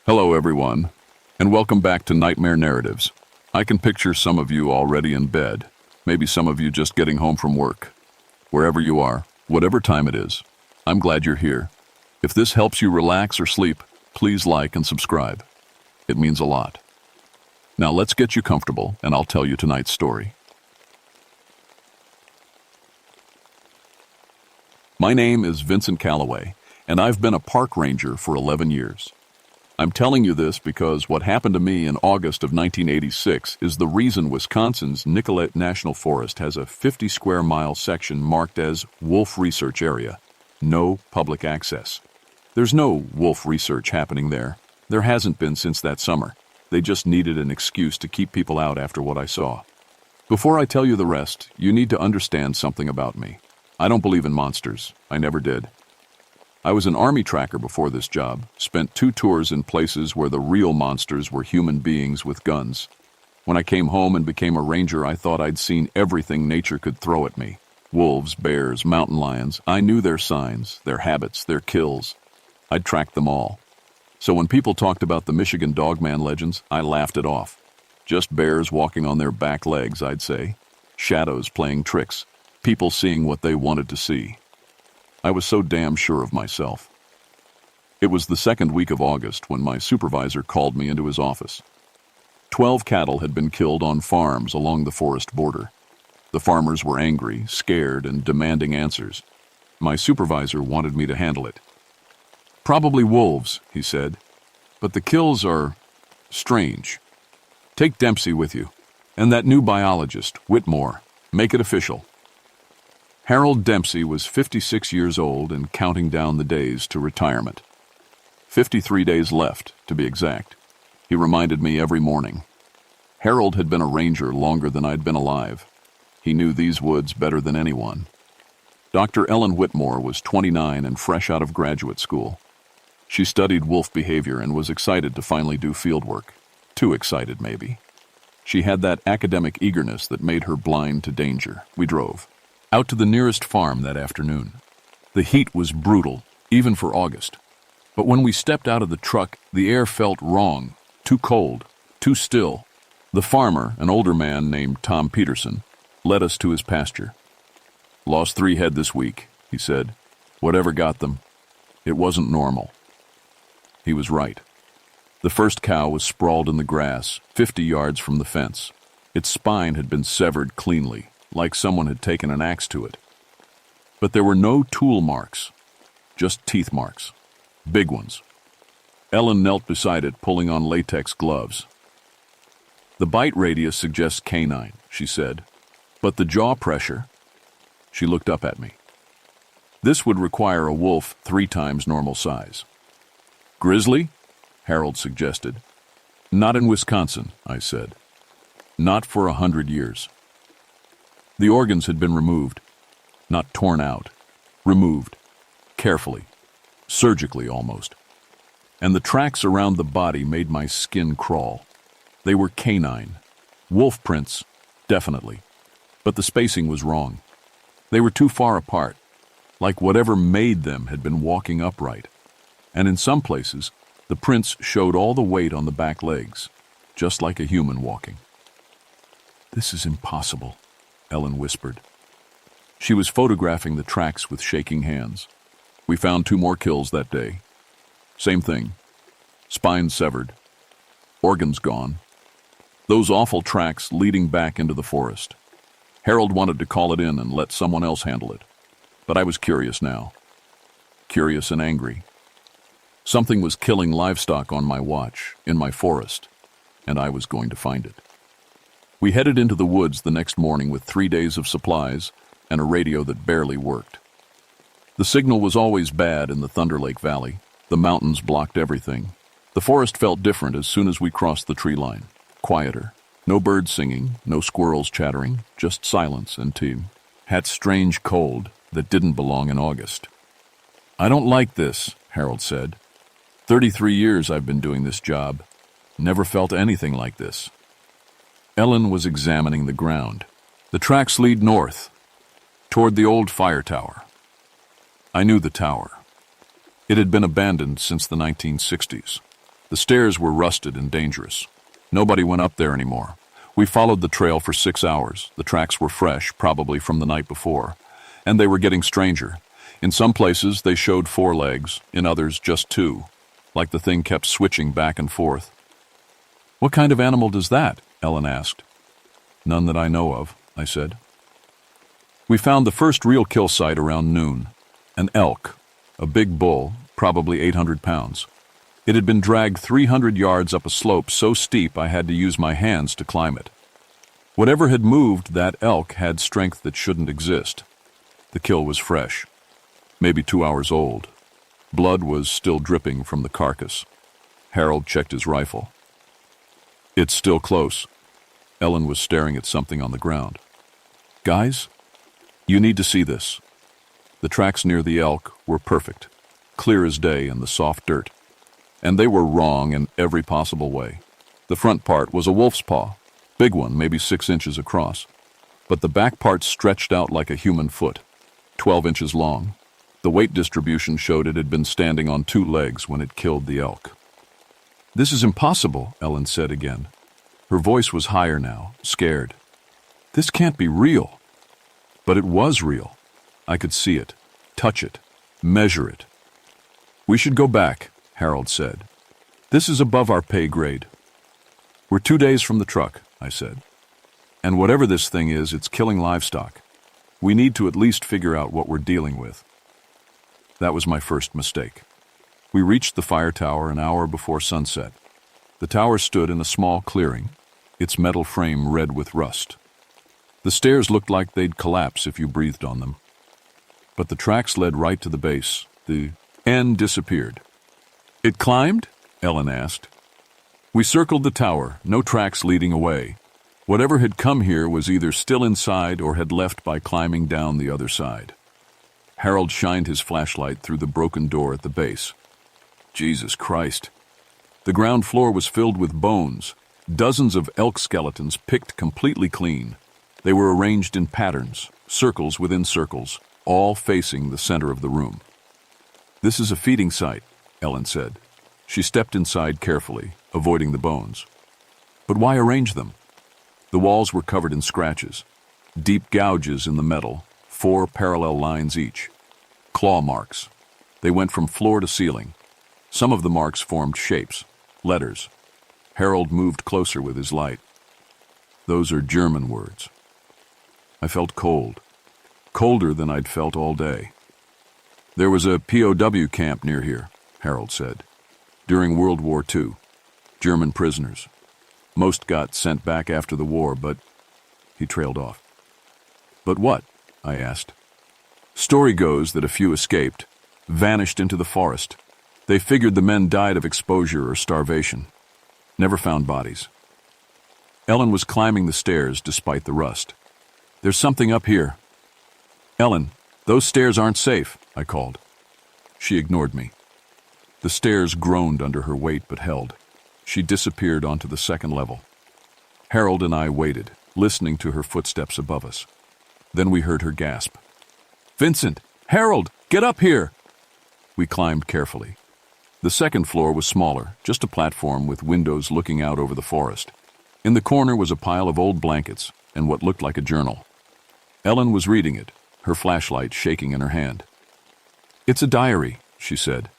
Hello, everyone, and welcome back to Nightmare Narratives. I can picture some of you already in bed, maybe some of you just getting home from work. Wherever you are, whatever time it is, I'm glad you're here. If this helps you relax or sleep, please like and subscribe. It means a lot. Now let's get you comfortable, and I'll tell you tonight's story. My name is Vincent Calloway, and I've been a park ranger for 11 years. I'm telling you this because what happened to me in August of 1986 is the reason Wisconsin's Nicolet National Forest has a 50-square-mile section marked as Wolf Research Area. No public access. There's no wolf research happening there. There hasn't been since that summer. They just needed an excuse to keep people out after what I saw. Before I tell you the rest, you need to understand something about me. I don't believe in monsters. I never did. I was an army tracker before this job, spent 2 tours in places where the real monsters were human beings with guns. When I came home and became a ranger, I thought I'd seen everything nature could throw at me. Wolves, bears, mountain lions. I knew their signs, their habits, their kills. I'd tracked them all. So when people talked about the Michigan Dogman legends, I laughed it off. Just bears walking on their back legs, I'd say. Shadows playing tricks. People seeing what they wanted to see. I was so damn sure of myself. It was the second week of August when my supervisor called me into his office. 12 cattle had been killed on farms along the forest border. The farmers were angry, scared, and demanding answers. My supervisor wanted me to handle it. "Probably wolves," he said, "but the kills are strange. Take Dempsey with you, and that new biologist, Whitmore. Make it official." Harold Dempsey was 56 years old and counting down the days to retirement. 53 days left, to be exact. He reminded me every morning. Harold had been a ranger longer than I'd been alive. He knew these woods better than anyone. Dr. Ellen Whitmore was 29 and fresh out of graduate school. She studied wolf behavior and was excited to finally do field work. Too excited, maybe. She had that academic eagerness that made her blind to danger. We drove out to the nearest farm that afternoon. The heat was brutal, even for August. But when we stepped out of the truck, the air felt wrong, too cold, too still. The farmer, an older man named Tom Peterson, led us to his pasture. "Lost 3 head this week," he said. "Whatever got them, it wasn't normal." He was right. The first cow was sprawled in the grass, 50 yards from the fence. Its spine had been severed cleanly, like someone had taken an axe to it. But there were no tool marks, just teeth marks. Big ones. Ellen knelt beside it, pulling on latex gloves. "The bite radius suggests canine," she said. "But the jaw pressure..." She looked up at me. "This would require a wolf 3 times normal size." "Grizzly?" Harold suggested. "Not in Wisconsin," I said. "Not for 100 years. The organs had been removed, not torn out, removed, carefully, surgically almost. And the tracks around the body made my skin crawl. They were canine. Wolf prints, definitely. But the spacing was wrong. They were too far apart, like whatever made them had been walking upright. And in some places, the prints showed all the weight on the back legs, just like a human walking. "This is impossible," Ellen whispered. She was photographing the tracks with shaking hands. We found 2 more kills that day. Same thing. Spines severed. Organs gone. Those awful tracks leading back into the forest. Harold wanted to call it in and let someone else handle it. But I was curious now. Curious and angry. Something was killing livestock on my watch, in my forest, and I was going to find it. We headed into the woods the next morning with 3 days of supplies and a radio that barely worked. The signal was always bad in the Thunder Lake Valley. The mountains blocked everything. The forest felt different as soon as we crossed the tree line. Quieter. No birds singing, no squirrels chattering, just silence and that strange cold that didn't belong in August. "I don't like this," Harold said. 33 years I've been doing this job. Never felt anything like this." Ellen was examining the ground. "The tracks lead north, toward the old fire tower." I knew the tower. It had been abandoned since the 1960s. The stairs were rusted and dangerous. Nobody went up there anymore. We followed the trail for 6 hours. The tracks were fresh, probably from the night before. And they were getting stranger. In some places, they showed 4 legs, in others, just 2, like the thing kept switching back and forth. "What kind of animal does that?" Ellen asked. "None that I know of," I said. We found the first real kill site around noon. An elk, a big bull, probably 800 pounds. It had been dragged 300 yards up a slope so steep I had to use my hands to climb it. Whatever had moved that elk had strength that shouldn't exist. The kill was fresh, maybe 2 hours old. Blood was still dripping from the carcass. Harold checked his rifle. "It's still close." Ellen was staring at something on the ground. "Guys, you need to see this." The tracks near the elk were perfect, clear as day in the soft dirt. And they were wrong in every possible way. The front part was a wolf's paw, big one, maybe 6 inches across. But the back part stretched out like a human foot, 12 inches long. The weight distribution showed it had been standing on 2 legs when it killed the elk. "This is impossible," Ellen said again. Her voice was higher now, scared. "This can't be real." But it was real. I could see it, touch it, measure it. "We should go back," Harold said. "This is above our pay grade." "We're 2 days from the truck," I said. "And whatever this thing is, it's killing livestock. We need to at least figure out what we're dealing with." That was my first mistake. We reached the fire tower an hour before sunset. The tower stood in a small clearing, its metal frame red with rust. The stairs looked like they'd collapse if you breathed on them. But the tracks led right to the base. The end disappeared. "It climbed?" Ellen asked. We circled the tower, no tracks leading away. Whatever had come here was either still inside or had left by climbing down the other side. Harold shined his flashlight through the broken door at the base. Jesus Christ. The ground floor was filled with bones, dozens of elk skeletons picked completely clean. They were arranged in patterns, circles within circles, all facing the center of the room. "This is a feeding site," Ellen said. She stepped inside carefully, avoiding the bones. "But why arrange them?" The walls were covered in scratches, deep gouges in the metal, 4 parallel lines each. Claw marks. They went from floor to ceiling. Some of the marks formed shapes, letters. Harold moved closer with his light. "Those are German words." I felt cold, colder than I'd felt all day. "There was a POW camp near here," Harold said. "During World War II. German prisoners. Most got sent back after the war, but..." He trailed off. "But what?" I asked. "Story goes that a few escaped, vanished into the forest. They figured the men died of exposure or starvation. Never found bodies." Ellen was climbing the stairs despite the rust. "There's something up here." "Ellen, those stairs aren't safe," I called. She ignored me. The stairs groaned under her weight but held. She disappeared onto the second level. Harold and I waited, listening to her footsteps above us. Then we heard her gasp. "Vincent! Harold! Get up here!" We climbed carefully. The second floor was smaller, just a platform with windows looking out over the forest. In the corner was a pile of old blankets and what looked like a journal. Ellen was reading it, her flashlight shaking in her hand. "It's a diary," she said,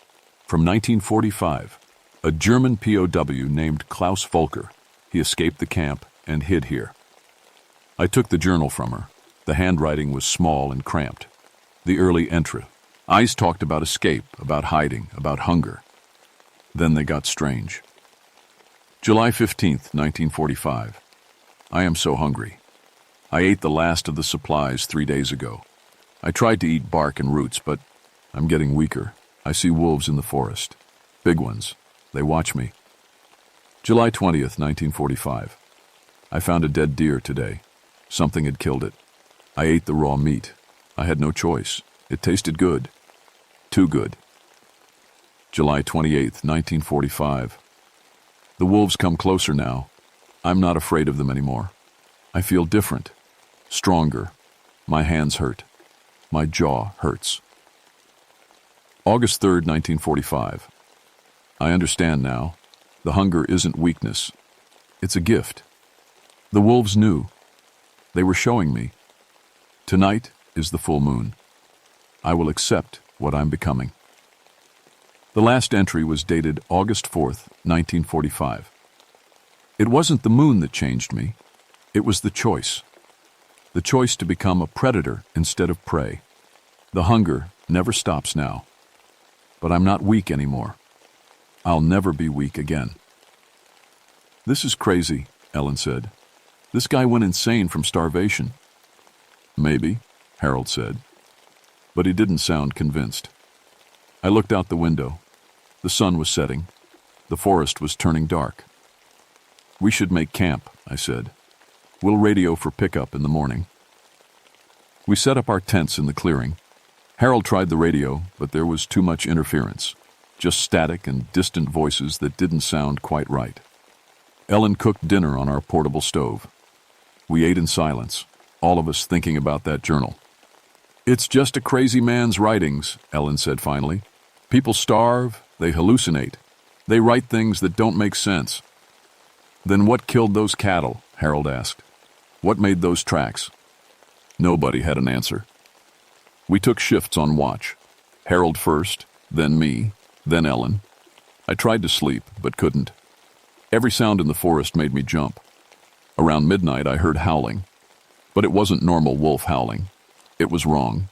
"from 1945. A German POW named Klaus Volker. He escaped the camp and hid here." I took the journal from her. The handwriting was small and cramped. The early entry. Eyes talked about escape, about hiding, about hunger. Then they got strange. July 15th, 1945. I am so hungry. I ate the last of the supplies 3 days ago. I tried to eat bark and roots, but I'm getting weaker. I see wolves in the forest. Big ones. They watch me. July 20th, 1945. I found a dead deer today. Something had killed it. I ate the raw meat. I had no choice. It tasted good. Too good. July 28th, 1945. The wolves come closer now. I'm not afraid of them anymore. I feel different. Stronger. My hands hurt. My jaw hurts. August 3rd, 1945. I understand now. The hunger isn't weakness. It's a gift. The wolves knew. They were showing me. Tonight is the full moon. I will accept what I'm becoming. The last entry was dated August 4th, 1945. It wasn't the moon that changed me. It was the choice. The choice to become a predator instead of prey. The hunger never stops now. But I'm not weak anymore. I'll never be weak again. This is crazy, Ellen said. This guy went insane from starvation. Maybe, Harold said. But he didn't sound convinced. I looked out the window. The sun was setting. The forest was turning dark. We should make camp, I said. We'll radio for pickup in the morning. We set up our tents in the clearing. Harold tried the radio, but there was too much interference. Just static and distant voices that didn't sound quite right. Ellen cooked dinner on our portable stove. We ate in silence, all of us thinking about that journal. It's just a crazy man's writings, Ellen said finally. People starve, they hallucinate. They write things that don't make sense. Then what killed those cattle? Harold asked. What made those tracks? Nobody had an answer. We took shifts on watch. Harold first, then me, then Ellen. I tried to sleep, but couldn't. Every sound in the forest made me jump. Around midnight, I heard howling. But it wasn't normal wolf howling. It was wrong.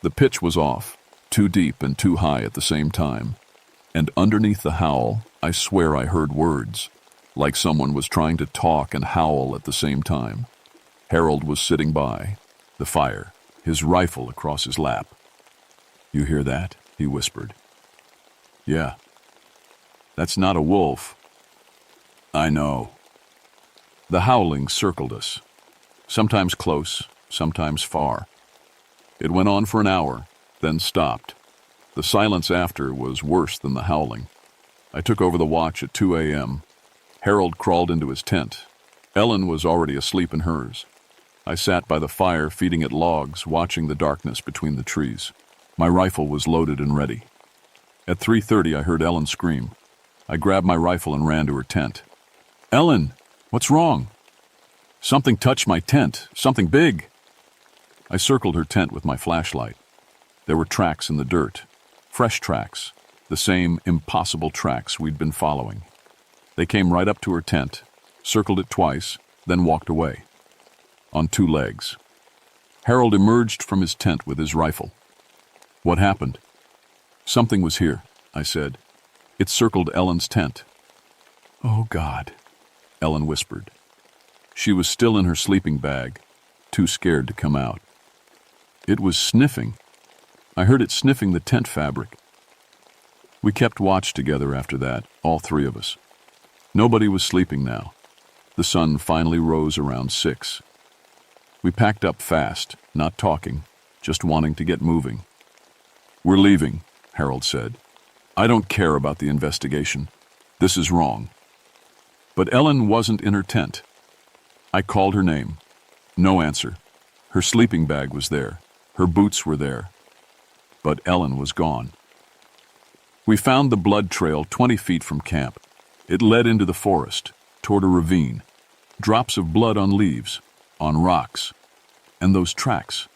The pitch was off, too deep and too high at the same time. And underneath the howl, I swear I heard words, like someone was trying to talk and howl at the same time. Harold was sitting by, the fire, his rifle across his lap. You hear that? He whispered. Yeah. That's not a wolf. I know. The howling circled us, sometimes close, sometimes far. It went on for an hour, then stopped. The silence after was worse than the howling. I took over the watch at 2 a.m. Harold crawled into his tent. Ellen was already asleep in hers. I sat by the fire, feeding it logs, watching the darkness between the trees. My rifle was loaded and ready. At 3:30, I heard Ellen scream. I grabbed my rifle and ran to her tent. Ellen, what's wrong? Something touched my tent, something big. I circled her tent with my flashlight. There were tracks in the dirt, fresh tracks, the same impossible tracks we'd been following. They came right up to her tent, circled it twice, then walked away. On two legs. Harold emerged from his tent with his rifle. What happened? Something was here, I said. It circled Ellen's tent. Oh, God, Ellen whispered. She was still in her sleeping bag, too scared to come out. It was sniffing. I heard it sniffing the tent fabric. We kept watch together after that, all three of us. Nobody was sleeping now. The sun finally rose around 6. We packed up fast, not talking, just wanting to get moving. We're leaving, Harold said. I don't care about the investigation. This is wrong. But Ellen wasn't in her tent. I called her name. No answer. Her sleeping bag was there. Her boots were there. But Ellen was gone. We found the blood trail 20 feet from camp. It led into the forest, toward a ravine. Drops of blood on leaves, on rocks. And those tracks.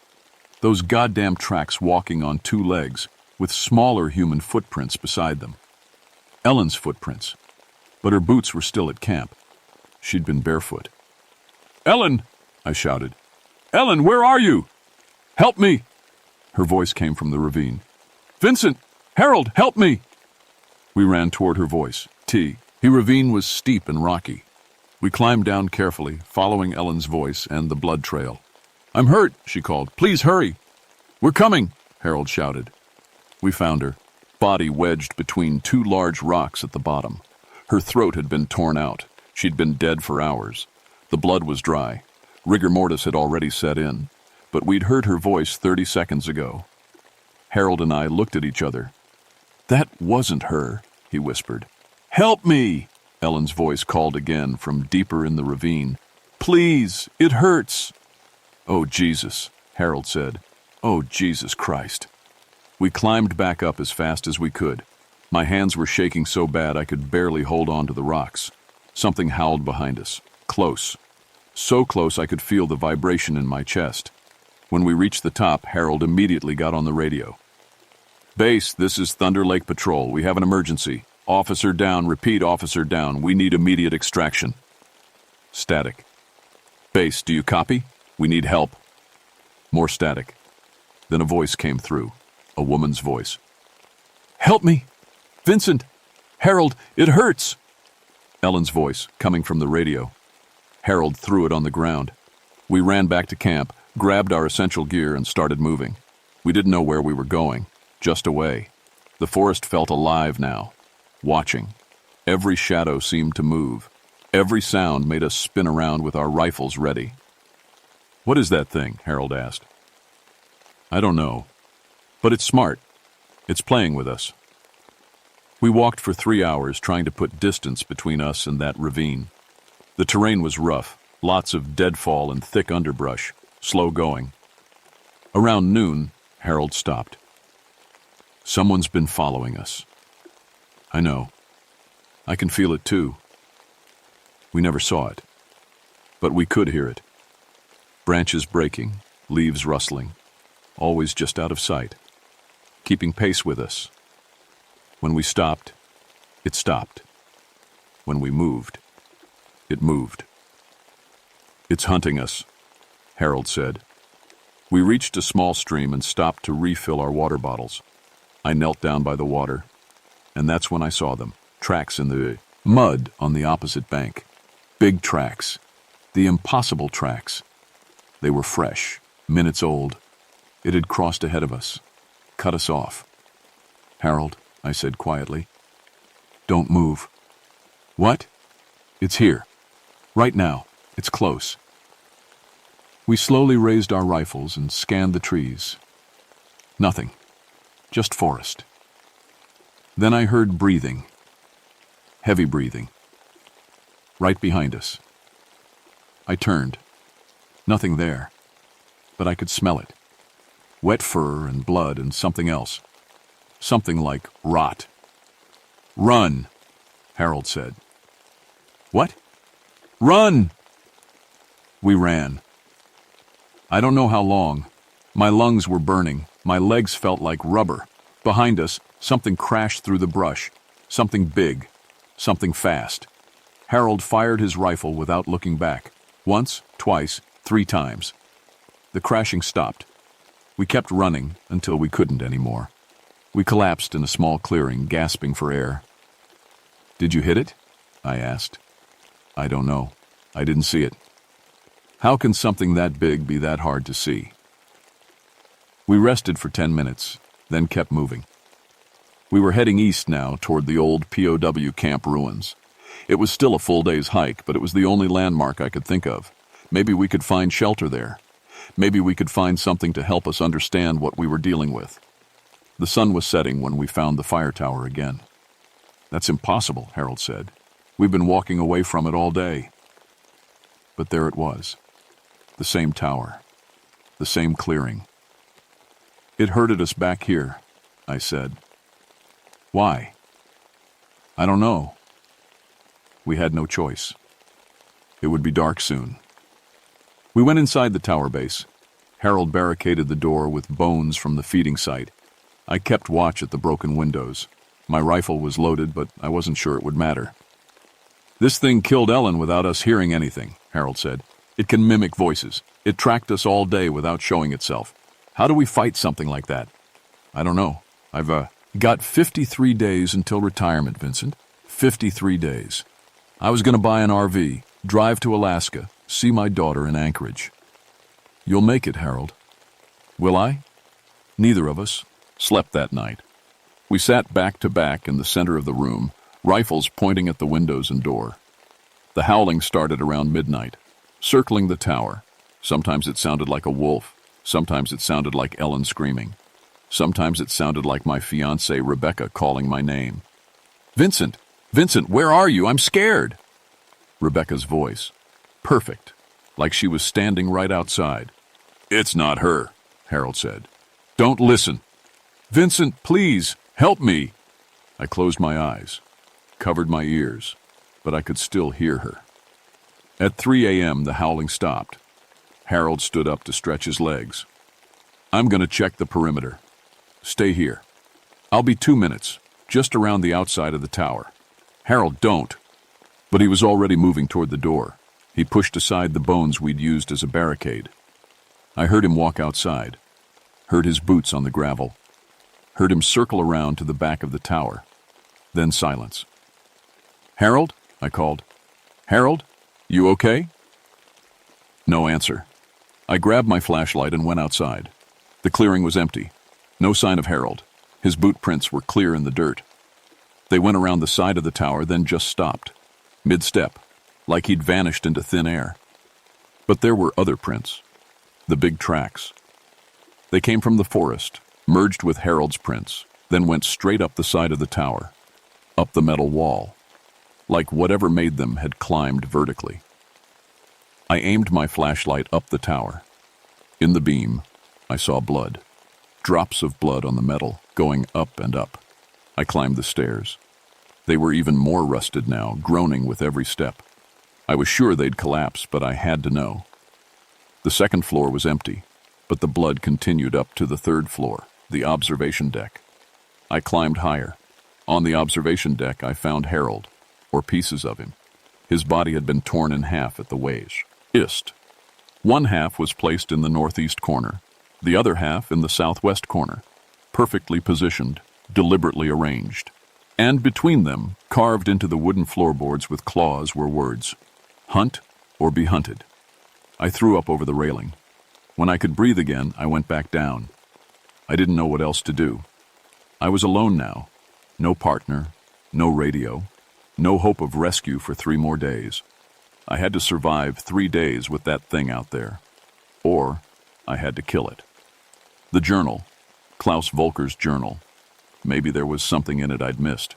Those goddamn tracks walking on two legs, with smaller human footprints beside them. Ellen's footprints. But her boots were still at camp. She'd been barefoot. Ellen! I shouted. Ellen, where are you? Help me! Her voice came from the ravine. Vincent! Harold, help me! We ran toward her voice. The ravine was steep and rocky. We climbed down carefully, following Ellen's voice and the blood trail. I'm hurt, she called. Please hurry. We're coming, Harold shouted. We found her, body wedged between two large rocks at the bottom. Her throat had been torn out. She'd been dead for hours. The blood was dry. Rigor mortis had already set in, but we'd heard her voice 30 seconds ago. Harold and I looked at each other. That wasn't her, he whispered. Help me, Ellen's voice called again from deeper in the ravine. Please, it hurts. Oh, Jesus, Harold said. Oh, Jesus Christ. We climbed back up as fast as we could. My hands were shaking so bad I could barely hold on to the rocks. Something howled behind us. Close. So close I could feel the vibration in my chest. When we reached the top, Harold immediately got on the radio. "Base, this is Thunder Lake Patrol. We have an emergency. Officer down. Repeat, officer down. We need immediate extraction." Static. "Base, do you copy? We need help." More static. Then a voice came through. A woman's voice. "Help me! Vincent! Harold, it hurts!" Ellen's voice, coming from the radio. Harold threw it on the ground. We ran back to camp, grabbed our essential gear, and started moving. We didn't know where we were going, just away. The forest felt alive now, watching. Every shadow seemed to move. Every sound made us spin around with our rifles ready. "What is that thing?" Harold asked. "I don't know, but it's smart. It's playing with us." We walked for 3 hours trying to put distance between us and that ravine. The terrain was rough, lots of deadfall and thick underbrush, slow going. Around noon, Harold stopped. "Someone's been following us." "I know. I can feel it too." We never saw it, but we could hear it. Branches breaking, leaves rustling, always just out of sight, keeping pace with us. When we stopped, it stopped. When we moved, it moved. "It's hunting us," Harold said. We reached a small stream and stopped to refill our water bottles. I knelt down by the water, and that's when I saw them, tracks in the mud on the opposite bank. Big tracks, the impossible tracks. They were fresh, minutes old. It had crossed ahead of us, cut us off. "Harold," I said quietly, "don't move." "What?" "It's here. Right now. It's close." We slowly raised our rifles and scanned the trees. Nothing. Just forest. Then I heard breathing. Heavy breathing. Right behind us. I turned. Nothing there. But I could smell it. Wet fur and blood and something else. Something like rot. "Run," Harold said. "What?" "Run!" We ran. I don't know how long. My lungs were burning. My legs felt like rubber. Behind us, something crashed through the brush. Something big. Something fast. Harold fired his rifle without looking back. Once, twice, 3 times. The crashing stopped. We kept running until we couldn't anymore. We collapsed in a small clearing, gasping for air. "Did you hit it?" I asked. "I don't know. I didn't see it." How can something that big be that hard to see? We rested for 10 minutes, then kept moving. We were heading east now toward the old POW camp ruins. It was still a full day's hike, but it was the only landmark I could think of. Maybe we could find shelter there. Maybe we could find something to help us understand what we were dealing with. The sun was setting when we found the fire tower again. "That's impossible," Harold said. "We've been walking away from it all day." But there it was. The same tower. The same clearing. "It herded us back here," I said. "Why?" "I don't know." We had no choice. It would be dark soon. We went inside the tower base. Harold barricaded the door with bones from the feeding site. I kept watch at the broken windows. My rifle was loaded, but I wasn't sure it would matter. "This thing killed Ellen without us hearing anything," Harold said. "It can mimic voices. It tracked us all day without showing itself. How do we fight something like that?" "I don't know. I've got 53 days until retirement, Vincent. 53 days. I was going to buy an RV, drive to Alaska, see my daughter in Anchorage." "You'll make it, Harold." "Will I?" Neither of us slept that night. We sat back to back in the center of the room, rifles pointing at the windows and door. The howling started around midnight, circling the tower. Sometimes it sounded like a wolf. Sometimes it sounded like Ellen screaming. Sometimes it sounded like my fiancée Rebecca calling my name. "Vincent! Vincent, where are you? I'm scared!" Rebecca's voice. Perfect, like she was standing right outside. "It's not her," Harold said. "Don't listen." "Vincent, please, help me." I closed my eyes, covered my ears, but I could still hear her. At 3 a.m., the howling stopped. Harold stood up to stretch his legs. "I'm going to check the perimeter. Stay here. I'll be 2 minutes, just around the outside of the tower." "Harold, don't." But he was already moving toward the door. He pushed aside the bones we'd used as a barricade. I heard him walk outside, heard his boots on the gravel, heard him circle around to the back of the tower. Then silence. "Harold?" I called. "Harold, you okay?" No answer. I grabbed my flashlight and went outside. The clearing was empty. No sign of Harold. His boot prints were clear in the dirt. They went around the side of the tower, then just stopped, mid-step, like he'd vanished into thin air. But there were other prints, the big tracks. They came from the forest, merged with Harold's prints, then went straight up the side of the tower, up the metal wall, like whatever made them had climbed vertically. I aimed my flashlight up the tower. In the beam, I saw blood, drops of blood on the metal, going up and up. I climbed the stairs. They were even more rusted now, groaning with every step. I was sure they'd collapse, but I had to know. The second floor was empty, but the blood continued up to the third floor, the observation deck. I climbed higher. On the observation deck, I found Harold, or pieces of him. His body had been torn in half at the waist. One half was placed in the northeast corner, the other half in the southwest corner, perfectly positioned, deliberately arranged. And between them, carved into the wooden floorboards with claws, were words, "Hunt or be hunted." I threw up over the railing. When I could breathe again, I went back down. I didn't know what else to do. I was alone now. No partner, no radio, no hope of rescue for 3 more days. I had to survive 3 days with that thing out there. Or I had to kill it. The journal, Klaus Volker's journal. Maybe there was something in it I'd missed.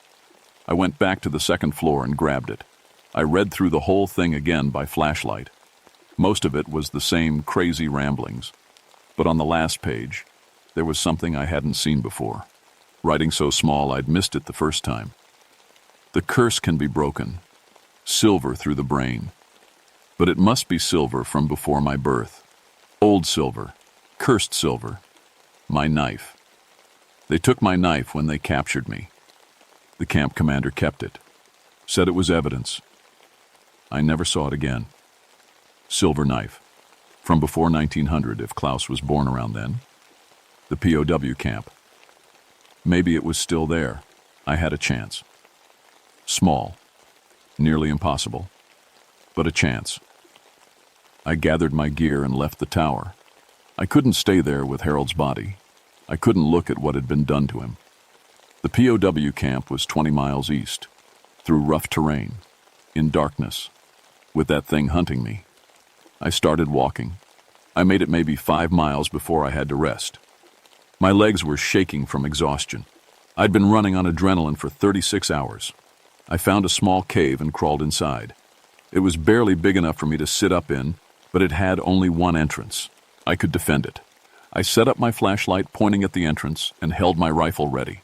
I went back to the second floor and grabbed it. I read through the whole thing again by flashlight. Most of it was the same crazy ramblings. But on the last page, there was something I hadn't seen before. Writing so small I'd missed it the first time. "The curse can be broken. Silver through the brain. But it must be silver from before my birth. Old silver. Cursed silver. My knife. They took my knife when they captured me. The camp commander kept it. Said it was evidence. I never saw it again. Silver knife. From before 1900, if Klaus was born around then. The POW camp. Maybe it was still there. I had a chance. Small. Nearly impossible. But a chance. I gathered my gear and left the tower. I couldn't stay there with Harold's body. I couldn't look at what had been done to him. The POW camp was 20 miles east, through rough terrain, in darkness, with that thing hunting me. I started walking. I made it maybe 5 miles before I had to rest. My legs were shaking from exhaustion. I'd been running on adrenaline for 36 hours. I found a small cave and crawled inside. It was barely big enough for me to sit up in, but it had only one entrance. I could defend it. I set up my flashlight pointing at the entrance and held my rifle ready.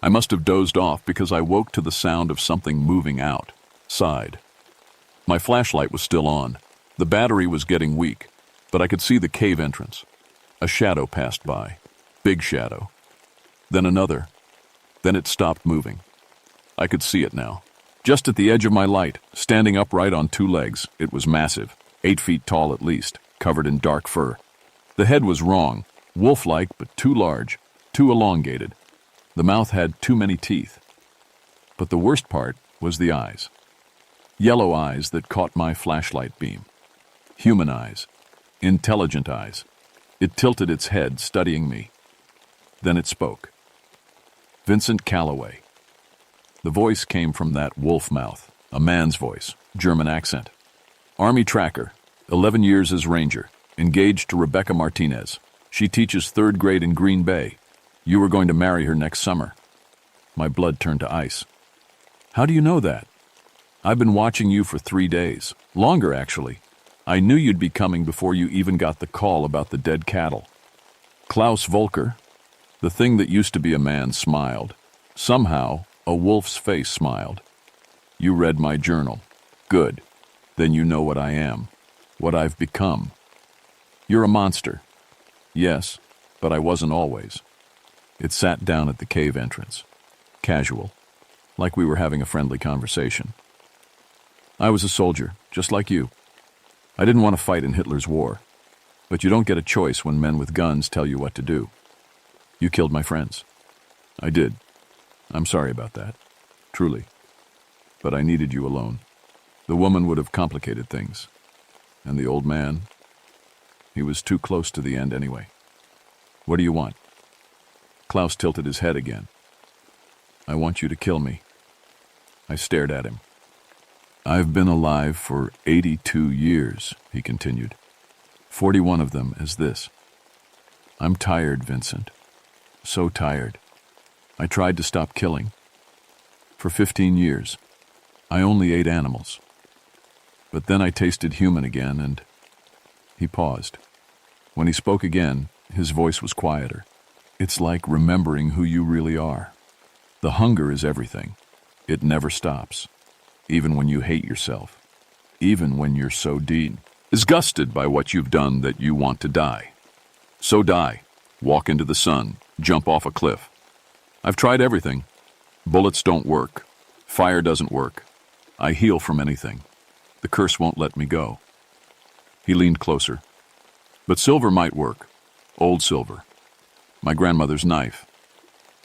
I must have dozed off because I woke to the sound of something moving outside. My flashlight was still on. The battery was getting weak, but I could see the cave entrance. A shadow passed by. Big shadow. Then another. Then it stopped moving. I could see it now. Just at the edge of my light, standing upright on 2 legs, it was massive, 8 feet tall at least, covered in dark fur. The head was wrong, wolf-like but too large, too elongated. The mouth had too many teeth. But the worst part was the eyes. Yellow eyes that caught my flashlight beam. Human eyes. Intelligent eyes. It tilted its head, studying me. Then it spoke. Vincent Calloway. The voice came from that wolf mouth, a man's voice, German accent. Army tracker, 11 years as ranger, engaged to Rebecca Martinez. She teaches 3rd grade in Green Bay. You were going to marry her next summer. My blood turned to ice. How do you know that? I've been watching you for 3 days. Longer, actually. I knew you'd be coming before you even got the call about the dead cattle. Klaus Volker, the thing that used to be a man, smiled. Somehow, A wolf's face smiled. You read my journal. Good. Then you know what I am, what I've become. You're a monster. Yes, but I wasn't always. It sat down at the cave entrance. Casual, like we were having a friendly conversation. I was a soldier, just like you. I didn't want to fight in Hitler's war, but you don't get a choice when men with guns tell you what to do. You killed my friends. I did. I'm sorry about that. Truly. But I needed you alone. The woman would have complicated things. And the old man, he was too close to the end anyway. What do you want? Klaus tilted his head again. I want you to kill me. I stared at him. I've been alive for 82 years, he continued. 41 of them as this. I'm tired, Vincent. So tired. I tried to stop killing. For 15 years, I only ate animals. But then I tasted human again, and he paused. When he spoke again, his voice was quieter. It's like remembering who you really are. The hunger is everything. It never stops. Even when you hate yourself. Even when you're so disgusted by what you've done that you want to die. So die. Walk into the sun. Jump off a cliff. I've tried everything. Bullets don't work. Fire doesn't work. I heal from anything. The curse won't let me go. He leaned closer. But silver might work. Old silver. My grandmother's knife.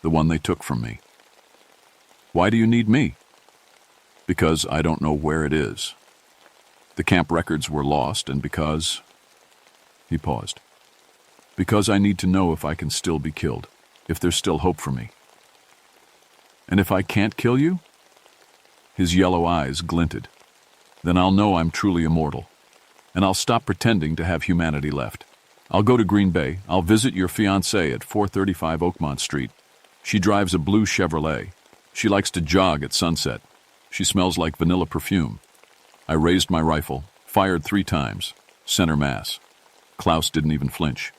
The one they took from me. Why do you need me? Because I don't know where it is. The camp records were lost, and because... He paused. Because I need to know if I can still be killed, if there's still hope for me. And if I can't kill you? His yellow eyes glinted. Then I'll know I'm truly immortal, and I'll stop pretending to have humanity left. I'll go to Green Bay. I'll visit your fiancée at 435 Oakmont Street. She drives a blue Chevrolet. She likes to jog at sunset. She smells like vanilla perfume. I raised my rifle, fired 3 times, center mass. Klaus didn't even flinch.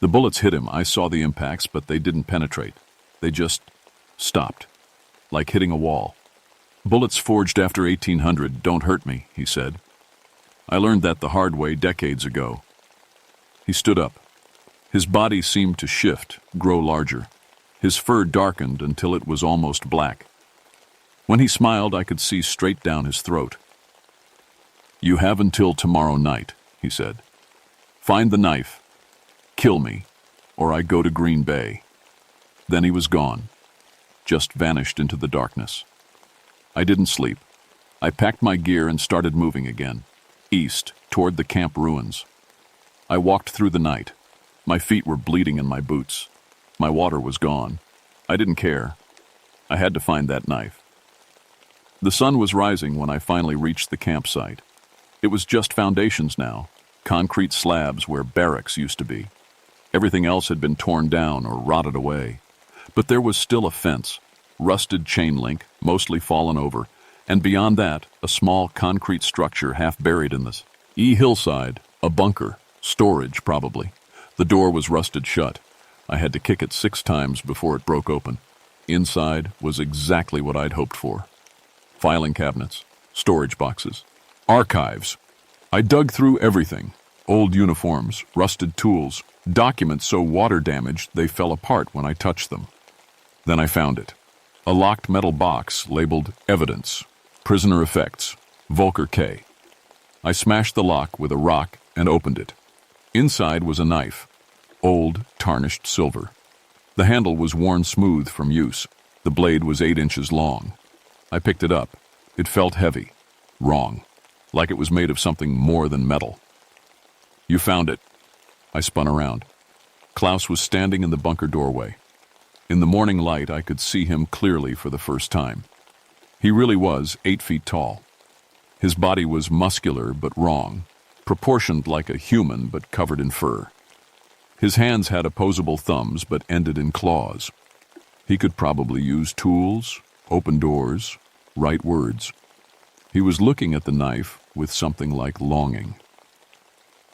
The bullets hit him. I saw the impacts, but they didn't penetrate. They just stopped, like hitting a wall. Bullets forged after 1800 don't hurt me, he said. I learned that the hard way decades ago. He stood up. His body seemed to shift, grow larger. His fur darkened until it was almost black. When he smiled, I could see straight down his throat. You have until tomorrow night, he said. Find the knife. Kill me, or I go to Green Bay. Then he was gone, just vanished into the darkness. I didn't sleep. I packed my gear and started moving again, east, toward the camp ruins. I walked through the night. My feet were bleeding in my boots. My water was gone. I didn't care. I had to find that knife. The sun was rising when I finally reached the campsite. It was just foundations now, concrete slabs where barracks used to be. Everything else had been torn down or rotted away. But there was still a fence, rusted chain link, mostly fallen over, and beyond that, a small concrete structure half buried in this hillside, a bunker, storage probably. The door was rusted shut. I had to kick it 6 times before it broke open. Inside was exactly what I'd hoped for. Filing cabinets, storage boxes, archives. I dug through everything. Old uniforms, rusted tools, documents so water damaged they fell apart when I touched them. Then I found it. A locked metal box labeled Evidence, Prisoner Effects, Volker K. I smashed the lock with a rock and opened it. Inside was a knife, old, tarnished silver. The handle was worn smooth from use. The blade was 8 inches long. I picked it up. It felt heavy, wrong, like it was made of something more than metal. You found it. I spun around. Klaus was standing in the bunker doorway. In the morning light, I could see him clearly for the first time. He really was 8 feet tall. His body was muscular but wrong, proportioned like a human but covered in fur. His hands had opposable thumbs but ended in claws. He could probably use tools, open doors, write words. He was looking at the knife with something like longing.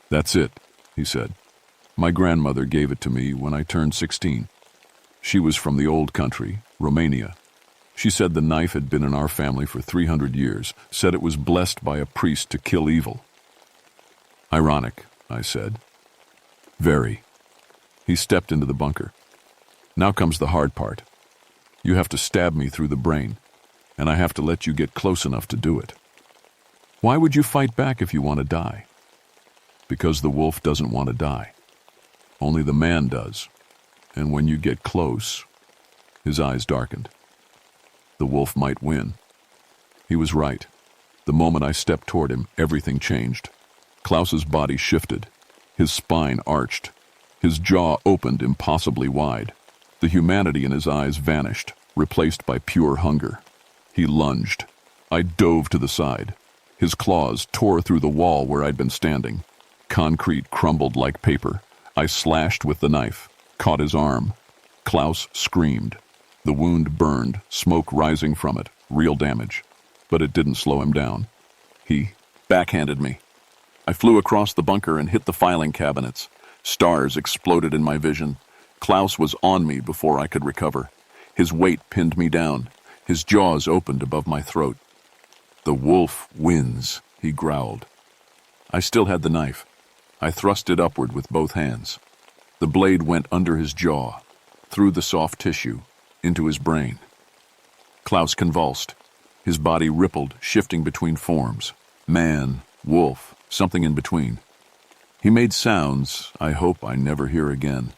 That's it, he said. My grandmother gave it to me when I turned 16. She was from the old country, Romania. She said the knife had been in our family for 300 years, said it was blessed by a priest to kill evil. Ironic, I said. Very. He stepped into the bunker. Now comes the hard part. You have to stab me through the brain, and I have to let you get close enough to do it. Why would you fight back if you want to die? Because the wolf doesn't want to die. Only the man does. And when you get close, his eyes darkened. The wolf might win. He was right. The moment I stepped toward him, everything changed. Klaus's body shifted. His spine arched. His jaw opened impossibly wide. The humanity in his eyes vanished, replaced by pure hunger. He lunged. I dove to the side. His claws tore through the wall where I'd been standing. Concrete crumbled like paper. I slashed with the knife, caught his arm. Klaus screamed. The wound burned, smoke rising from it, real damage. But it didn't slow him down. He backhanded me. I flew across the bunker and hit the filing cabinets. Stars exploded in my vision. Klaus was on me before I could recover. His weight pinned me down. His jaws opened above my throat. The wolf wins, he growled. I still had the knife. I thrust it upward with both hands. The blade went under his jaw, through the soft tissue, into his brain. Klaus convulsed. His body rippled, shifting between forms. Man, wolf, something in between. He made sounds I hope I never hear again.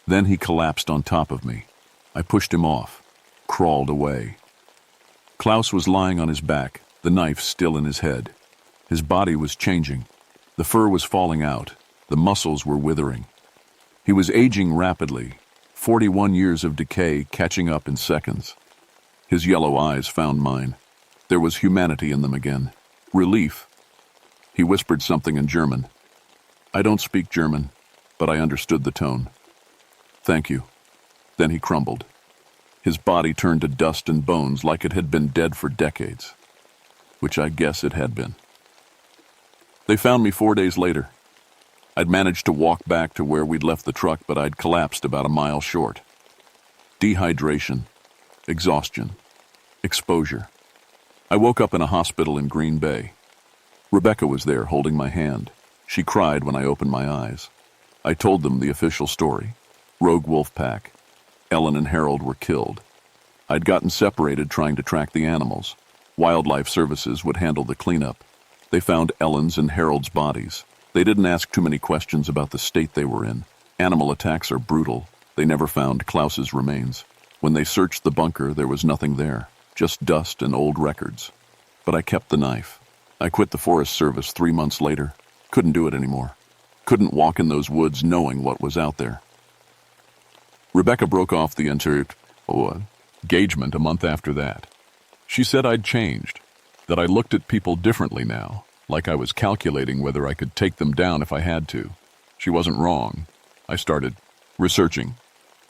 Then he collapsed on top of me. I pushed him off, crawled away. Klaus was lying on his back, the knife still in his head. His body was changing. The fur was falling out. The muscles were withering. He was aging rapidly, 41 years of decay catching up in seconds. His yellow eyes found mine. There was humanity in them again. Relief. He whispered something in German. I don't speak German, but I understood the tone. Thank you. Then he crumbled. His body turned to dust and bones like it had been dead for decades, which I guess it had been. They found me 4 days later. I'd managed to walk back to where we'd left the truck, but I'd collapsed about a mile short. Dehydration, exhaustion, exposure. I woke up in a hospital in Green Bay. Rebecca was there holding my hand. She cried when I opened my eyes. I told them the official story. Rogue wolf pack. Ellen and Harold were killed. I'd gotten separated trying to track the animals. Wildlife Services would handle the cleanup. They found Ellen's and Harold's bodies. They didn't ask too many questions about the state they were in. Animal attacks are brutal. They never found Klaus's remains. When they searched the bunker, there was nothing there, just dust and old records. But I kept the knife. I quit the Forest Service 3 months later. Couldn't do it anymore. Couldn't walk in those woods knowing what was out there. Rebecca broke off the engagement a month after that. She said I'd changed, that I looked at people differently now, like I was calculating whether I could take them down if I had to. She wasn't wrong. I started researching.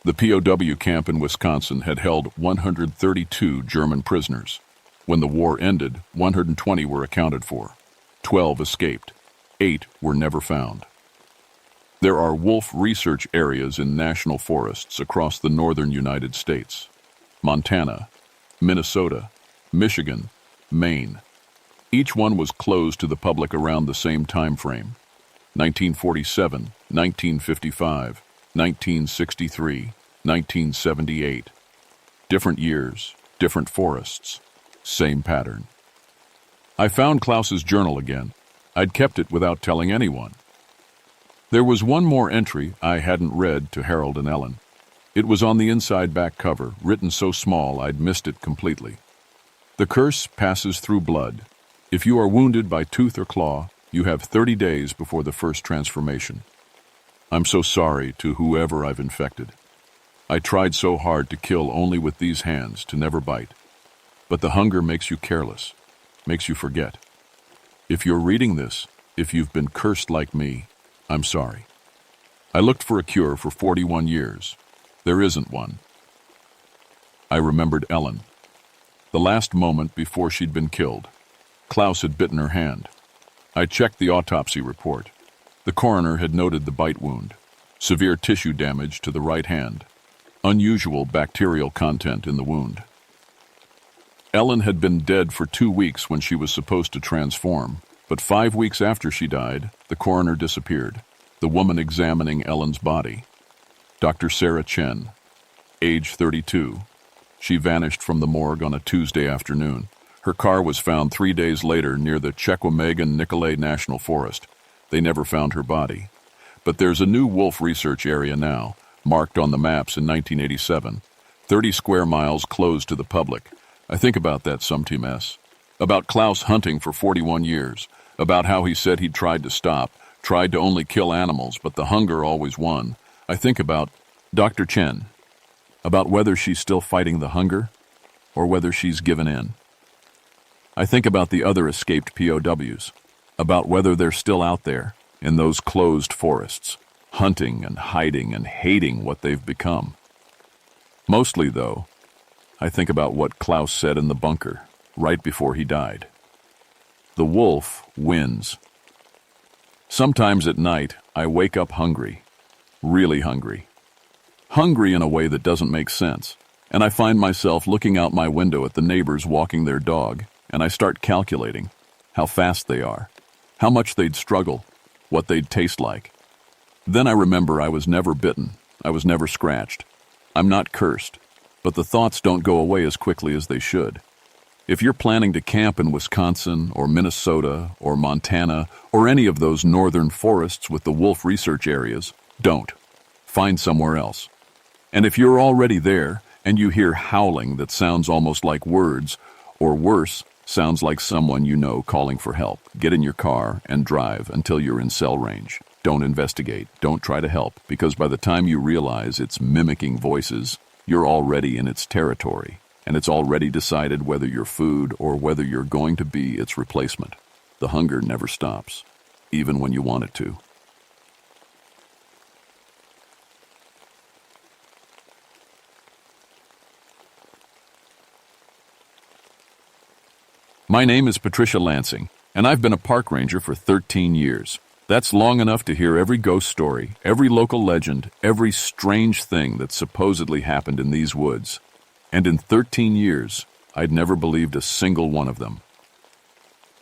The POW camp in Wisconsin had held 132 German prisoners. When the war ended, 120 were accounted for. 12 escaped. 8 were never found. There are wolf research areas in national forests across the northern United States. Montana, Minnesota, Michigan, Maine. Each one was closed to the public around the same time frame. 1947, 1955, 1963, 1978. Different years, different forests, same pattern. I found Klaus's journal again. I'd kept it without telling anyone. There was one more entry I hadn't read to Harold and Ellen. It was on the inside back cover, written so small I'd missed it completely. The curse passes through blood. If you are wounded by tooth or claw, you have 30 days before the first transformation. I'm so sorry to whoever I've infected. I tried so hard to kill only with these hands, to never bite. But the hunger makes you careless, makes you forget. If you're reading this, if you've been cursed like me, I'm sorry. I looked for a cure for 41 years. There isn't one. I remembered Ellen. The last moment before she'd been killed. Klaus had bitten her hand. I checked the autopsy report. The coroner had noted the bite wound. Severe tissue damage to the right hand. Unusual bacterial content in the wound. Ellen had been dead for 2 weeks when she was supposed to transform, but 5 weeks after she died, the coroner disappeared, the woman examining Ellen's body. Dr. Sarah Chen, age 32. She vanished from the morgue on a Tuesday afternoon. Her car was found 3 days later near the Chequamegon-Nicolet National Forest. They never found her body. But there's a new wolf research area now, marked on the maps in 1987. 30 square miles closed to the public. I think about that sometimes. About Klaus hunting for 41 years. About how he said he'd tried to stop, tried to only kill animals, but the hunger always won. I think about Dr. Chen. About whether she's still fighting the hunger, or whether she's given in. I think about the other escaped POWs. About whether they're still out there, in those closed forests, hunting and hiding and hating what they've become. Mostly, though, I think about what Klaus said in the bunker, right before he died. The wolf wins. Sometimes at night, I wake up hungry, really hungry. Hungry in a way that doesn't make sense, and I find myself looking out my window at the neighbors walking their dog, and I start calculating how fast they are, how much they'd struggle, what they'd taste like. Then I remember I was never bitten, I was never scratched. I'm not cursed, but the thoughts don't go away as quickly as they should. If you're planning to camp in Wisconsin or Minnesota or Montana or any of those northern forests with the wolf research areas, don't. Find somewhere else. And if you're already there and you hear howling that sounds almost like words, or worse, sounds like someone you know calling for help, get in your car and drive until you're in cell range. Don't investigate. Don't try to help, because by the time you realize it's mimicking voices, you're already in its territory, and it's already decided whether you're food or whether you're going to be its replacement. The hunger never stops, even when you want it to. My name is Patricia Lansing, and I've been a park ranger for 13 years. That's long enough to hear every ghost story, every local legend, every strange thing that supposedly happened in these woods. And in 13 years, I'd never believed a single one of them.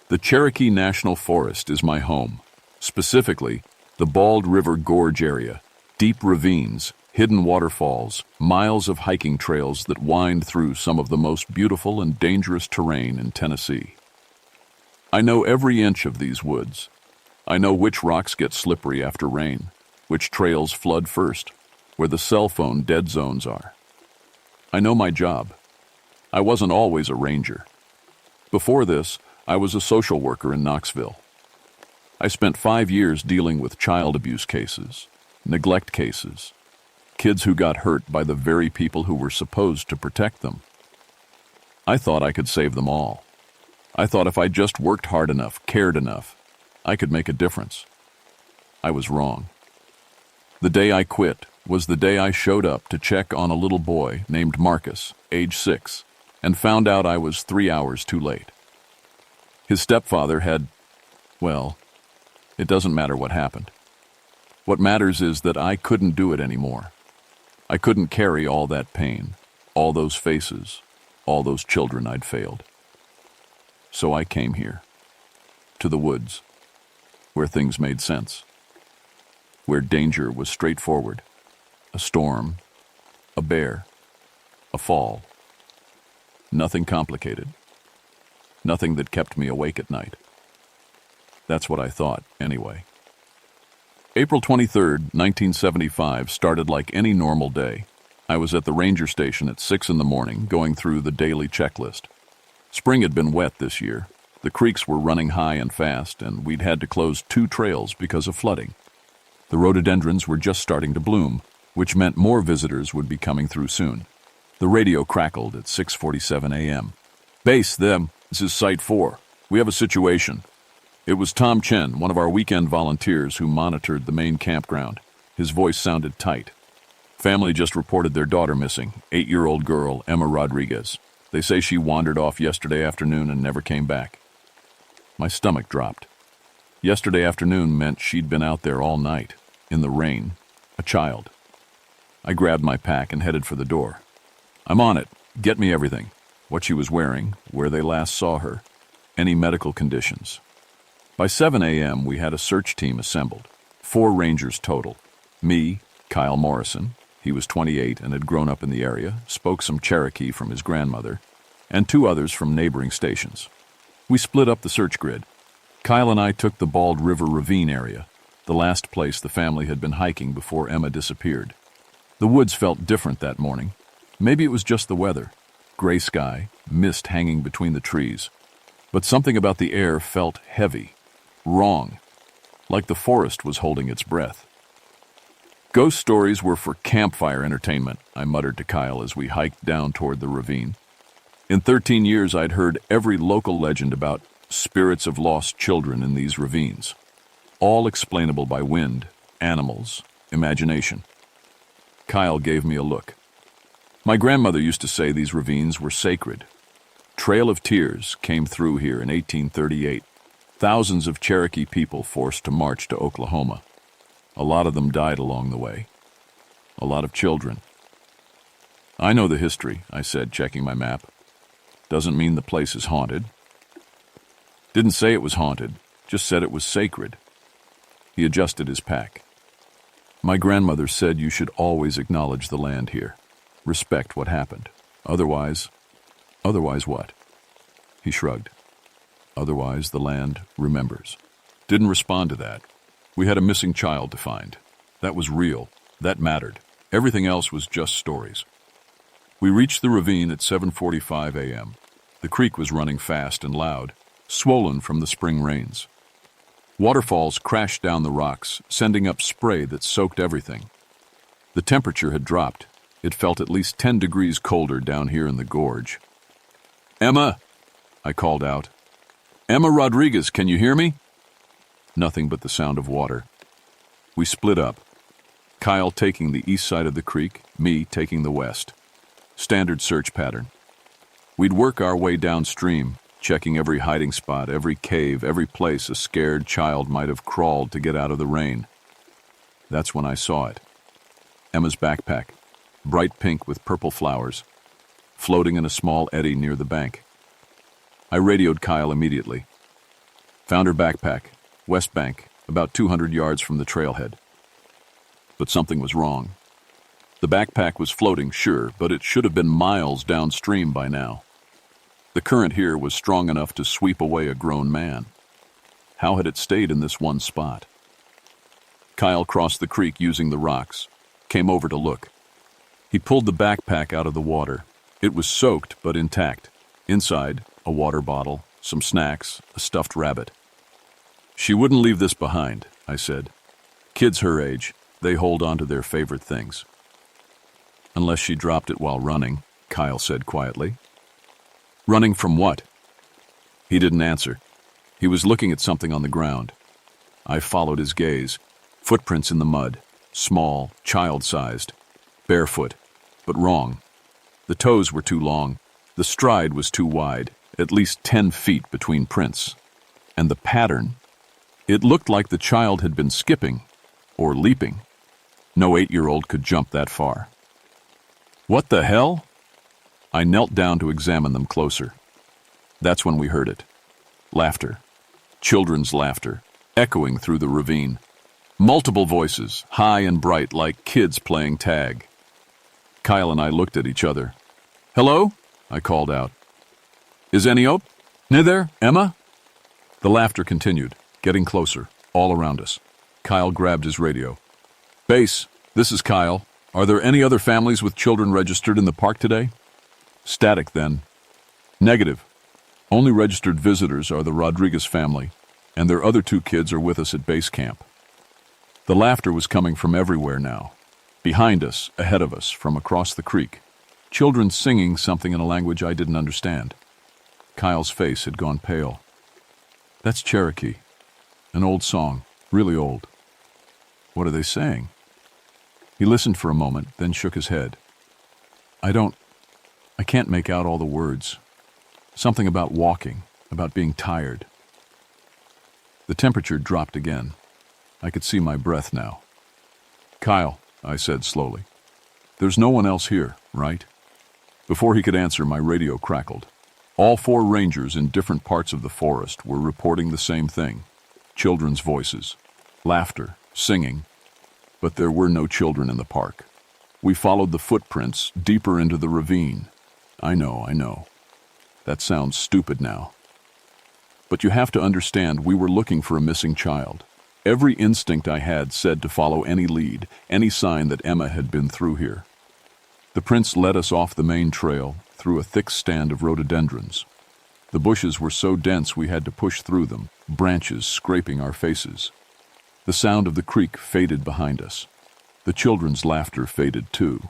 The Cherokee National Forest is my home, specifically the Bald River Gorge area, deep ravines, hidden waterfalls, miles of hiking trails that wind through some of the most beautiful and dangerous terrain in Tennessee. I know every inch of these woods. I know which rocks get slippery after rain, which trails flood first, where the cell phone dead zones are. I know my job. I wasn't always a ranger. Before this, I was a social worker in Knoxville. I spent 5 years dealing with child abuse cases, neglect cases, kids who got hurt by the very people who were supposed to protect them. I thought I could save them all. I thought if I just worked hard enough, cared enough, I could make a difference. I was wrong. The day I quit was the day I showed up to check on a little boy named Marcus, age 6, and found out I was 3 hours too late. His stepfather had, well, it doesn't matter what happened. What matters is that I couldn't do it anymore. I couldn't carry all that pain, all those faces, all those children I'd failed. So I came here, to the woods, where things made sense, where danger was straightforward, a storm, a bear, a fall. Nothing complicated, nothing that kept me awake at night. That's what I thought, anyway. April 23rd, 1975 started like any normal day. I was at the ranger station at 6 in the morning going through the daily checklist. Spring had been wet this year. The creeks were running high and fast, and we'd had to close 2 trails because of flooding. The rhododendrons were just starting to bloom, which meant more visitors would be coming through soon. The radio crackled at 6:47 a.m. "Base, this is Site 4. We have a situation." It was Tom Chen, one of our weekend volunteers who monitored the main campground. His voice sounded tight. "Family just reported their daughter missing, 8-year-old girl, Emma Rodriguez. They say she wandered off yesterday afternoon and never came back." My stomach dropped. Yesterday afternoon meant she'd been out there all night, in the rain, a child. I grabbed my pack and headed for the door. "I'm on it. Get me everything." what she was wearing, where they last saw her, any medical conditions. By 7 a.m., we had a search team assembled, 4 rangers total. Me, Kyle Morrison, he was 28 and had grown up in the area, spoke some Cherokee from his grandmother, and 2 others from neighboring stations. We split up the search grid. Kyle and I took the Bald River Ravine area, the last place the family had been hiking before Emma disappeared. The woods felt different that morning. Maybe it was just the weather. Gray sky, mist hanging between the trees. But something about the air felt heavy, wrong, like the forest was holding its breath. Ghost stories were for campfire entertainment, I muttered to Kyle as we hiked down toward the ravine. In 13 years, I'd heard every local legend about spirits of lost children in these ravines, all explainable by wind, animals, imagination. Kyle gave me a look. My grandmother used to say these ravines were sacred. Trail of Tears came through here in 1838. Thousands of Cherokee people forced to march to Oklahoma. A lot of them died along the way. A lot of children. I know the history, I said, checking my map. Doesn't mean the place is haunted. Didn't say it was haunted, just said it was sacred. He adjusted his pack. My grandmother said you should always acknowledge the land here. Respect what happened. Otherwise what? He shrugged. Otherwise, the land remembers. Didn't respond to that. We had a missing child to find. That was real. That mattered. Everything else was just stories. We reached the ravine at 7:45 a.m. The creek was running fast and loud, swollen from the spring rains. Waterfalls crashed down the rocks, sending up spray that soaked everything. The temperature had dropped. It felt at least 10 degrees colder down here in the gorge. "Emma!" I called out. "Emma Rodriguez, can you hear me?" Nothing but the sound of water. We split up. Kyle taking the east side of the creek, me taking the west. Standard search pattern. We'd work our way downstream, checking every hiding spot, every cave, every place a scared child might have crawled to get out of the rain. That's when I saw it. Emma's backpack, bright pink with purple flowers, floating in a small eddy near the bank. I radioed Kyle immediately. Found her backpack, west bank, about 200 yards from the trailhead. But something was wrong. The backpack was floating, sure, but it should have been miles downstream by now. The current here was strong enough to sweep away a grown man. How had it stayed in this one spot? Kyle crossed the creek using the rocks, came over to look. He pulled the backpack out of the water. It was soaked but intact. Inside, a water bottle, some snacks, a stuffed rabbit. "She wouldn't leave this behind," I said. "Kids her age, they hold on to their favorite things." "Unless she dropped it while running," Kyle said quietly. "Running from what?" He didn't answer. He was looking at something on the ground. I followed his gaze. Footprints in the mud, small, child-sized, barefoot, but wrong. The toes were too long. The stride was too wide, at least 10 feet between prints. And the pattern, it looked like the child had been skipping or leaping. No 8-year-old could jump that far. "What the hell?" I knelt down to examine them closer. That's when we heard it. Laughter. Children's laughter, echoing through the ravine. Multiple voices, high and bright like kids playing tag. Kyle and I looked at each other. "Hello?" I called out. "Is any op? Near there, Emma?" The laughter continued, getting closer, all around us. Kyle grabbed his radio. "Base, this is Kyle. Are there any other families with children registered in the park today?" Static then. "Negative. Only registered visitors are the Rodriguez family, and their other 2 kids are with us at base camp." The laughter was coming from everywhere now. Behind us, ahead of us, from across the creek. Children singing something in a language I didn't understand. Kyle's face had gone pale. "That's Cherokee. An old song, really old." "What are they saying?" He listened for a moment, then shook his head. I can't make out all the words. Something about walking, about being tired." The temperature dropped again. I could see my breath now. "Kyle," I said slowly, "there's no one else here, right?" Before he could answer, my radio crackled. All 4 rangers in different parts of the forest were reporting the same thing. Children's voices, laughter, singing. But there were no children in the park. We followed the footprints deeper into the ravine. I know. That sounds stupid now. But you have to understand, we were looking for a missing child. Every instinct I had said to follow any lead, any sign that Emma had been through here. The prints led us off the main trail, through a thick stand of rhododendrons. The bushes were so dense we had to push through them, branches scraping our faces. The sound of the creek faded behind us. The children's laughter faded too.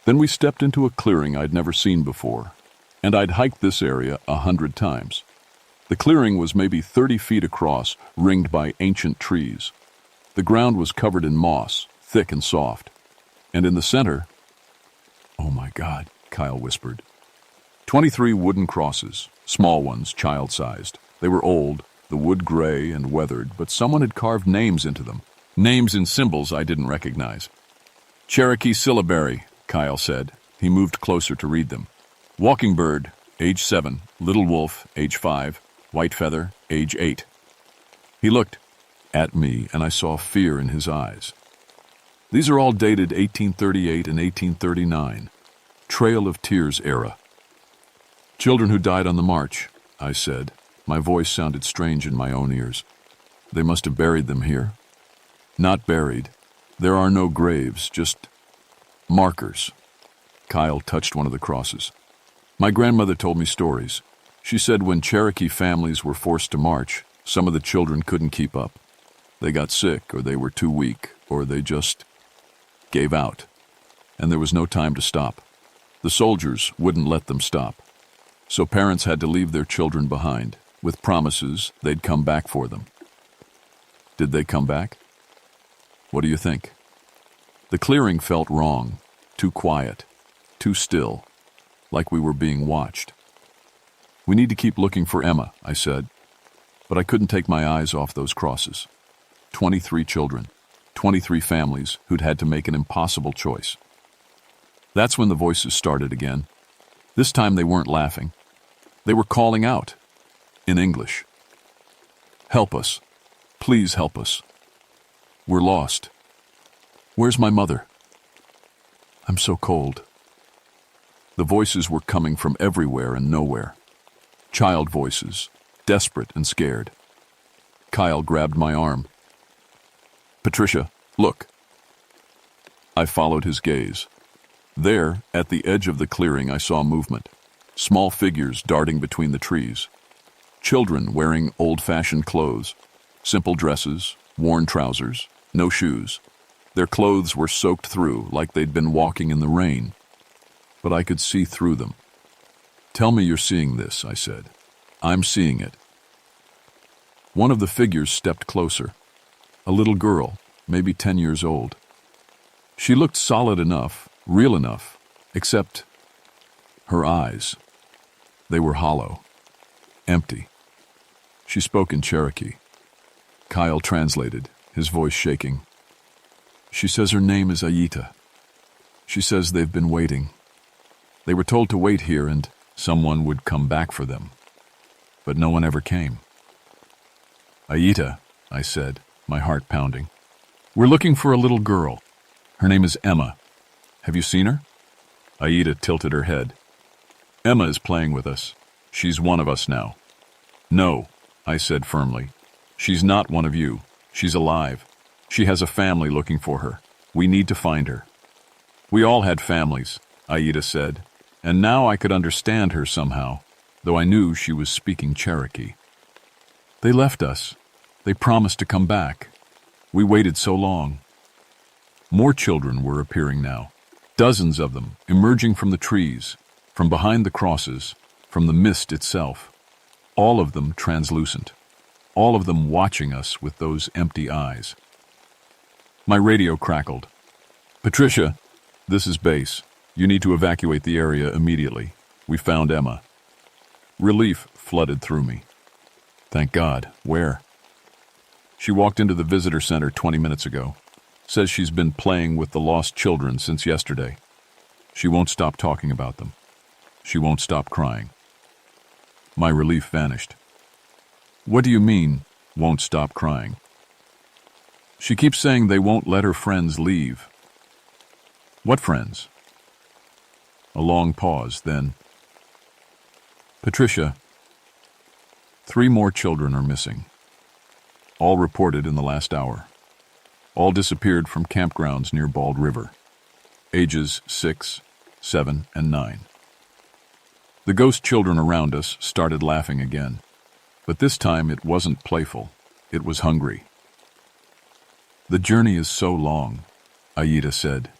Then we stepped into a clearing I'd never seen before, and I'd hiked this area 100 times. The clearing was maybe 30 feet across, ringed by ancient trees. The ground was covered in moss, thick and soft. And in the center, "Oh my God," Kyle whispered. 23 wooden crosses, small ones, child-sized. They were old, the wood gray and weathered, but someone had carved names into them. Names and symbols I didn't recognize. "Cherokee syllabary," Kyle said. He moved closer to read them. "Walking bird, age 7. Little wolf, age 5. White feather, age 8. He looked at me, and I saw fear in his eyes. These are all dated 1838 and 1839. Trail of Tears era. "Children who died on the march," I said. My voice sounded strange in my own ears. "They must have buried them here." "Not buried. There are no graves, just markers." Kyle touched one of the crosses. "My grandmother told me stories. She said when Cherokee families were forced to march, some of the children couldn't keep up. They got sick, or they were too weak, or they just gave out. And there was no time to stop. The soldiers wouldn't let them stop. So parents had to leave their children behind, with promises they'd come back for them. Did they come back? What do you think?" The clearing felt wrong, too quiet, too still, like we were being watched. "We need to keep looking for Emma," I said, but I couldn't take my eyes off those crosses. 23 children, 23 families who'd had to make an impossible choice. That's when the voices started again. This time they weren't laughing. They were calling out, in English. "Help us. Please help us. We're lost. Where's my mother? I'm so cold." The voices were coming from everywhere and nowhere. Child voices, desperate and scared. Kyle grabbed my arm. "Patricia, look." I followed his gaze. There, at the edge of the clearing, I saw movement. Small figures darting between the trees. Children wearing old-fashioned clothes. Simple dresses, worn trousers, no shoes. Their clothes were soaked through like they'd been walking in the rain. But I could see through them. "Tell me you're seeing this," I said. "I'm seeing it." One of the figures stepped closer. A little girl, maybe 10 years old. She looked solid enough, real enough, except her eyes. They were hollow, empty. She spoke in Cherokee. Kyle translated, his voice shaking. "She says her name is Ayita. She says they've been waiting. They were told to wait here and someone would come back for them. But no one ever came." "Ayita," I said, my heart pounding. "We're looking for a little girl. Her name is Emma. Have you seen her?" Ayita tilted her head. "Emma is playing with us. She's one of us now." "No," I said firmly. "She's not one of you. She's alive. She has a family looking for her. We need to find her." "We all had families," Ayita said, and now I could understand her somehow, though I knew she was speaking Cherokee. "They left us. They promised to come back. We waited so long." More children were appearing now, dozens of them, emerging from the trees, from behind the crosses, from the mist itself. All of them translucent, all of them watching us with those empty eyes. My radio crackled. "Patricia, this is base. You need to evacuate the area immediately. We found Emma." Relief flooded through me. "Thank God. Where?" "She walked into the visitor center 20 minutes ago. Says she's been playing with the lost children since yesterday. She won't stop talking about them." She won't stop crying. My relief vanished. What do you mean, won't stop crying? She keeps saying they won't let her friends leave. What friends? A long pause, then, Patricia, 3 more children are missing. All reported in the last hour. All disappeared from campgrounds near Bald River. Ages 6, 7, and 9. The ghost children around us started laughing again. But this time it wasn't playful. It was hungry. The journey is so long, Aida said.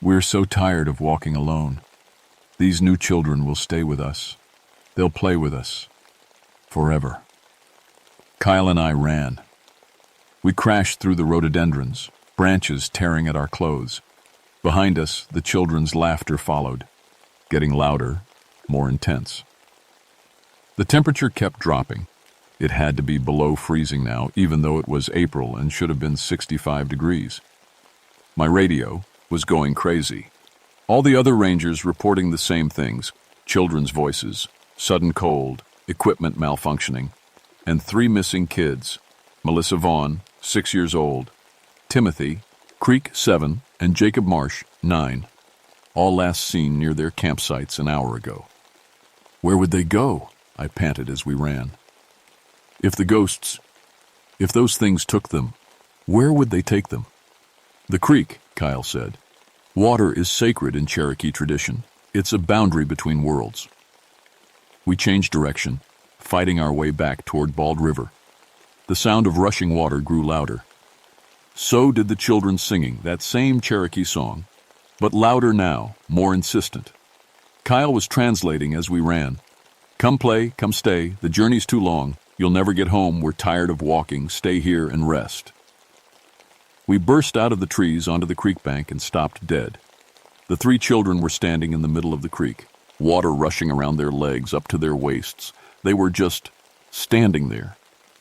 We're so tired of walking alone. These new children will stay with us. They'll play with us. Forever. Kyle and I ran. We crashed through the rhododendrons, branches tearing at our clothes. Behind us, the children's laughter followed, getting louder, more intense. The temperature kept dropping. It had to be below freezing now, even though it was April and should have been 65 degrees. My radio was going crazy. All the other rangers reporting the same things: children's voices, sudden cold, equipment malfunctioning, and 3 missing kids: Melissa Vaughn, 6 years old, Timothy, Creek, 7, and Jacob Marsh, 9, all last seen near their campsites an hour ago. Where would they go? I panted as we ran. If those things took them, where would they take them? The creek, Kyle said. Water is sacred in Cherokee tradition. It's a boundary between worlds. We changed direction, fighting our way back toward Bald River. The sound of rushing water grew louder. So did the children singing that same Cherokee song, but louder now, more insistent. Kyle was translating as we ran. Come play, come stay, the journey's too long. You'll never get home, we're tired of walking, stay here and rest. We burst out of the trees onto the creek bank and stopped dead. The 3 children were standing in the middle of the creek, water rushing around their legs up to their waists. They were just standing there,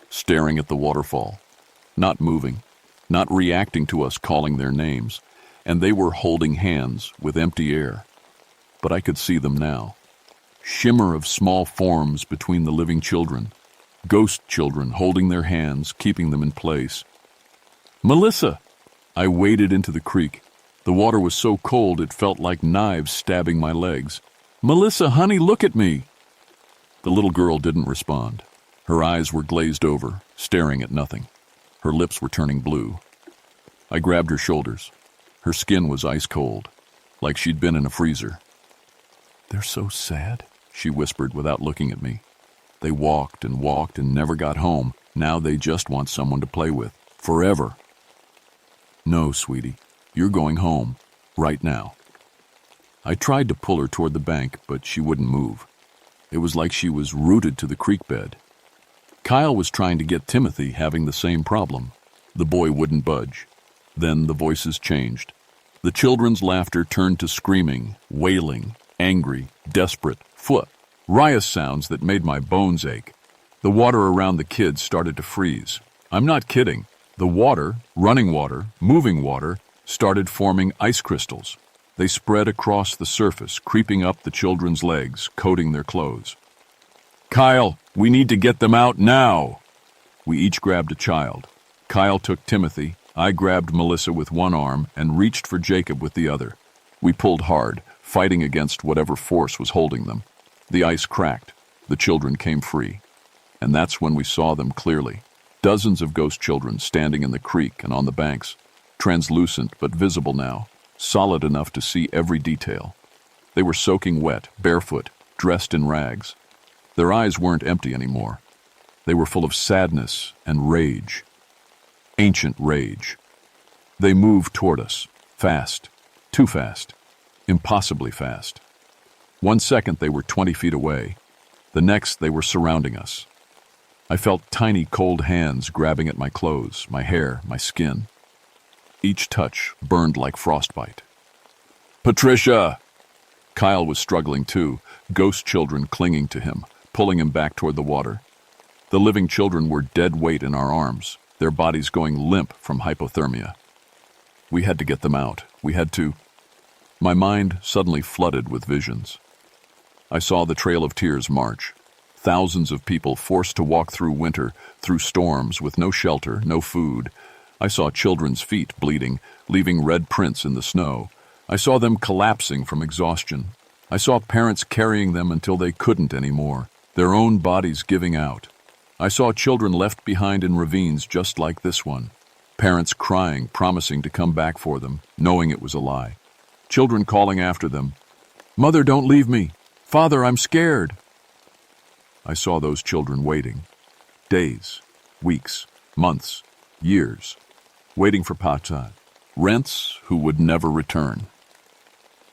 staring at the waterfall, not moving, not reacting to us calling their names, and they were holding hands with empty air. But I could see them now. Shimmer of small forms between the living children, ghost children holding their hands, keeping them in place. Melissa! I waded into the creek. The water was so cold it felt like knives stabbing my legs. Melissa, honey, look at me! The little girl didn't respond. Her eyes were glazed over, staring at nothing. Her lips were turning blue. I grabbed her shoulders. Her skin was ice cold, like she'd been in a freezer. They're so sad, she whispered without looking at me. They walked and never got home. Now they just want someone to play with. Forever. No, sweetie. You're going home. Right now. I tried to pull her toward the bank, but she wouldn't move. It was like she was rooted to the creek bed. Kyle was trying to get Timothy, having the same problem. The boy wouldn't budge. Then the voices changed. The children's laughter turned to screaming, wailing, angry, desperate, riot sounds that made my bones ache. The water around the kids started to freeze. I'm not kidding. The water, running water, moving water, started forming ice crystals. They spread across the surface, creeping up the children's legs, coating their clothes. Kyle, we need to get them out now! We each grabbed a child. Kyle took Timothy. I grabbed Melissa with one arm and reached for Jacob with the other. We pulled hard, fighting against whatever force was holding them. The ice cracked. The children came free. And that's when we saw them clearly. Dozens of ghost children standing in the creek and on the banks, translucent but visible now, solid enough to see every detail. They were soaking wet, barefoot, dressed in rags. Their eyes weren't empty anymore. They were full of sadness and rage. Ancient rage. They moved toward us, fast, too fast, impossibly fast. 1 second they were 20 feet away. The next they were surrounding us. I felt tiny cold hands grabbing at my clothes, my hair, my skin. Each touch burned like frostbite. Patricia! Kyle was struggling too, ghost children clinging to him, pulling him back toward the water. The living children were dead weight in our arms, their bodies going limp from hypothermia. We had to get them out. We had to... My mind suddenly flooded with visions. I saw the Trail of Tears march. Thousands of people forced to walk through winter, through storms, with no shelter, no food. I saw children's feet bleeding, leaving red prints in the snow. I saw them collapsing from exhaustion. I saw parents carrying them until they couldn't anymore, their own bodies giving out. I saw children left behind in ravines just like this one. Parents crying, promising to come back for them, knowing it was a lie. Children calling after them, "Mother, don't leave me. Father, I'm scared." I saw those children waiting. Days, weeks, months, years, waiting for Pata, rents who would never return.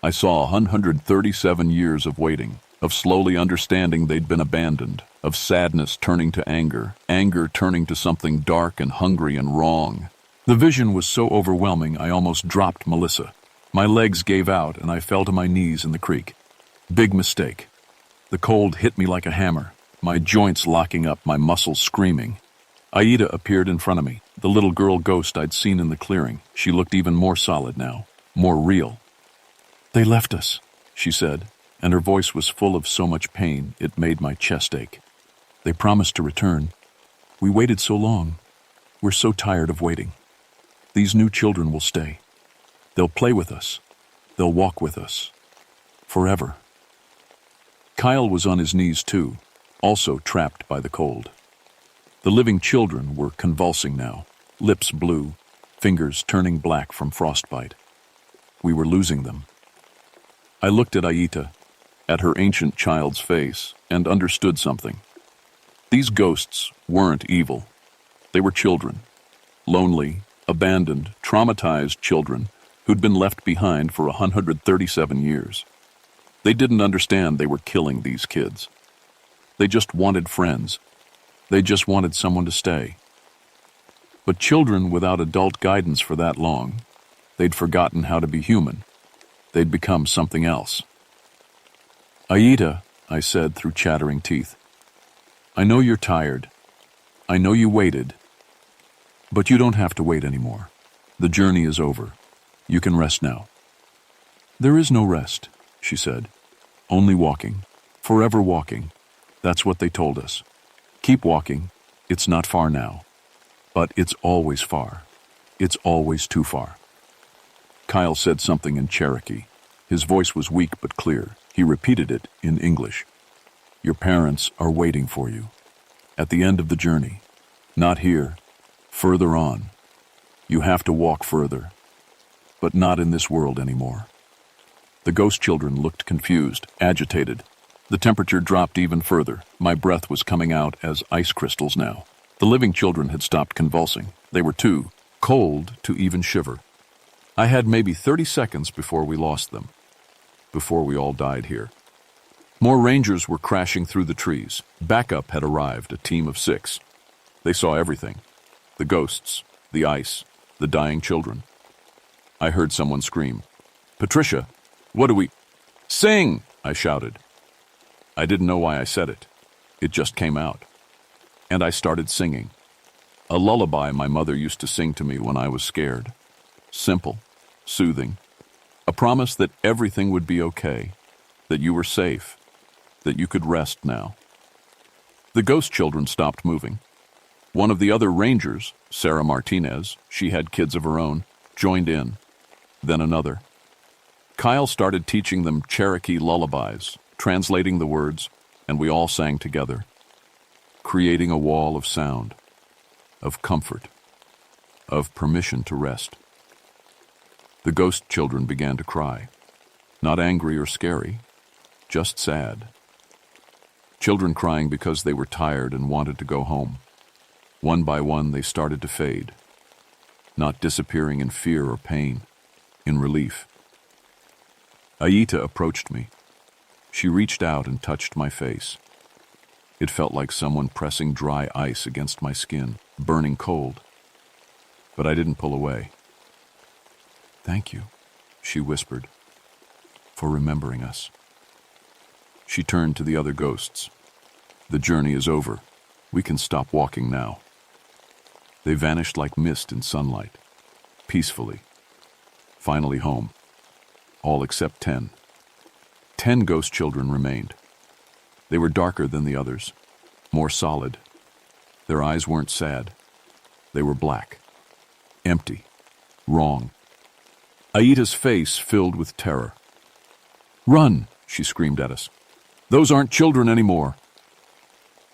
I saw 137 years of waiting, of slowly understanding they'd been abandoned, of sadness turning to anger, anger turning to something dark and hungry and wrong. The vision was so overwhelming I almost dropped Melissa. My legs gave out and I fell to my knees in the creek. Big mistake. The cold hit me like a hammer, my joints locking up, my muscles screaming. Aida appeared in front of me, the little girl ghost I'd seen in the clearing. She looked even more solid now, more real. "They left us," she said, and her voice was full of so much pain it made my chest ache. "They promised to return. We waited so long. We're so tired of waiting. These new children will stay. They'll play with us. They'll walk with us. Forever." Kyle was on his knees too, also trapped by the cold. The living children were convulsing now, lips blue, fingers turning black from frostbite. We were losing them. I looked at Aita, at her ancient child's face, and understood something. These ghosts weren't evil. They were children. Lonely, abandoned, traumatized children who'd been left behind for 137 years. They didn't understand they were killing these kids. They just wanted friends. They just wanted someone to stay. But children without adult guidance for that long, they'd forgotten how to be human. They'd become something else. "Aida," I said through chattering teeth, "I know you're tired. I know you waited. But you don't have to wait anymore. The journey is over. You can rest now." "There is no rest," she said. "Only walking. Forever walking. That's what they told us. Keep walking. It's not far now. But it's always far. It's always too far." Kyle said something in Cherokee. His voice was weak but clear. He repeated it in English. "Your parents are waiting for you. At the end of the journey. Not here. Further on. You have to walk further. But not in this world anymore." The ghost children looked confused, agitated. The temperature dropped even further. My breath was coming out as ice crystals now. The living children had stopped convulsing. They were too cold to even shiver. I had maybe 30 seconds before we lost them. Before we all died here. More rangers were crashing through the trees. Backup had arrived, a team of 6. They saw everything. The ghosts, the ice, the dying children. I heard someone scream, "Patricia, what do we—" "Sing!" I shouted. I didn't know why I said it. It just came out. And I started singing. A lullaby my mother used to sing to me when I was scared. Simple, soothing. A promise that everything would be okay, that you were safe, that you could rest now. The ghost children stopped moving. One of the other rangers, Sarah Martinez, she had kids of her own, joined in. Then another. Kyle started teaching them Cherokee lullabies, translating the words, and we all sang together, creating a wall of sound, of comfort, of permission to rest. The ghost children began to cry, not angry or scary, just sad. Children crying because they were tired and wanted to go home. One by one, they started to fade, not disappearing in fear or pain, in relief. Aita approached me. She reached out and touched my face. It felt like someone pressing dry ice against my skin, burning cold. But I didn't pull away. "Thank you," she whispered, "for remembering us." She turned to the other ghosts. "The journey is over. We can stop walking now." They vanished like mist in sunlight, peacefully. Finally home. All except 10. 10 ghost children remained, They were darker than the others, more solid. Their eyes weren't sad. They were black, empty, wrong. Aita's face filled with terror. "Run!" she screamed at us. "Those aren't children anymore."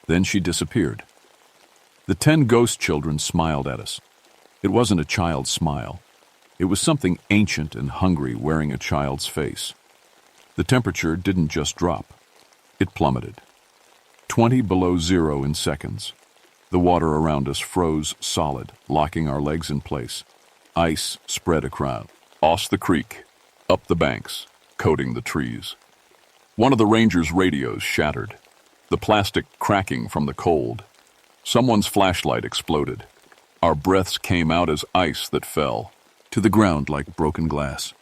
Then she disappeared. The 10 ghost children smiled at us. It wasn't a child's smile. It was something ancient and hungry wearing a child's face. The temperature didn't just drop. It plummeted. 20 below zero in seconds. The water around us froze solid, locking our legs in place. Ice spread across the creek, up the banks, coating the trees. One of the rangers' radios shattered, the plastic cracking from the cold. Someone's flashlight exploded. Our breaths came out as ice that fell to the ground like broken glass.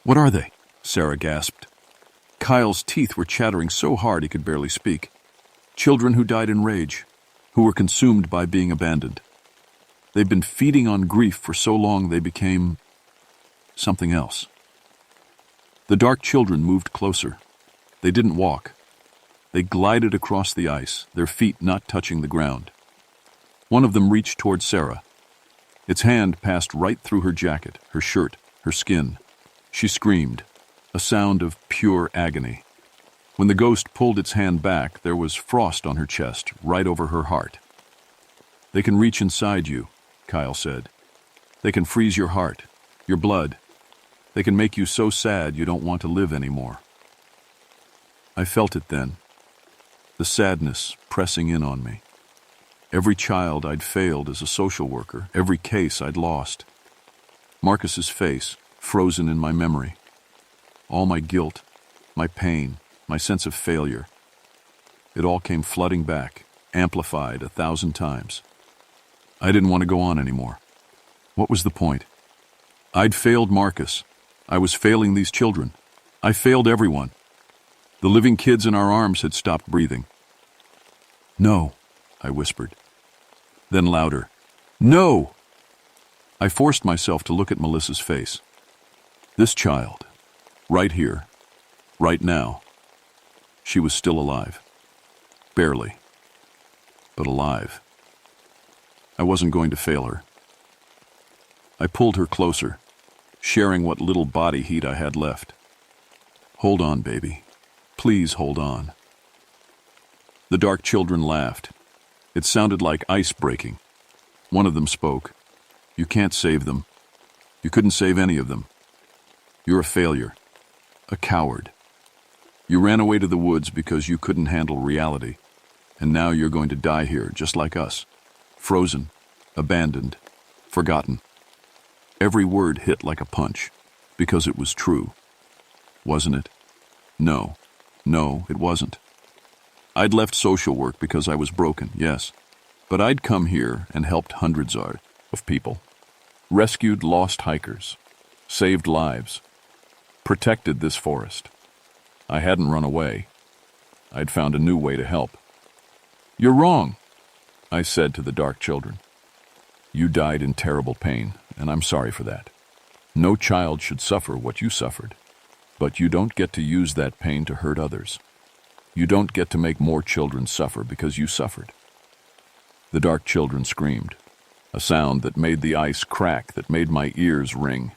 "What are they?" Sarah gasped. Kyle's teeth were chattering so hard he could barely speak. Children who died in rage, who were consumed by being abandoned. They'd been feeding on grief for so long they became something else. The dark children moved closer. They didn't walk. They glided across the ice, their feet not touching the ground. One of them reached toward Sarah. Its hand passed right through her jacket, her shirt, her skin. She screamed, a sound of pure agony. When the ghost pulled its hand back, there was frost on her chest, right over her heart. "They can reach inside you," Kyle said. "They can freeze your heart, your blood. They can make you so sad you don't want to live anymore." I felt it then, the sadness pressing in on me. Every child I'd failed as a social worker, every case I'd lost. Marcus's face, frozen in my memory. All my guilt, my pain, my sense of failure. It all came flooding back, amplified 1,000 times. I didn't want to go on anymore. What was the point? I'd failed Marcus. I was failing these children. I failed everyone. The living kids in our arms had stopped breathing. "No," I whispered. Then louder, "No!" I forced myself to look at Melissa's face. This child, right here, right now. She was still alive. Barely, but alive. I wasn't going to fail her. I pulled her closer, sharing what little body heat I had left. "Hold on, baby. Please hold on." The dark children laughed. It sounded like ice breaking. One of them spoke. "You can't save them. You couldn't save any of them. You're a failure. A coward. You ran away to the woods because you couldn't handle reality. And now you're going to die here, just like us. Frozen, abandoned, forgotten." Every word hit like a punch, because it was true. Wasn't it? No, it wasn't. I'd left social work because I was broken, yes. But I'd come here and helped hundreds of people. Rescued lost hikers. Saved lives. Protected this forest. I hadn't run away. I'd found a new way to help. "You're wrong," I said to the dark children. "You died in terrible pain, and I'm sorry for that. No child should suffer what you suffered. But you don't get to use that pain to hurt others. You don't get to make more children suffer because you suffered." The dark children screamed, a sound that made the ice crack, that made my ears ring.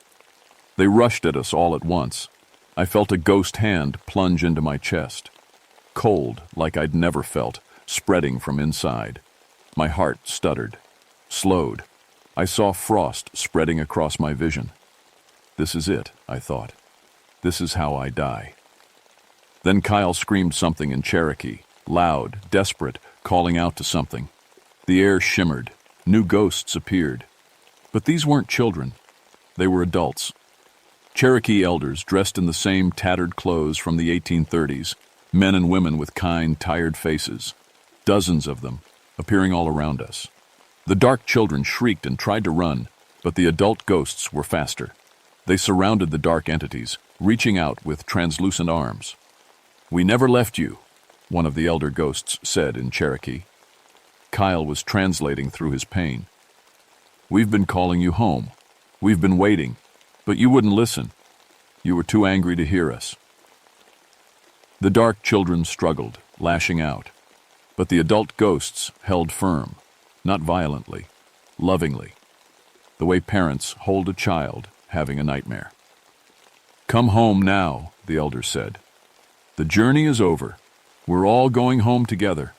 They rushed at us all at once. I felt a ghost hand plunge into my chest. Cold, like I'd never felt, spreading from inside. My heart stuttered, slowed. I saw frost spreading across my vision. This is it, I thought. This is how I die. Then Kyle screamed something in Cherokee, loud, desperate, calling out to something. The air shimmered. New ghosts appeared. But these weren't children. They were adults. Cherokee elders dressed in the same tattered clothes from the 1830s, men and women with kind, tired faces. Dozens of them, appearing all around us. The dark children shrieked and tried to run, but the adult ghosts were faster. They surrounded the dark entities, reaching out with translucent arms. "We never left you," one of the elder ghosts said in Cherokee. Kyle was translating through his pain. "We've been calling you home. We've been waiting, but you wouldn't listen. You were too angry to hear us." The dark children struggled, lashing out. But the adult ghosts held firm, not violently, lovingly, the way parents hold a child having a nightmare. "Come home now," the elders said. "The journey is over. We're all going home together."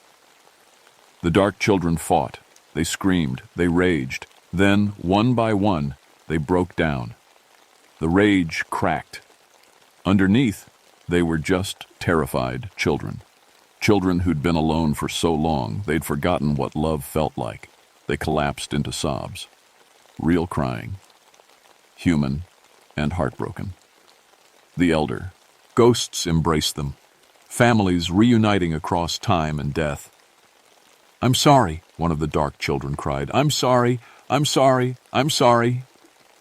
The dark children fought. They screamed. They raged. Then, one by one, they broke down. The rage cracked. Underneath, they were just terrified children. Children who'd been alone for so long, they'd forgotten what love felt like. They collapsed into sobs. Real crying. Human and heartbroken. The elder. Ghosts embraced them. Families reuniting across time and death. "I'm sorry," one of the dark children cried. "I'm sorry, I'm sorry, I'm sorry."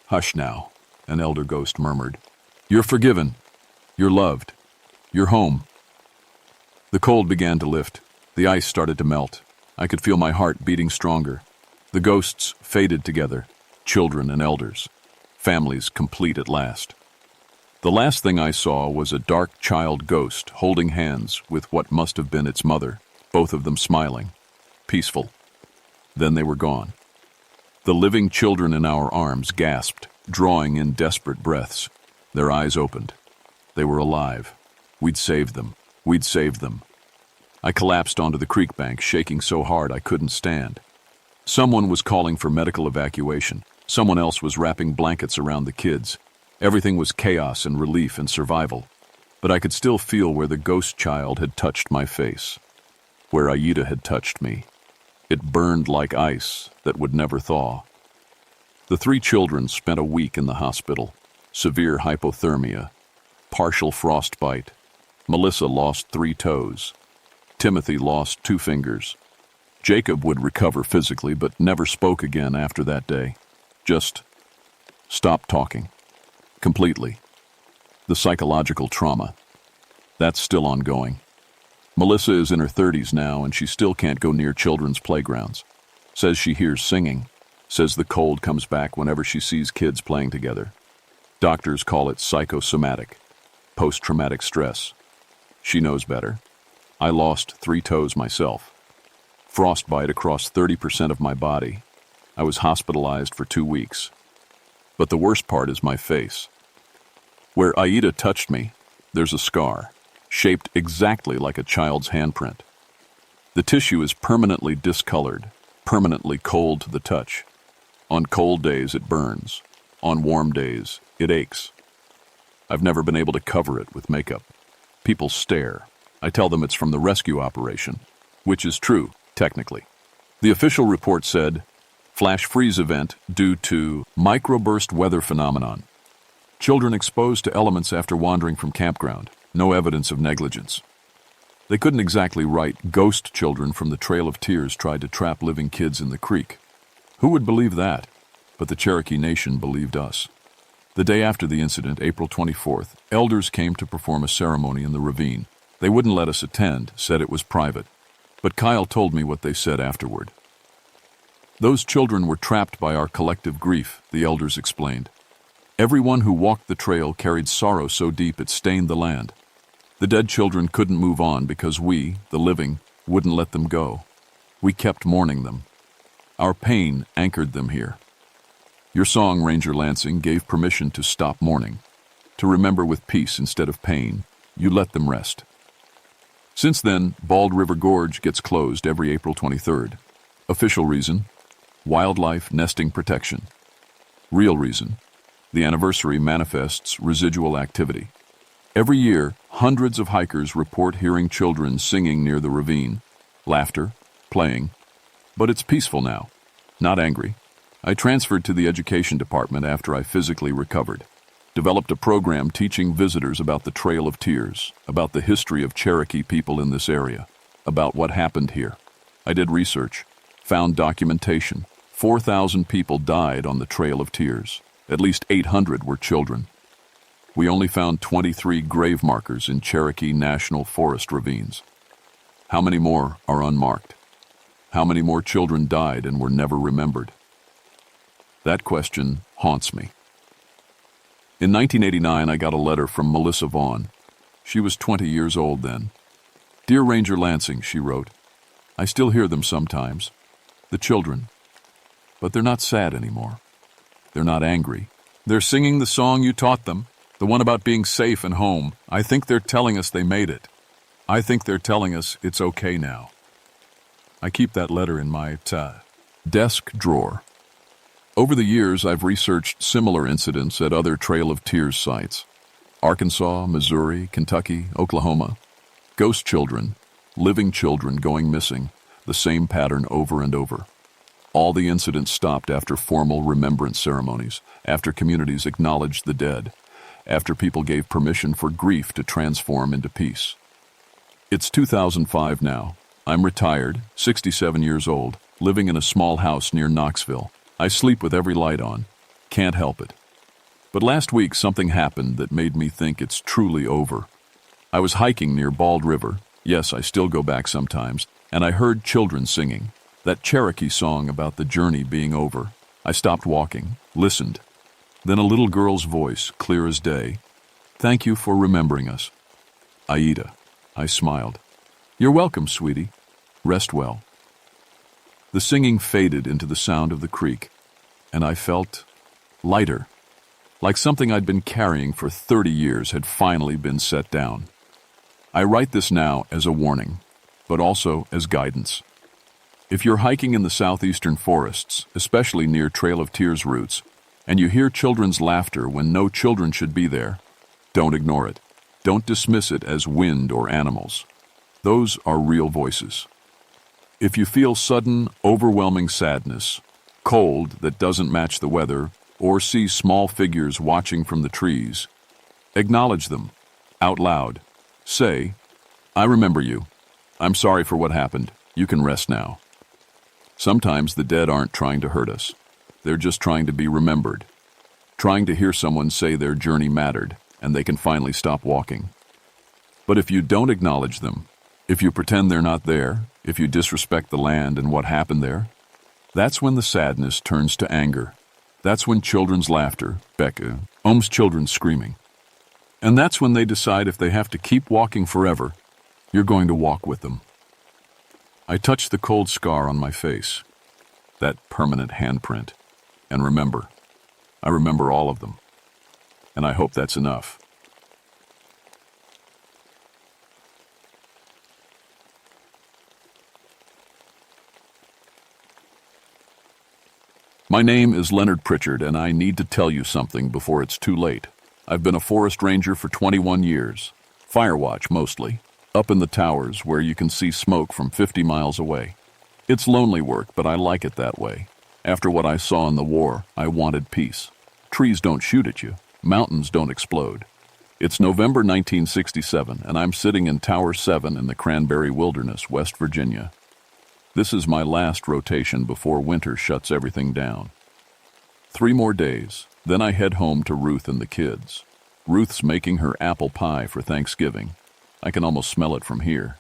"Hush now," an elder ghost murmured. "You're forgiven. You're loved. You're home." The cold began to lift. The ice started to melt. I could feel my heart beating stronger. The ghosts faded together, children and elders, families complete at last. The last thing I saw was a dark child ghost holding hands with what must have been its mother, both of them smiling, peaceful. Then they were gone. The living children in our arms gasped, drawing in desperate breaths. Their eyes opened. They were alive. We'd saved them. We'd saved them. I collapsed onto the creek bank, shaking so hard I couldn't stand. Someone was calling for medical evacuation. Someone else was wrapping blankets around the kids. Everything was chaos and relief and survival. But I could still feel where the ghost child had touched my face, where Aida had touched me. It burned like ice that would never thaw. The 3 children spent a week in the hospital. Severe hypothermia, partial frostbite. Melissa lost 3 toes. Timothy lost 2 fingers. Jacob would recover physically, but never spoke again after that day. Just stopped talking. Completely. The psychological trauma. That's still ongoing. Melissa is in her 30s now, and she still can't go near children's playgrounds. Says she hears singing. Says the cold comes back whenever she sees kids playing together. Doctors call it psychosomatic, post-traumatic stress. She knows better. I lost 3 toes myself. Frostbite across 30% of my body. I was hospitalized for 2 weeks. But the worst part is my face. Where Aida touched me, there's a scar, shaped exactly like a child's handprint. The tissue is permanently discolored, permanently cold to the touch. On cold days, it burns. On warm days, it aches. I've never been able to cover it with makeup. People stare. I tell them it's from the rescue operation, which is true, technically. The official report said, flash freeze event due to microburst weather phenomenon. Children exposed to elements after wandering from campground. No evidence of negligence. They couldn't exactly write ghost children from the Trail of Tears tried to trap living kids in the creek. Who would believe that? But the Cherokee Nation believed us. The day after the incident, April 24th, elders came to perform a ceremony in the ravine. They wouldn't let us attend, said it was private. But Kyle told me what they said afterward. Those children were trapped by our collective grief, the elders explained. Everyone who walked the trail carried sorrow so deep it stained the land. The dead children couldn't move on because we, the living, wouldn't let them go. We kept mourning them. Our pain anchored them here. Your song, Ranger Lansing, gave permission to stop mourning, to remember with peace instead of pain. You let them rest. Since then, Bald River Gorge gets closed every April 23rd. Official reason, wildlife nesting protection. Real reason, the anniversary manifests residual activity. Every year, hundreds of hikers report hearing children singing near the ravine, laughter, playing. But it's peaceful now, not angry. I transferred to the education department after I physically recovered. Developed a program teaching visitors about the Trail of Tears, about the history of Cherokee people in this area, about what happened here. I did research, found documentation. 4,000 people died on the Trail of Tears. At least 800 were children. We only found 23 grave markers in Cherokee National Forest ravines. How many more are unmarked? How many more children died and were never remembered? That question haunts me. In 1989, I got a letter from Melissa Vaughn. She was 20 years old then. "Dear Ranger Lansing," she wrote, "I still hear them sometimes. The children. But they're not sad anymore. They're not angry. They're singing the song you taught them, the one about being safe and home. I think they're telling us they made it. I think they're telling us it's okay now." I keep that letter in my desk drawer. Over the years, I've researched similar incidents at other Trail of Tears sites. Arkansas, Missouri, Kentucky, Oklahoma. Ghost children, living children going missing, the same pattern over and over. All the incidents stopped after formal remembrance ceremonies, after communities acknowledged the dead, after people gave permission for grief to transform into peace. It's 2005 now. I'm retired, 67 years old, living in a small house near Knoxville. I sleep with every light on. Can't help it. But last week something happened that made me think it's truly over. I was hiking near Bald River. Yes, I still go back sometimes, and I heard children singing. That Cherokee song about the journey being over. I stopped walking, listened. Then a little girl's voice, clear as day. "Thank you for remembering us." "Aida." I smiled. "You're welcome, sweetie. Rest well." The singing faded into the sound of the creek, and I felt lighter, like something I'd been carrying for 30 years had finally been set down. I write this now as a warning, but also as guidance. If you're hiking in the southeastern forests, especially near Trail of Tears routes, and you hear children's laughter when no children should be there, don't ignore it. Don't dismiss it as wind or animals. Those are real voices. If you feel sudden, overwhelming sadness, cold that doesn't match the weather, or see small figures watching from the trees, acknowledge them, out loud. Say, "I remember you. I'm sorry for what happened. You can rest now." Sometimes the dead aren't trying to hurt us. They're just trying to be remembered, trying to hear someone say their journey mattered, and they can finally stop walking. But if you don't acknowledge them, if you pretend they're not there, if you disrespect the land and what happened there, that's when the sadness turns to anger. That's when children's laughter, Becca, Ohm's children screaming. And that's when they decide if they have to keep walking forever, you're going to walk with them. I touch the cold scar on my face, that permanent handprint, and remember. I remember all of them. And I hope that's enough. My name is Leonard Pritchard, and I need to tell you something before it's too late. I've been a forest ranger for 21 years, fire watch mostly, up in the towers where you can see smoke from 50 miles away. It's lonely work, but I like it that way. After what I saw in the war, I wanted peace. Trees don't shoot at you. Mountains don't explode. It's November 1967, and I'm sitting in Tower 7 in the Cranberry Wilderness, West Virginia. This is my last rotation before winter shuts everything down. 3 more days, then I head home to Ruth and the kids. Ruth's making her apple pie for Thanksgiving. I can almost smell it from here.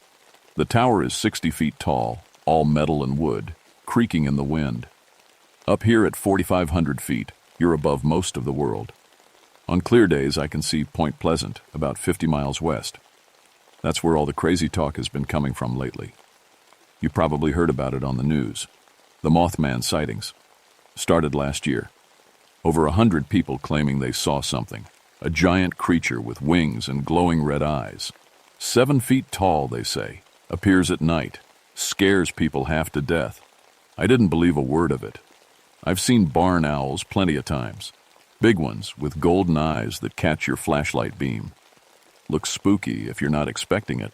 The tower is 60 feet tall, all metal and wood, creaking in the wind. Up here at 4,500 feet, you're above most of the world. On clear days, I can see Point Pleasant, about 50 miles west. That's where all the crazy talk has been coming from lately. You probably heard about it on the news. The Mothman sightings. Started last year. Over 100 people claiming they saw something. A giant creature with wings and glowing red eyes. 7 feet tall, they say. Appears at night. Scares people half to death. I didn't believe a word of it. I've seen barn owls plenty of times. Big ones with golden eyes that catch your flashlight beam. Looks spooky if you're not expecting it.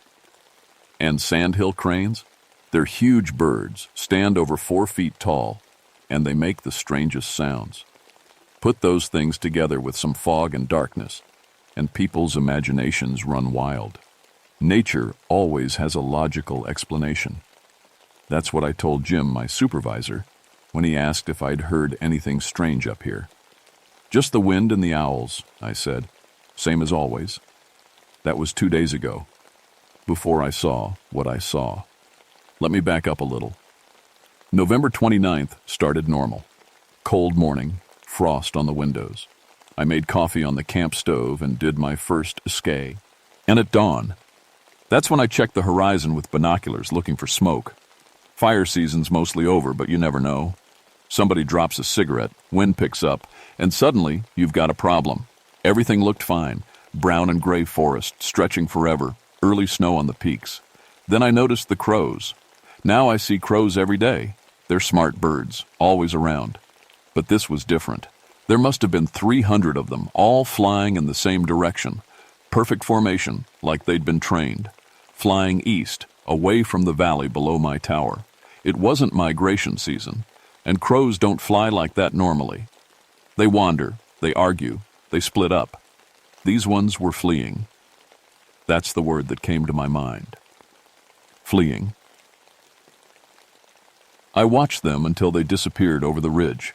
And sandhill cranes? They're huge birds, stand over 4 feet tall, and they make the strangest sounds. Put those things together with some fog and darkness, and people's imaginations run wild. Nature always has a logical explanation. That's what I told Jim, my supervisor, when he asked if I'd heard anything strange up here. "Just the wind and the owls," I said. "Same as always." That was 2 days ago, before I saw what I saw. Let me back up a little. November 29th started normal. Cold morning, frost on the windows. I made coffee on the camp stove and did my first escape. And at dawn, that's when I checked the horizon with binoculars looking for smoke. Fire season's mostly over, but you never know. Somebody drops a cigarette, wind picks up, and suddenly you've got a problem. Everything looked fine. Brown and gray forest, stretching forever, early snow on the peaks. Then I noticed the crows. Now I see crows every day. They're smart birds, always around. But this was different. There must have been 300 of them, all flying in the same direction. Perfect formation, like they'd been trained. Flying east, away from the valley below my tower. It wasn't migration season, and crows don't fly like that normally. They wander, they argue, they split up. These ones were fleeing. That's the word that came to my mind. Fleeing. I watched them until they disappeared over the ridge.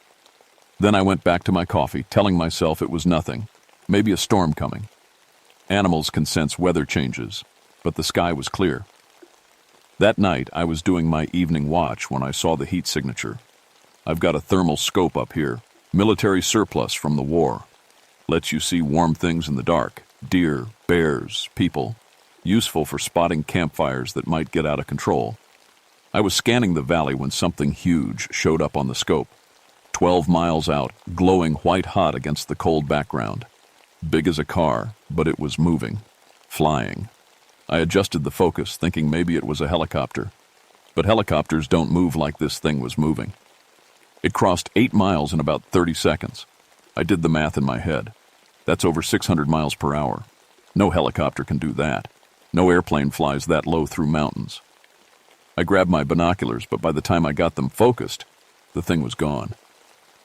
Then I went back to my coffee, telling myself it was nothing, maybe a storm coming. Animals can sense weather changes, but the sky was clear. That night, I was doing my evening watch when I saw the heat signature. I've got a thermal scope up here, military surplus from the war. Lets you see warm things in the dark, deer, bears, people. Useful for spotting campfires that might get out of control. I was scanning the valley when something huge showed up on the scope. 12 miles out, glowing white hot against the cold background. Big as a car, but it was moving, flying. I adjusted the focus, thinking maybe it was a helicopter. But helicopters don't move like this thing was moving. It crossed 8 miles in about 30 seconds. I did the math in my head. That's over 600 miles per hour. No helicopter can do that. No airplane flies that low through mountains. I grabbed my binoculars, but by the time I got them focused, the thing was gone.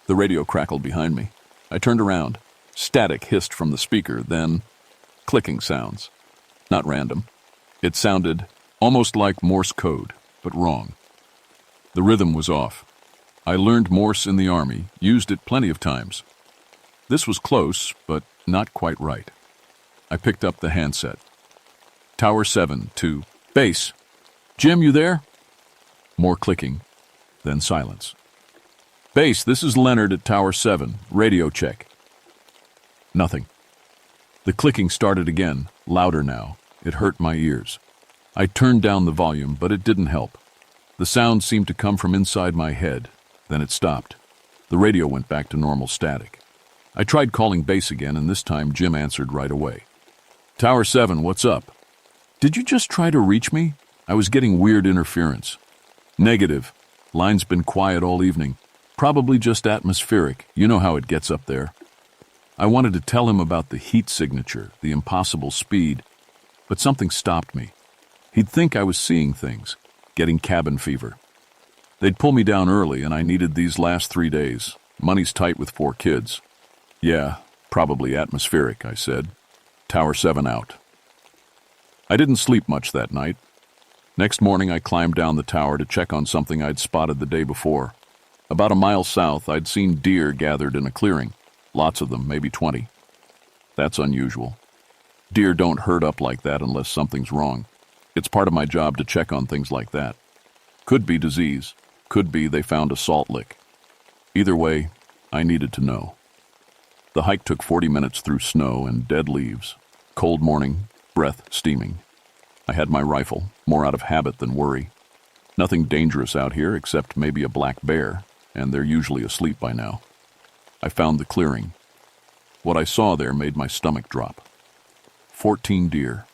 The radio crackled behind me. I turned around. Static hissed from the speaker, then clicking sounds. Not random. It sounded almost like Morse code, but wrong. The rhythm was off. I learned Morse in the Army, used it plenty of times. This was close, but not quite right. I picked up the handset. Tower 7 to base. Jim, you there? More clicking, then silence. Base, this is Leonard at Tower 7. Radio check. Nothing. The clicking started again, louder now. It hurt my ears. I turned down the volume, but it didn't help. The sound seemed to come from inside my head. Then it stopped. The radio went back to normal static. I tried calling base again, and this time Jim answered right away. Tower 7, what's up? Did you just try to reach me? I was getting weird interference. Negative. Line's been quiet all evening. Probably just atmospheric. You know how it gets up there. I wanted to tell him about the heat signature, the impossible speed, but something stopped me. He'd think I was seeing things, getting cabin fever. They'd pull me down early, and I needed these last 3 days. Money's tight with 4 kids. Yeah, probably atmospheric, I said. Tower 7 out. I didn't sleep much that night. Next morning, I climbed down the tower to check on something I'd spotted the day before. About a mile south, I'd seen deer gathered in a clearing. Lots of them, maybe 20. That's unusual. Deer don't herd up like that unless something's wrong. It's part of my job to check on things like that. Could be disease. Could be they found a salt lick. Either way, I needed to know. The hike took 40 minutes through snow and dead leaves. Cold morning, breath steaming. I had my rifle, more out of habit than worry. Nothing dangerous out here except maybe a black bear, and they're usually asleep by now. I found the clearing. What I saw there made my stomach drop. 14 deer,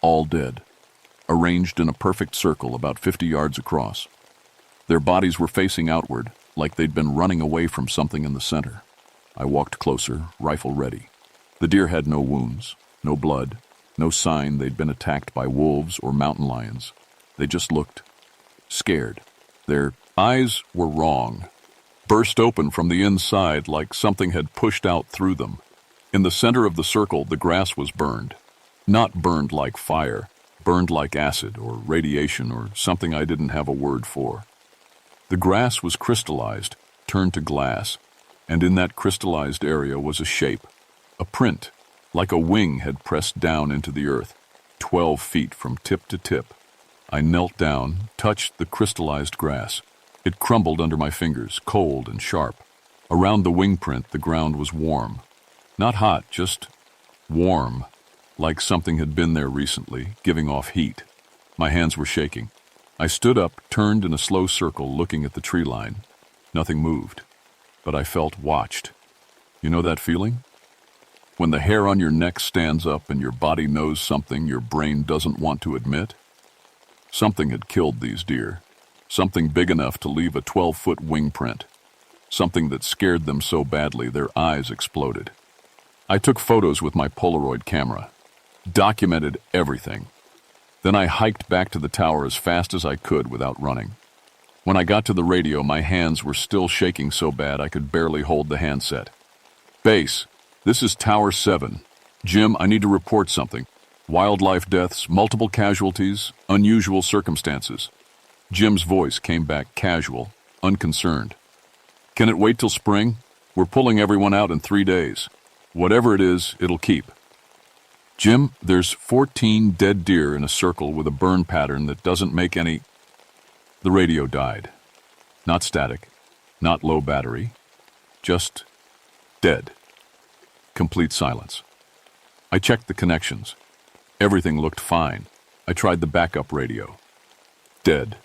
all dead, arranged in a perfect circle about 50 yards across. Their bodies were facing outward, like they'd been running away from something in the center. I walked closer, rifle ready. The deer had no wounds, no blood, no sign they'd been attacked by wolves or mountain lions. They just looked scared. Their eyes were wrong, burst open from the inside like something had pushed out through them. In the center of the circle, the grass was burned. Not burned like fire, burned like acid or radiation or something I didn't have a word for. The grass was crystallized, turned to glass, and in that crystallized area was a shape, a print, like a wing had pressed down into the earth, 12 feet from tip to tip. I knelt down, touched the crystallized grass. It crumbled under my fingers, cold and sharp. Around the wing print, the ground was warm. Not hot, just warm. like something had been there recently, giving off heat. My hands were shaking. I stood up, turned in a slow circle, looking at the tree line. Nothing moved, but I felt watched. You know that feeling? When the hair on your neck stands up and your body knows something your brain doesn't want to admit? Something had killed these deer. Something big enough to leave a 12-foot wing print. Something that scared them so badly their eyes exploded. I took photos with my Polaroid camera, documented everything. Then I hiked back to the tower as fast as I could without running. When I got to the radio, my hands were still shaking so bad I could barely hold the handset. Base, this is Tower 7. Jim, I need to report something. Wildlife deaths, multiple casualties, unusual circumstances. Jim's voice came back casual, unconcerned. Can it wait till spring? We're pulling everyone out in 3 days. Whatever it is, it'll keep. Jim, there's 14 dead deer in a circle with a burn pattern that doesn't make any... The radio died. Not static, not low battery, just dead. Complete silence. I checked the connections. Everything looked fine. I tried the backup radio. Dead.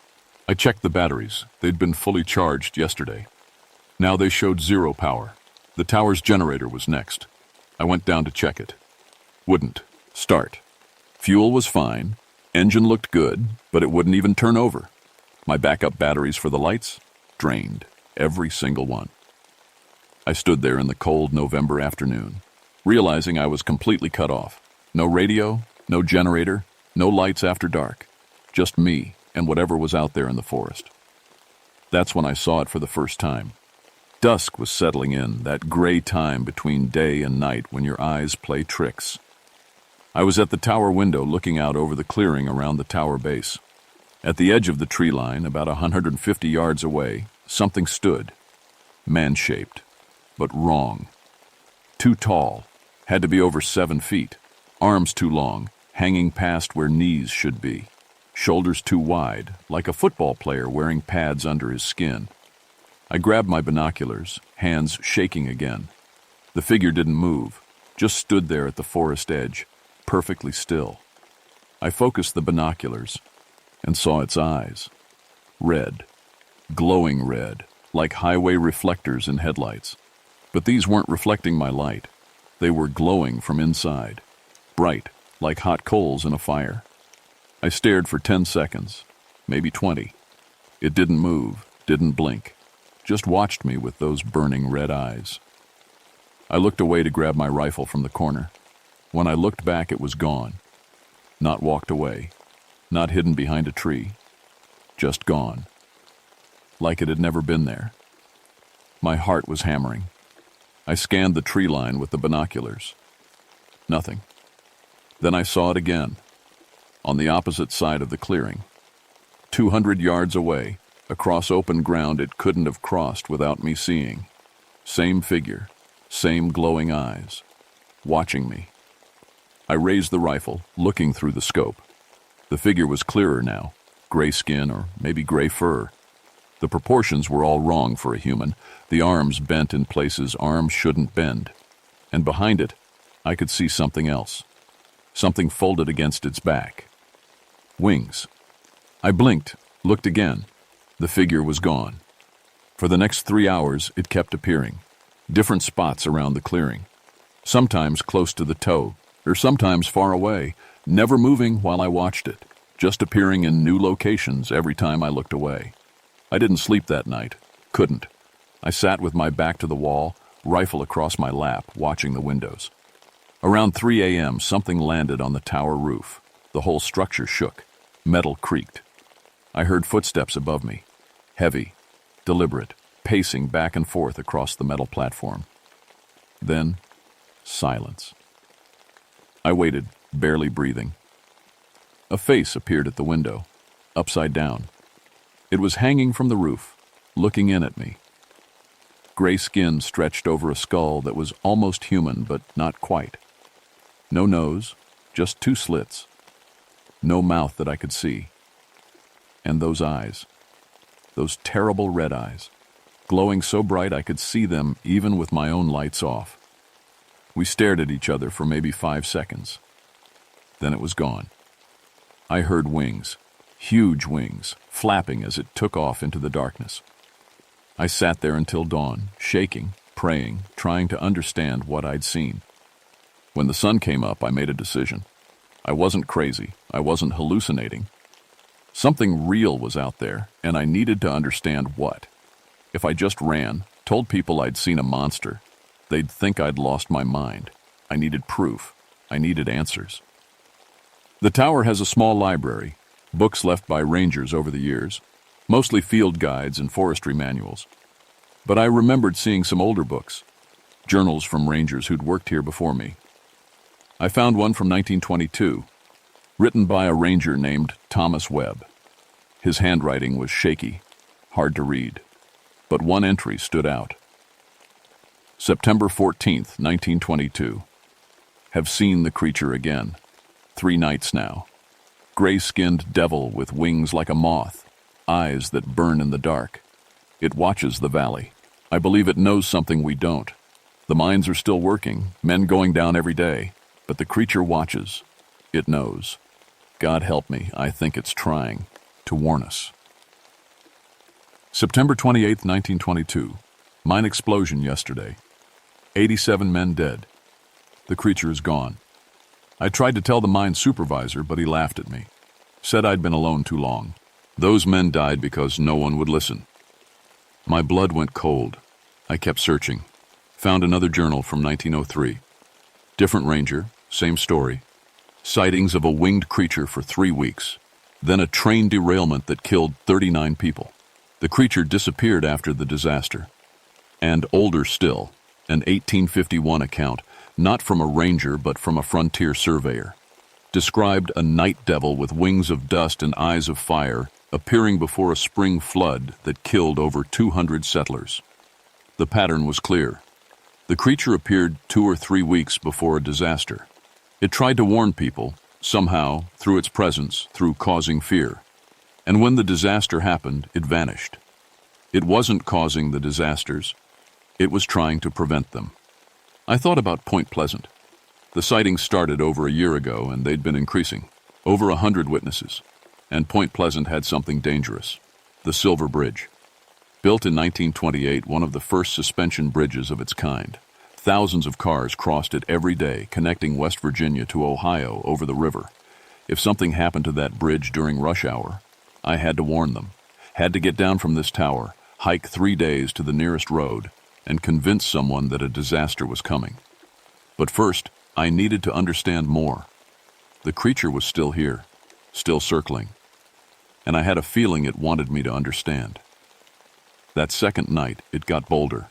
I checked the batteries. They'd been fully charged yesterday. Now they showed 0 power. The tower's generator was next. I went down to check it. Wouldn't start. Fuel was fine. Engine looked good, but it wouldn't even turn over. My backup batteries for the lights? Drained. Every single one. I stood there in the cold November afternoon, realizing I was completely cut off. No radio, no generator, no lights after dark. Just me and whatever was out there in the forest. That's when I saw it for the first time. Dusk was settling in, that gray time between day and night when your eyes play tricks. I was at the tower window looking out over the clearing around the tower base. At the edge of the tree line, about 150 yards away, something stood. Man-shaped, but wrong. Too tall, had to be over 7 feet. Arms too long, hanging past where knees should be. Shoulders too wide, like a football player wearing pads under his skin. I grabbed my binoculars, hands shaking again. The figure didn't move, just stood there at the forest edge, perfectly still. I focused the binoculars and saw its eyes. Red, glowing red, like highway reflectors in headlights. But these weren't reflecting my light. They were glowing from inside, bright, like hot coals in a fire. I stared for 10 seconds, maybe 20. It didn't move, didn't blink. Just watched me with those burning red eyes. I looked away to grab my rifle from the corner. When I looked back, it was gone. Not walked away, not hidden behind a tree. Just gone. Like it had never been there. My heart was hammering. I scanned the tree line with the binoculars. Nothing. Then I saw it again, on the opposite side of the clearing. 200 yards away, across open ground it couldn't have crossed without me seeing. Same figure, same glowing eyes, watching me. I raised the rifle, looking through the scope. The figure was clearer now, gray skin or maybe gray fur. The proportions were all wrong for a human, the arms bent in places arms shouldn't bend. And behind it, I could see something else. Something folded against its back. Wings. I blinked, looked again. The figure was gone. For the next 3 hours, it kept appearing. Different spots around the clearing. Sometimes close to the toe, or sometimes far away, never moving while I watched it, just appearing in new locations every time I looked away. I didn't sleep that night. Couldn't. I sat with my back to the wall, rifle across my lap, watching the windows. Around 3 a.m., something landed on the tower roof. The whole structure shook. Metal creaked. I heard footsteps above me. Heavy, deliberate, pacing back and forth across the metal platform. Then, silence. I waited, barely breathing. A face appeared at the window, upside down. It was hanging from the roof, looking in at me. Gray skin stretched over a skull that was almost human, but not quite. No nose, just 2 slits. No mouth that I could see. And those eyes. Those terrible red eyes, glowing so bright I could see them even with my own lights off. We stared at each other for maybe 5 seconds. Then it was gone. I heard wings, huge wings, flapping as it took off into the darkness. I sat there until dawn, shaking, praying, trying to understand what I'd seen. When the sun came up, I made a decision. I wasn't crazy. I wasn't hallucinating. Something real was out there, and I needed to understand what. If I just ran, told people I'd seen a monster, they'd think I'd lost my mind. I needed proof. I needed answers. The tower has a small library, books left by rangers over the years, mostly field guides and forestry manuals. But I remembered seeing some older books, journals from rangers who'd worked here before me. I found one from 1922, written by a ranger named Thomas Webb. His handwriting was shaky, hard to read, but one entry stood out. September 14th, 1922. Have seen the creature again. 3 nights now. Gray-skinned devil with wings like a moth, eyes that burn in the dark. It watches the valley. I believe it knows something we don't. The mines are still working, men going down every day, but the creature watches. It knows. God help me, I think it's trying to warn us. September 28th, 1922. Mine explosion yesterday. 87 men dead. The creature is gone. I tried to tell the mine supervisor, but he laughed at me. Said I'd been alone too long. Those men died because no one would listen. My blood went cold. I kept searching. Found another journal from 1903. Different ranger, same story. Sightings of a winged creature for 3 weeks. Then a train derailment that killed 39 people. The creature disappeared after the disaster. And older still, an 1851 account, not from a ranger but from a frontier surveyor, described a night devil with wings of dust and eyes of fire appearing before a spring flood that killed over 200 settlers. The pattern was clear. The creature appeared 2 or 3 weeks before a disaster. It tried to warn people, somehow, through its presence, through causing fear. And when the disaster happened, it vanished. It wasn't causing the disasters. It was trying to prevent them. I thought about Point Pleasant. The sightings started over a year ago, and they'd been increasing. Over 100 witnesses. And Point Pleasant had something dangerous. The Silver Bridge. Built in 1928, one of the first suspension bridges of its kind. Thousands of cars crossed it every day, connecting West Virginia to Ohio over the river. If something happened to that bridge during rush hour, I had to warn them. Had to get down from this tower, hike 3 days to the nearest road, and convince someone that a disaster was coming. But first, I needed to understand more. The creature was still here, still circling, and I had a feeling it wanted me to understand. That second night, it got bolder.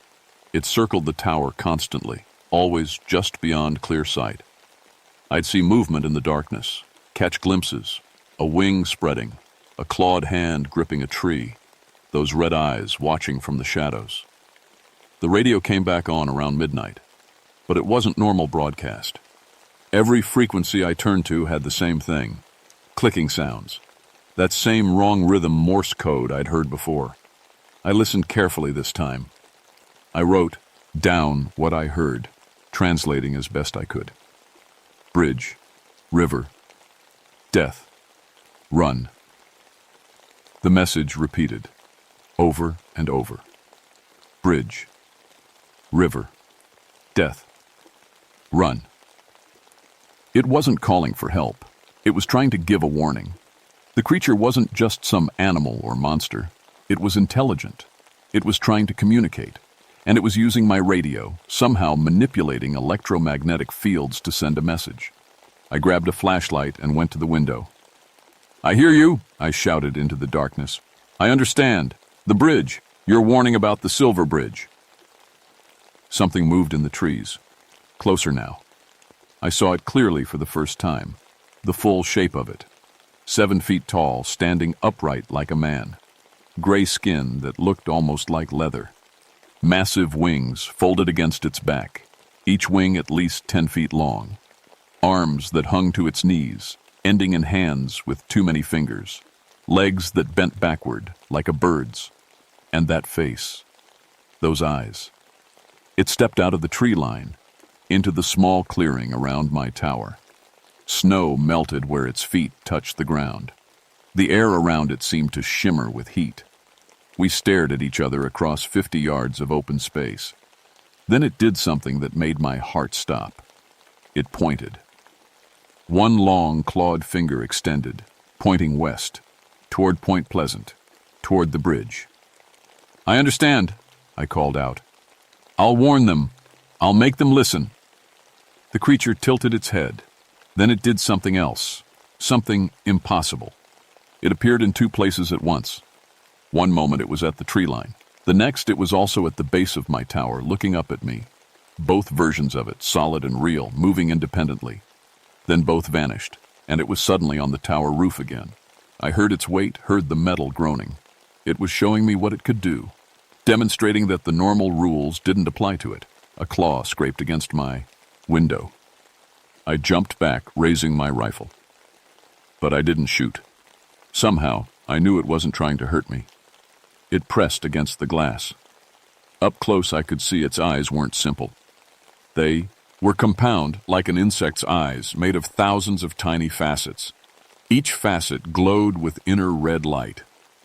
It circled the tower constantly, always just beyond clear sight. I'd see movement in the darkness, catch glimpses, a wing spreading, a clawed hand gripping a tree, those red eyes watching from the shadows. The radio came back on around midnight, but it wasn't normal broadcast. Every frequency I turned to had the same thing, clicking sounds, that same wrong rhythm Morse code I'd heard before. I listened carefully this time. I wrote down what I heard, translating as best I could. Bridge, river, death, run. The message repeated, over and over. Bridge, river, death, run. It wasn't calling for help. It was trying to give a warning. The creature wasn't just some animal or monster. It was intelligent. It was trying to communicate. And it was using my radio, somehow manipulating electromagnetic fields to send a message. I grabbed a flashlight and went to the window. "I hear you," I shouted into the darkness. "I understand. The bridge. You're warning about the Silver Bridge." Something moved in the trees. Closer now. I saw it clearly for the first time. The full shape of it. 7 feet tall, standing upright like a man. Gray skin that looked almost like leather. Massive wings folded against its back, each wing at least 10 feet long. Arms that hung to its knees, ending in hands with too many fingers. Legs that bent backward, like a bird's. And that face. Those eyes. It stepped out of the tree line, into the small clearing around my tower. Snow melted where its feet touched the ground. The air around it seemed to shimmer with heat. We stared at each other across 50 yards of open space. Then it did something that made my heart stop. It pointed. One long, clawed finger extended, pointing west, toward Point Pleasant, toward the bridge. "I understand," I called out. "I'll warn them. I'll make them listen." The creature tilted its head. Then it did something else, something impossible. It appeared in two places at once. One moment it was at the tree line. The next it was also at the base of my tower, looking up at me. Both versions of it, solid and real, moving independently. Then both vanished, and it was suddenly on the tower roof again. I heard its weight, heard the metal groaning. It was showing me what it could do, demonstrating that the normal rules didn't apply to it. A claw scraped against my window. I jumped back, raising my rifle. But I didn't shoot. Somehow, I knew it wasn't trying to hurt me. It pressed against the glass. Up close, I could see its eyes weren't simple. They were compound, like an insect's eyes, made of thousands of tiny facets. Each facet glowed with inner red light.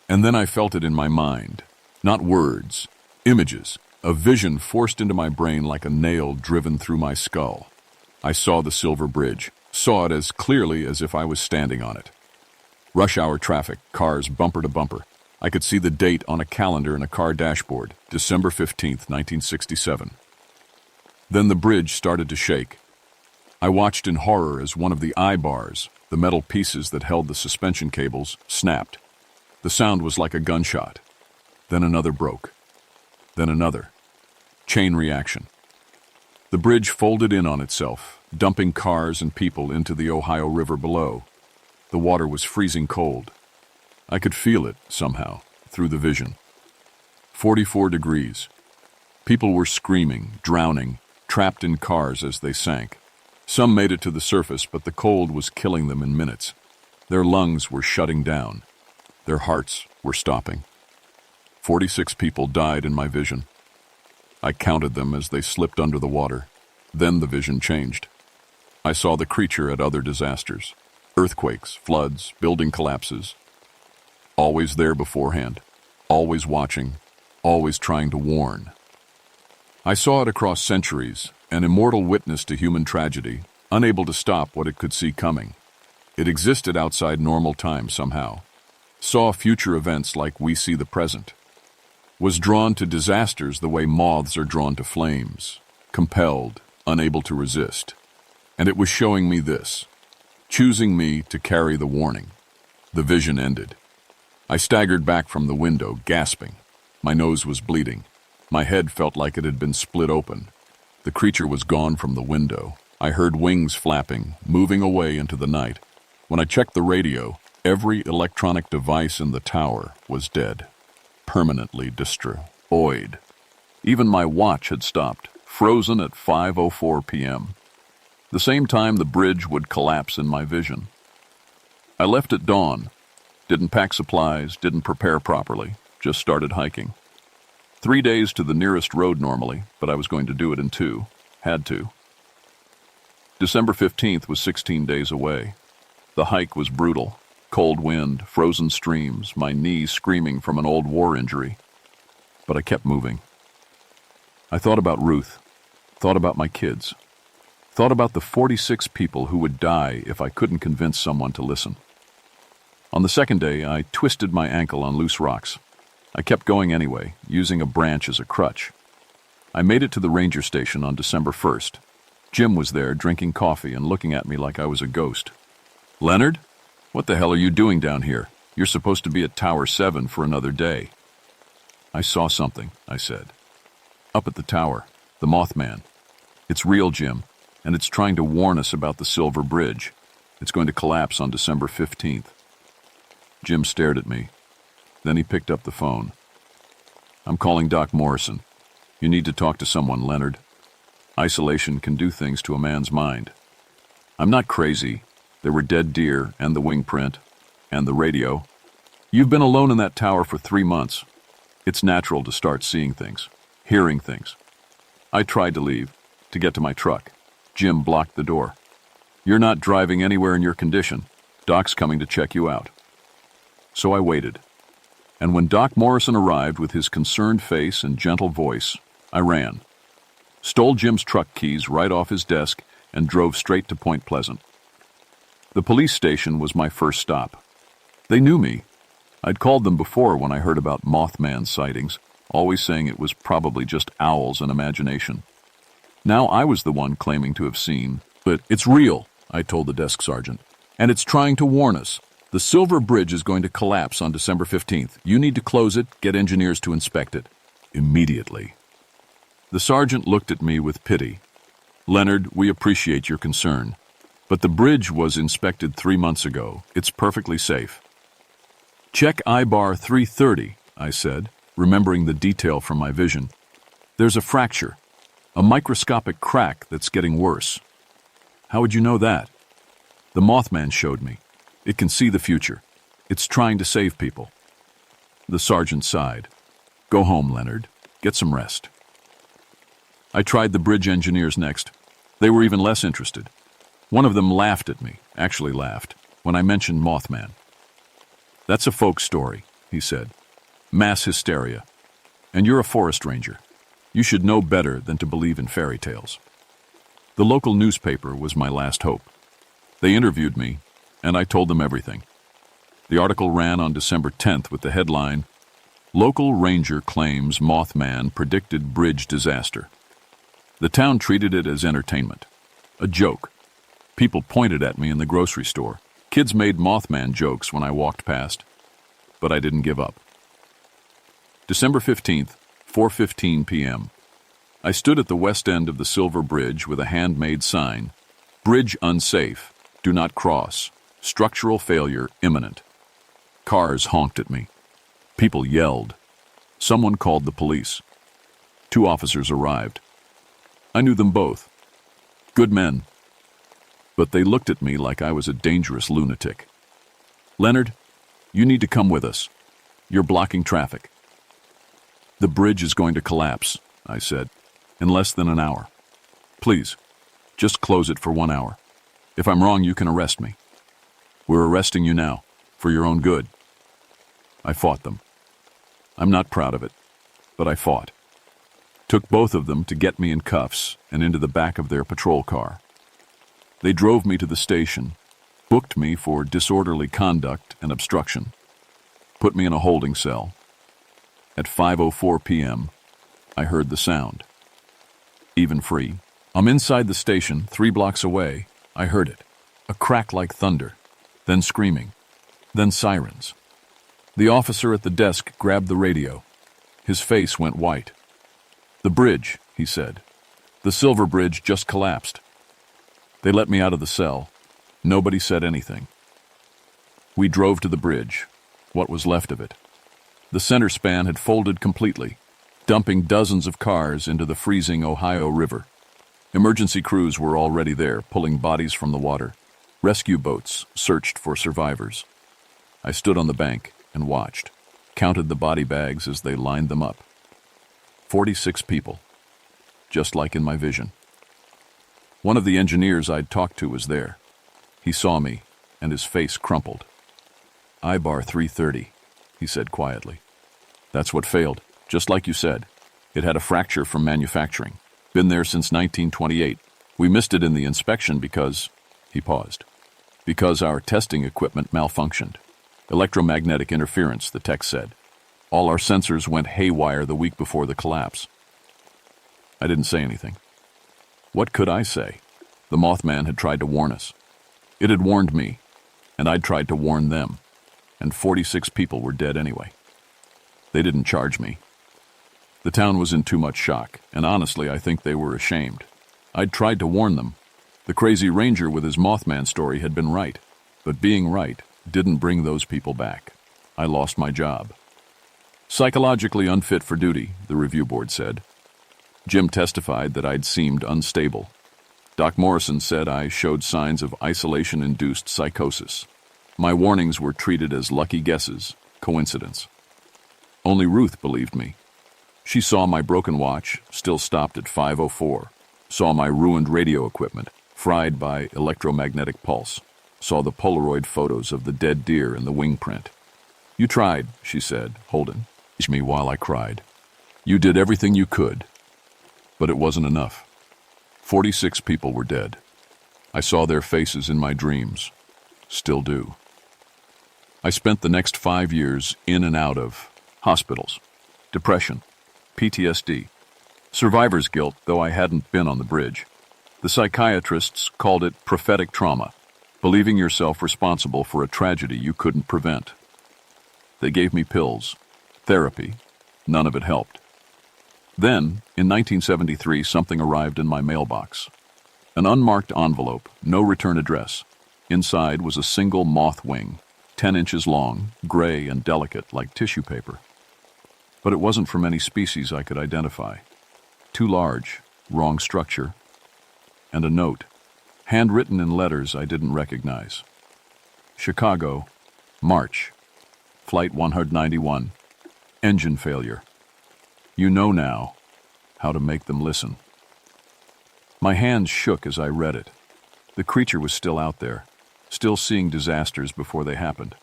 And then I felt it in my mind. Not words, images, a vision forced into my brain like a nail driven through my skull. I saw the silver bridge, saw it as clearly as if I was standing on it. Rush hour traffic, cars bumper to bumper. I could see the date on a calendar in a car dashboard, December 15th, 1967. Then the bridge started to shake. I watched in horror as one of the eye bars, the metal pieces that held the suspension cables, snapped. The sound was like a gunshot. Then another broke. Then another. Chain reaction. The bridge folded in on itself, dumping cars and people into the Ohio River below. The water was freezing cold. I could feel it, somehow, through the vision. 44 degrees. People were screaming, drowning, trapped in cars as they sank. Some made it to the surface, but the cold was killing them in minutes. Their lungs were shutting down. Their hearts were stopping. 46 people died in my vision. I counted them as they slipped under the water. Then the vision changed. I saw the creature at other disasters. Earthquakes, floods, building collapses. Always there beforehand. Always watching. Always trying to warn. I saw it across centuries, an immortal witness to human tragedy, unable to stop what it could see coming. It existed outside normal time somehow. Saw future events like we see the present. Was drawn to disasters the way moths are drawn to flames. Compelled, unable to resist. And it was showing me this. Choosing me to carry the warning. The vision ended. I staggered back from the window, gasping. My nose was bleeding. My head felt like it had been split open. The creature was gone from the window. I heard wings flapping, moving away into the night. When I checked the radio, every electronic device in the tower was dead. Permanently destroyed. Even my watch had stopped, frozen at 5:04 p.m. The same time the bridge would collapse in my vision. I left at dawn. Didn't pack supplies, didn't prepare properly, just started hiking. 3 days to the nearest road normally, but I was going to do it in 2. Had to. December 15th was 16 days away. The hike was brutal. Cold wind, frozen streams, my knees screaming from an old war injury. But I kept moving. I thought about Ruth, thought about my kids, thought about the 46 people who would die if I couldn't convince someone to listen. On the second day, I twisted my ankle on loose rocks. I kept going anyway, using a branch as a crutch. I made it to the ranger station on December 1st. Jim was there drinking coffee and looking at me like I was a ghost. "Leonard? What the hell are you doing down here? You're supposed to be at Tower 7 for another day." "I saw something," I said. "Up at the tower, the Mothman. It's real, Jim, and it's trying to warn us about the Silver Bridge. It's going to collapse on December 15th. Jim stared at me. Then he picked up the phone. "I'm calling Doc Morrison. You need to talk to someone, Leonard. Isolation can do things to a man's mind." "I'm not crazy. There were dead deer and the wing print and the radio. You've been alone in that tower for 3 months. It's natural to start seeing things, hearing things." I tried to leave, to get to my truck. Jim blocked the door. You're not driving anywhere in your condition. Doc's coming to check you out. So I waited. And when Doc Morrison arrived with his concerned face and gentle voice, I ran. Stole Jim's truck keys right off his desk and drove straight to Point Pleasant. The police station was my first stop. They knew me. I'd called them before when I heard about Mothman sightings, always saying it was probably just owls and imagination. Now I was the one claiming to have seen. But it's real, I told the desk sergeant. And it's trying to warn us. The Silver Bridge is going to collapse on December 15th. You need to close it, get engineers to inspect it. Immediately. The sergeant looked at me with pity. Leonard, we appreciate your concern. But the bridge was inspected 3 months ago. It's perfectly safe. Check I-bar 330, I said, remembering the detail from my vision. There's a fracture, a microscopic crack that's getting worse. How would you know that? The Mothman showed me. It can see the future. It's trying to save people. The sergeant sighed. Go home, Leonard. Get some rest. I tried the bridge engineers next. They were even less interested. One of them laughed at me, actually laughed, when I mentioned Mothman. That's a folk story, he said. Mass hysteria. And you're a forest ranger. You should know better than to believe in fairy tales. The local newspaper was my last hope. They interviewed me, and I told them everything. The article ran on December 10th with the headline, Local Ranger Claims Mothman Predicted Bridge Disaster. The town treated it as entertainment, a joke. People pointed at me in the grocery store. Kids made Mothman jokes when I walked past, but I didn't give up. December 15th, 4:15 p.m. I stood at the west end of the Silver Bridge with a handmade sign, Bridge unsafe, do not cross, structural failure imminent. Cars honked at me. People yelled. Someone called the police. 2 officers arrived. I knew them both. Good men. But they looked at me like I was a dangerous lunatic. Leonard, you need to come with us. You're blocking traffic. The bridge is going to collapse, I said, in less than an hour. Please, just close it for 1 hour. If I'm wrong, you can arrest me. We're arresting you now, for your own good. I fought them. I'm not proud of it, but I fought. Took both of them to get me in cuffs and into the back of their patrol car. They drove me to the station, booked me for disorderly conduct and obstruction, put me in a holding cell. At 5:04 p.m., I heard the sound. Even free. I'm inside the station, 3 blocks away. I heard it. A crack like thunder, then screaming, then sirens. The officer at the desk grabbed the radio. His face went white. The bridge, he said. The Silver Bridge just collapsed. They let me out of the cell. Nobody said anything. We drove to the bridge, what was left of it. The center span had folded completely, dumping dozens of cars into the freezing Ohio River. Emergency crews were already there, pulling bodies from the water. Rescue boats searched for survivors. I stood on the bank and watched, counted the body bags as they lined them up. 46 people, just like in my vision. One of the engineers I'd talked to was there. He saw me, and his face crumpled. I-bar 330, he said quietly. That's what failed, just like you said. It had a fracture from manufacturing. Been there since 1928. We missed it in the inspection because, he paused, because our testing equipment malfunctioned. Electromagnetic interference, the tech said. All our sensors went haywire the week before the collapse. I didn't say anything. What could I say? The Mothman had tried to warn us. It had warned me, and I'd tried to warn them, and 46 people were dead anyway. They didn't charge me. The town was in too much shock, and honestly, I think they were ashamed. I'd tried to warn them. The crazy ranger with his Mothman story had been right, but being right didn't bring those people back. I lost my job. Psychologically unfit for duty, the review board said. Jim testified that I'd seemed unstable. Doc Morrison said I showed signs of isolation-induced psychosis. My warnings were treated as lucky guesses, coincidence. Only Ruth believed me. She saw my broken watch, still stopped at 5:04, saw my ruined radio equipment, fried by electromagnetic pulse. Saw the Polaroid photos of the dead deer and the wing print. "You tried," she said, holding me while I cried. "You did everything you could." But it wasn't enough. 46 people were dead. I saw their faces in my dreams. Still do. I spent the next 5 years in and out of hospitals, depression, PTSD, survivor's guilt, though I hadn't been on the bridge. The psychiatrists called it prophetic trauma, believing yourself responsible for a tragedy you couldn't prevent. They gave me pills, therapy. None of it helped. Then, in 1973, something arrived in my mailbox. An unmarked envelope, no return address. Inside was a single moth wing, 10 inches long, gray and delicate like tissue paper. But it wasn't from any species I could identify. Too large, wrong structure, and a note, handwritten in letters I didn't recognize. Chicago, March. Flight 191. Engine failure. You know now how to make them listen. My hands shook as I read it. The creature was still out there, still seeing disasters before they happened.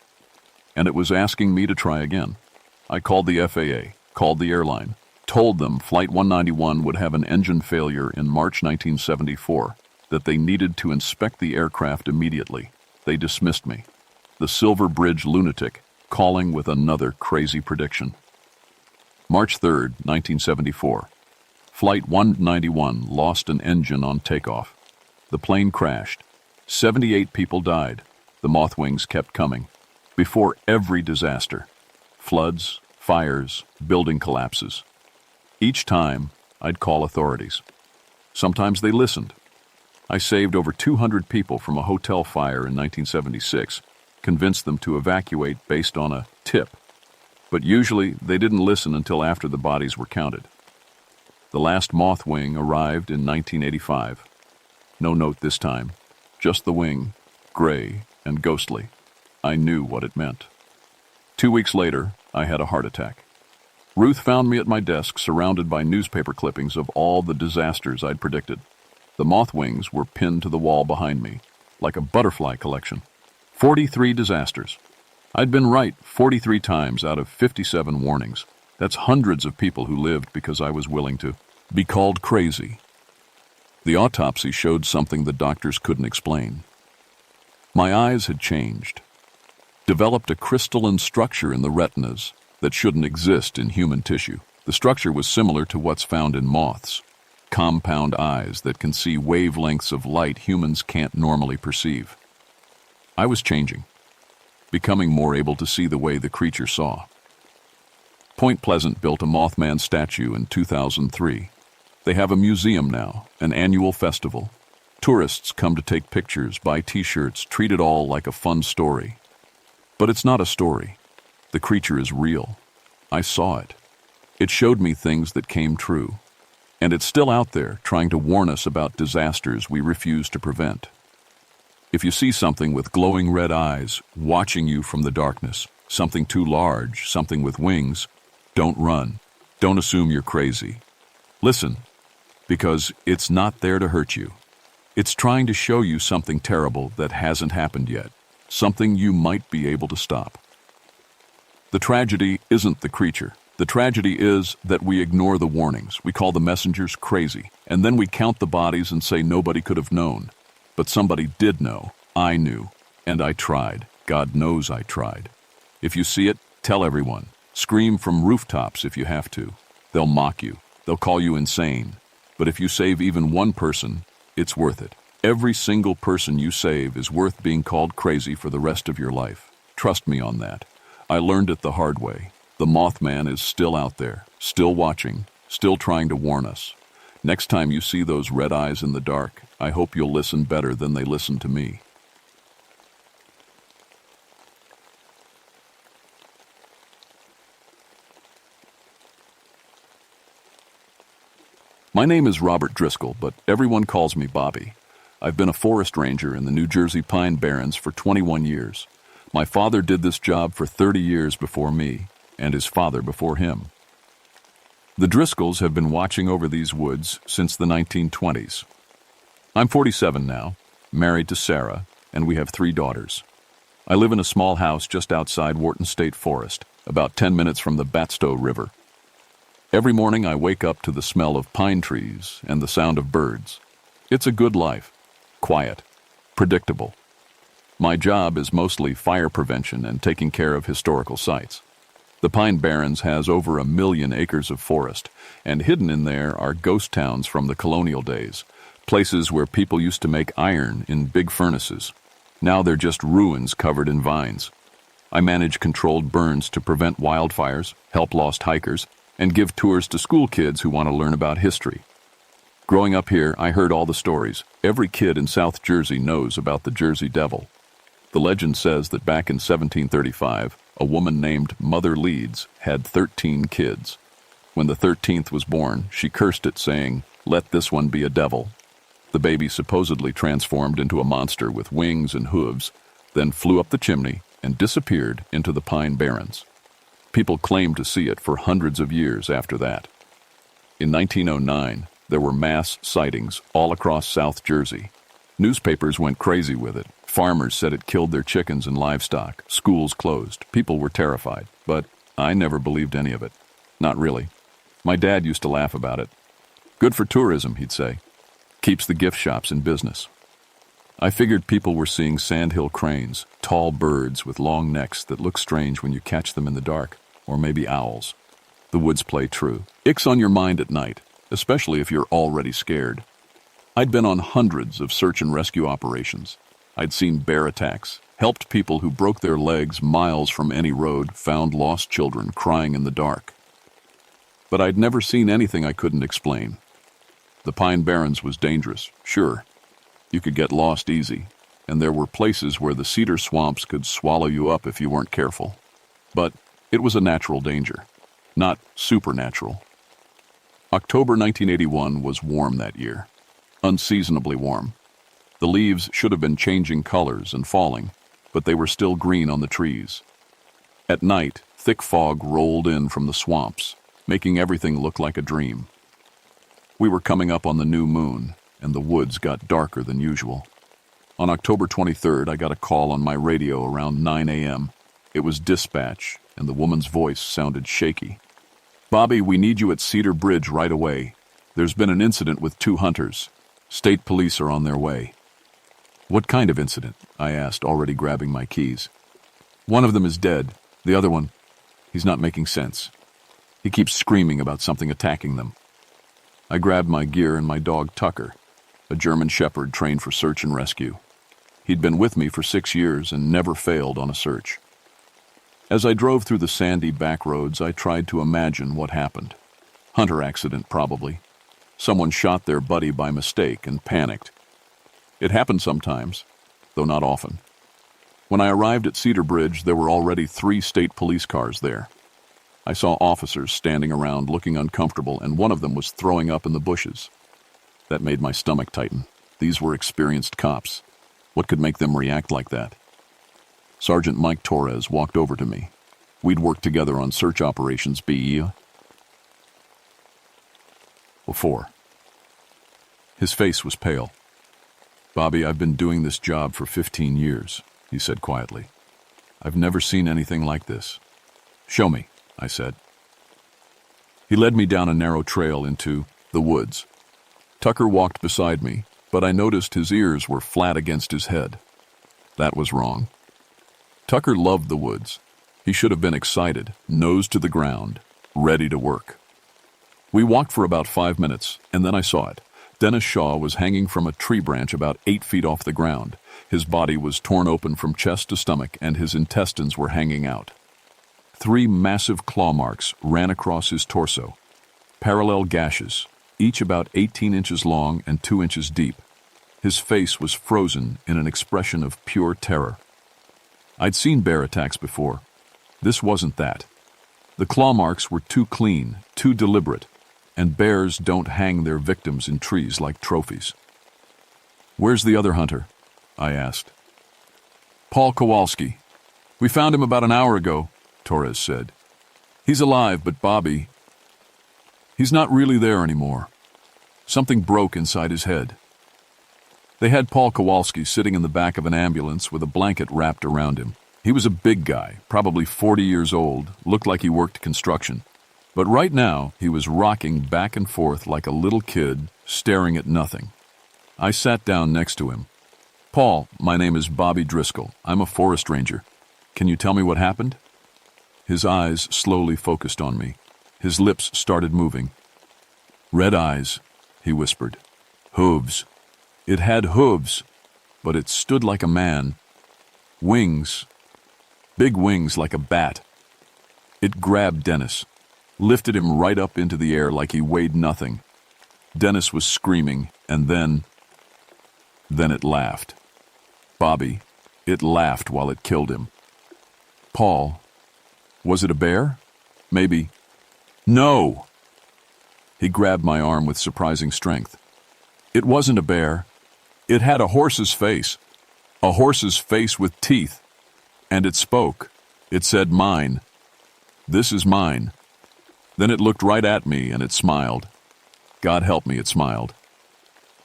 And it was asking me to try again. I called the FAA, called the airline, told them Flight 191 would have an engine failure in March 1974, that they needed to inspect the aircraft immediately. They dismissed me. The Silver Bridge lunatic, calling with another crazy prediction. March 3rd, 1974. Flight 191 lost an engine on takeoff. The plane crashed. 78 people died. The moth wings kept coming. Before every disaster. Floods, fires, building collapses. Each time, I'd call authorities. Sometimes they listened. I saved over 200 people from a hotel fire in 1976, convinced them to evacuate based on a tip. But usually, they didn't listen until after the bodies were counted. The last moth wing arrived in 1985. No note this time, just the wing, gray and ghostly. I knew what it meant. 2 weeks later, I had a heart attack. Ruth found me at my desk surrounded by newspaper clippings of all the disasters I'd predicted. The moth wings were pinned to the wall behind me, like a butterfly collection. 43 disasters. I'd been right 43 times out of 57 warnings. That's hundreds of people who lived because I was willing to be called crazy. The autopsy showed something the doctors couldn't explain. My eyes had changed, developed a crystalline structure in the retinas that shouldn't exist in human tissue. The structure was similar to what's found in moths, compound eyes that can see wavelengths of light humans can't normally perceive. I was changing, becoming more able to see the way the creature saw. Point Pleasant built a Mothman statue in 2003. They have a museum now, an annual festival. Tourists come to take pictures, buy t-shirts, treat it all like a fun story. But it's not a story. The creature is real. I saw it. It showed me things that came true. And it's still out there, trying to warn us about disasters we refuse to prevent. If you see something with glowing red eyes, watching you from the darkness, something too large, something with wings, don't run. Don't assume you're crazy. Listen, because it's not there to hurt you. It's trying to show you something terrible that hasn't happened yet, something you might be able to stop. The tragedy isn't the creature. The tragedy is that we ignore the warnings. We call the messengers crazy, and then we count the bodies and say nobody could have known. But somebody did know. I knew, and I tried. God knows I tried. If you see it, tell everyone. Scream from rooftops if you have to. They'll mock you. They'll call you insane. But if you save even one person, it's worth it. Every single person you save is worth being called crazy for the rest of your life. Trust me on that. I learned it the hard way. The Mothman is still out there, still watching, still trying to warn us. Next time you see those red eyes in the dark, I hope you'll listen better than they listen to me. My name is Robert Driscoll, but everyone calls me Bobby. I've been a forest ranger in the New Jersey Pine Barrens for 21 years. My father did this job for 30 years before me, and his father before him. The Driscolls have been watching over these woods since the 1920s. I'm 47 now, married to Sarah, and we have 3 daughters. I live in a small house just outside Wharton State Forest, about 10 minutes from the Batstow River. Every morning I wake up to the smell of pine trees and the sound of birds. It's a good life. Quiet. Predictable. My job is mostly fire prevention and taking care of historical sites. The Pine Barrens has over 1 million acres of forest, and hidden in there are ghost towns from the colonial days, places where people used to make iron in big furnaces. Now they're just ruins covered in vines. I manage controlled burns to prevent wildfires, help lost hikers, and give tours to school kids who want to learn about history. Growing up here, I heard all the stories. Every kid in South Jersey knows about the Jersey Devil. The legend says that back in 1735, a woman named Mother Leeds had 13 kids. When the 13th was born, she cursed it, saying, "Let this one be a devil." The baby supposedly transformed into a monster with wings and hooves, then flew up the chimney and disappeared into the Pine Barrens. People claimed to see it for hundreds of years after that. In 1909, there were mass sightings all across South Jersey. Newspapers went crazy with it. Farmers said it killed their chickens and livestock. Schools closed. People were terrified. But I never believed any of it. Not really. My dad used to laugh about it. Good for tourism, he'd say. Keeps the gift shops in business. I figured people were seeing sandhill cranes, tall birds with long necks that look strange when you catch them in the dark, or maybe owls. The woods play true. Ick's on your mind at night, especially if you're already scared. I'd been on hundreds of search and rescue operations. I'd seen bear attacks, helped people who broke their legs miles from any road, found lost children crying in the dark. But I'd never seen anything I couldn't explain. The Pine Barrens was dangerous, sure. You could get lost easy, and there were places where the cedar swamps could swallow you up if you weren't careful. But it was a natural danger, not supernatural. October 1981 was warm that year, unseasonably warm. The leaves should have been changing colors and falling, but they were still green on the trees. At night, thick fog rolled in from the swamps, making everything look like a dream. We were coming up on the new moon, and the woods got darker than usual. On October 23rd, I got a call on my radio around 9 a.m. It was dispatch, and the woman's voice sounded shaky. "Bobby, we need you at Cedar Bridge right away. There's been an incident with 2 hunters. State police are on their way." "What kind of incident?" I asked, already grabbing my keys. "One of them is dead. The other one, he's not making sense. He keeps screaming about something attacking them." I grabbed my gear and my dog Tucker, a German shepherd trained for search and rescue. He'd been with me for 6 years and never failed on a search. As I drove through the sandy back roads, I tried to imagine what happened. Hunter accident, probably. Someone shot their buddy by mistake and panicked. It happened sometimes, though not often. When I arrived at Cedar Bridge, there were already 3 state police cars there. I saw officers standing around looking uncomfortable, and one of them was throwing up in the bushes. That made my stomach tighten. These were experienced cops. What could make them react like that? Sergeant Mike Torres walked over to me. We'd worked together on search operations before. His face was pale. "Bobby, I've been doing this job for 15 years, he said quietly. "I've never seen anything like this." "Show me," I said. He led me down a narrow trail into the woods. Tucker walked beside me, but I noticed his ears were flat against his head. That was wrong. Tucker loved the woods. He should have been excited, nose to the ground, ready to work. We walked for about 5 minutes, and then I saw it. Dennis Shaw was hanging from a tree branch about 8 feet off the ground. His body was torn open from chest to stomach, and his intestines were hanging out. 3 massive claw marks ran across his torso, parallel gashes, each about 18 inches long and 2 inches deep. His face was frozen in an expression of pure terror. I'd seen bear attacks before. This wasn't that. The claw marks were too clean, too deliberate, and bears don't hang their victims in trees like trophies. "Where's the other hunter?" I asked. "Paul Kowalski. We found him about an hour ago," Torres said. "He's alive, but Bobby, he's not really there anymore. Something broke inside his head." They had Paul Kowalski sitting in the back of an ambulance with a blanket wrapped around him. He was a big guy, probably 40 years old, looked like he worked construction. But right now, he was rocking back and forth like a little kid, staring at nothing. I sat down next to him. "Paul, my name is Bobby Driscoll. I'm a forest ranger. Can you tell me what happened?" His eyes slowly focused on me. His lips started moving. "Red eyes," he whispered. "Hooves. It had hooves, but it stood like a man. Wings. Big wings like a bat. It grabbed Dennis, lifted him right up into the air like he weighed nothing. Dennis was screaming, and then it laughed. Bobby, it laughed while it killed him. Paul, was it a bear? Maybe. No! He grabbed my arm with surprising strength. It wasn't a bear. It had a horse's face. A horse's face with teeth. And it spoke. It said, "Mine. This is mine." Then it looked right at me and it smiled. God help me, it smiled.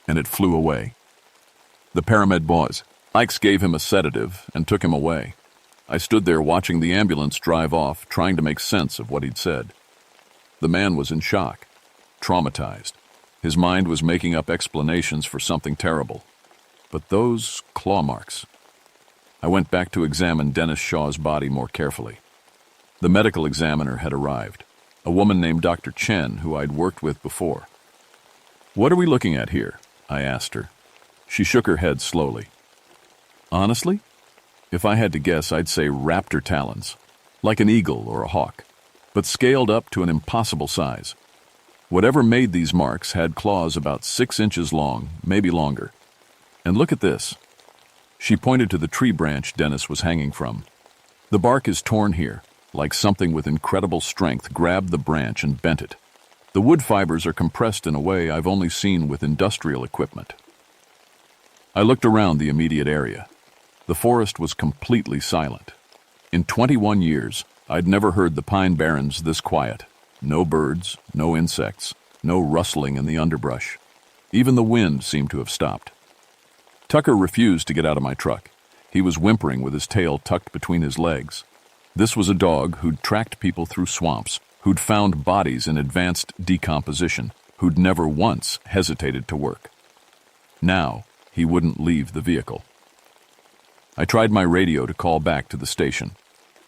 And it flew away. The paramed boys. Ike's gave him a sedative and took him away. I stood there watching the ambulance drive off, trying to make sense of what he'd said. The man was in shock, traumatized. His mind was making up explanations for something terrible. But those claw marks. I went back to examine Dennis Shaw's body more carefully. The medical examiner had arrived, a woman named Dr. Chen, who I'd worked with before. "What are we looking at here?" I asked her. She shook her head slowly. "Honestly, if I had to guess, I'd say raptor talons, like an eagle or a hawk, but scaled up to an impossible size. Whatever made these marks had claws about 6 inches long, maybe longer. And look at this." She pointed to the tree branch Dennis was hanging from. "The bark is torn here, like something with incredible strength grabbed the branch and bent it. The wood fibers are compressed in a way I've only seen with industrial equipment." I looked around the immediate area. The forest was completely silent. In 21 years, I'd never heard the pine barrens this quiet. No birds, no insects, no rustling in the underbrush. Even the wind seemed to have stopped. Tucker refused to get out of my truck. He was whimpering with his tail tucked between his legs. This was a dog who'd tracked people through swamps, who'd found bodies in advanced decomposition, who'd never once hesitated to work. Now, he wouldn't leave the vehicle. I tried my radio to call back to the station.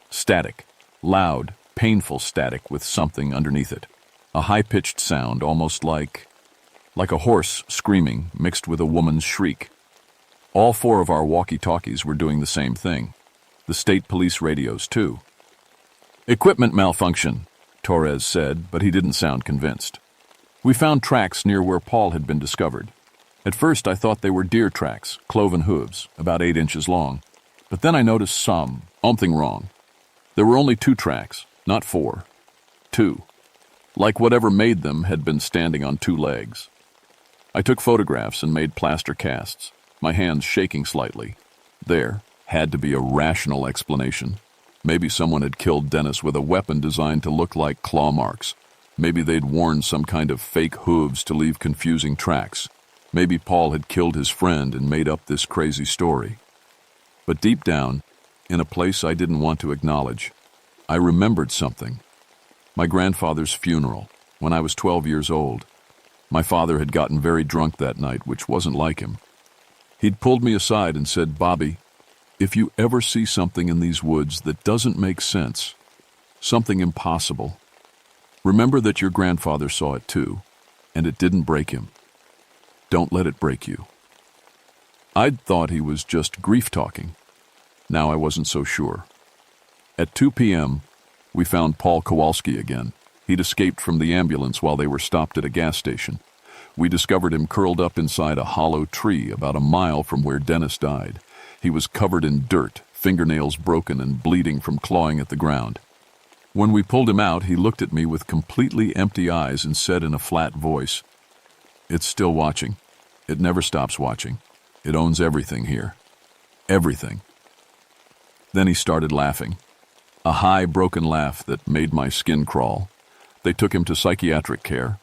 Static, loud, painful static with something underneath it. A high-pitched sound, almost like a horse screaming mixed with a woman's shriek. All 4 of our walkie-talkies were doing the same thing. The state police radios, too. "Equipment malfunction," Torres said, but he didn't sound convinced. "We found tracks near where Paul had been discovered. At first I thought they were deer tracks, cloven hooves, about 8 inches long. But then I noticed something wrong. There were only 2 tracks, not 4. 2. Like whatever made them had been standing on 2 legs. I took photographs and made plaster casts, my hands shaking slightly. There had to be a rational explanation. Maybe someone had killed Dennis with a weapon designed to look like claw marks. Maybe they'd worn some kind of fake hooves to leave confusing tracks. Maybe Paul had killed his friend and made up this crazy story. But deep down, in a place I didn't want to acknowledge, I remembered something. My grandfather's funeral, when I was 12 years old. My father had gotten very drunk that night, which wasn't like him. He'd pulled me aside and said, "Bobby, if you ever see something in these woods that doesn't make sense, something impossible, remember that your grandfather saw it too, and it didn't break him. Don't let it break you." I'd thought he was just grief-talking. Now I wasn't so sure. At 2 p.m., we found Paul Kowalski again. He'd escaped from the ambulance while they were stopped at a gas station. We discovered him curled up inside a hollow tree about a mile from where Dennis died. He was covered in dirt, fingernails broken and bleeding from clawing at the ground. When we pulled him out, he looked at me with completely empty eyes and said in a flat voice, "It's still watching. It never stops watching. It owns everything here. Everything." Then he started laughing. A high, broken laugh that made my skin crawl. They took him to psychiatric care.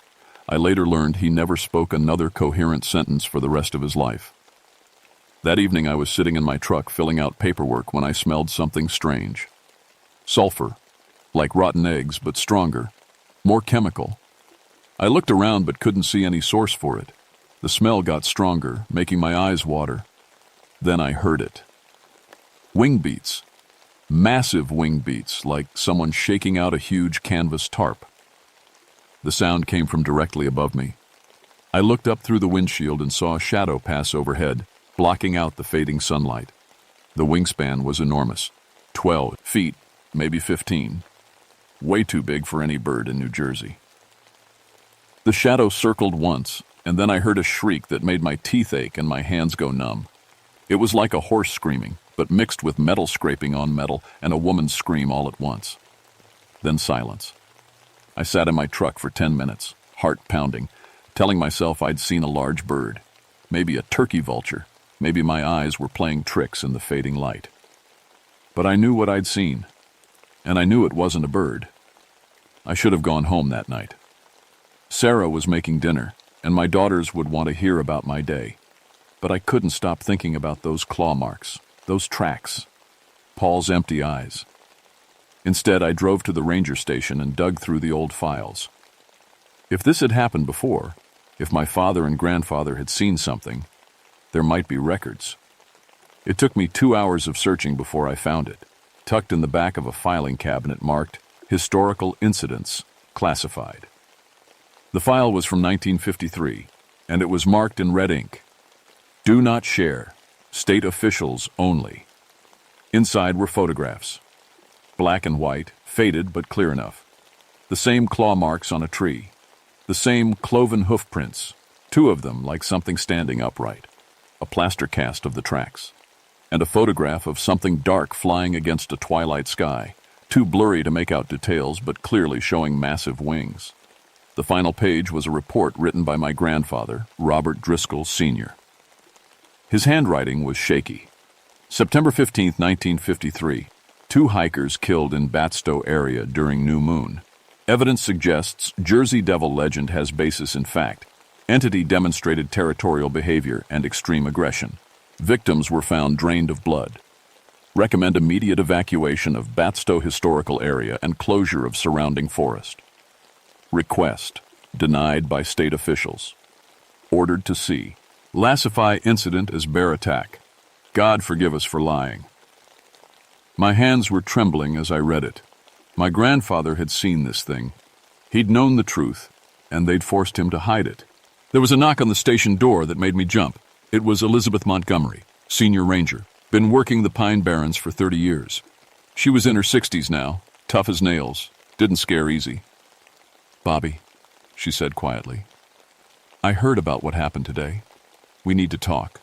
I later learned he never spoke another coherent sentence for the rest of his life. That evening I was sitting in my truck filling out paperwork when I smelled something strange. Sulfur, like rotten eggs, but stronger, more chemical. I looked around but couldn't see any source for it. The smell got stronger, making my eyes water. Then I heard it. Wing beats. Massive wing beats, like someone shaking out a huge canvas tarp. The sound came from directly above me. I looked up through the windshield and saw a shadow pass overhead, blocking out the fading sunlight. The wingspan was enormous. 12 feet, maybe 15. Way too big for any bird in New Jersey. The shadow circled once, and then I heard a shriek that made my teeth ache and my hands go numb. It was like a horse screaming, but mixed with metal scraping on metal and a woman's scream all at once. Then silence. I sat in my truck for 10 minutes, heart pounding, telling myself I'd seen a large bird. Maybe a turkey vulture. Maybe my eyes were playing tricks in the fading light. But I knew what I'd seen, and I knew it wasn't a bird. I should have gone home that night. Sarah was making dinner, and my daughters would want to hear about my day. But I couldn't stop thinking about those claw marks, those tracks, Paul's empty eyes. Instead, I drove to the ranger station and dug through the old files. If this had happened before, if my father and grandfather had seen something, there might be records. It took me 2 hours of searching before I found it, tucked in the back of a filing cabinet marked Historical Incidents, Classified. The file was from 1953, and it was marked in red ink. Do not share. State officials only. Inside were photographs. Black and white, faded but clear enough. The same claw marks on a tree. The same cloven hoof prints, 2 of them like something standing upright. A plaster cast of the tracks. And a photograph of something dark flying against a twilight sky, too blurry to make out details but clearly showing massive wings. The final page was a report written by my grandfather, Robert Driscoll, Sr. His handwriting was shaky. September 15, 1953. 2 hikers killed in Batstow area during new moon. Evidence suggests Jersey Devil legend has basis in fact. Entity demonstrated territorial behavior and extreme aggression. Victims were found drained of blood. Recommend immediate evacuation of Batstow historical area and closure of surrounding forest. Request. Denied by state officials. Ordered to see. Classify incident as bear attack. God forgive us for lying. My hands were trembling as I read it. My grandfather had seen this thing. He'd known the truth, and they'd forced him to hide it. There was a knock on the station door that made me jump. It was Elizabeth Montgomery, senior ranger, been working the Pine Barrens for 30 years. She was in her 60s now, tough as nails, didn't scare easy. Bobby, she said quietly, I heard about what happened today. We need to talk.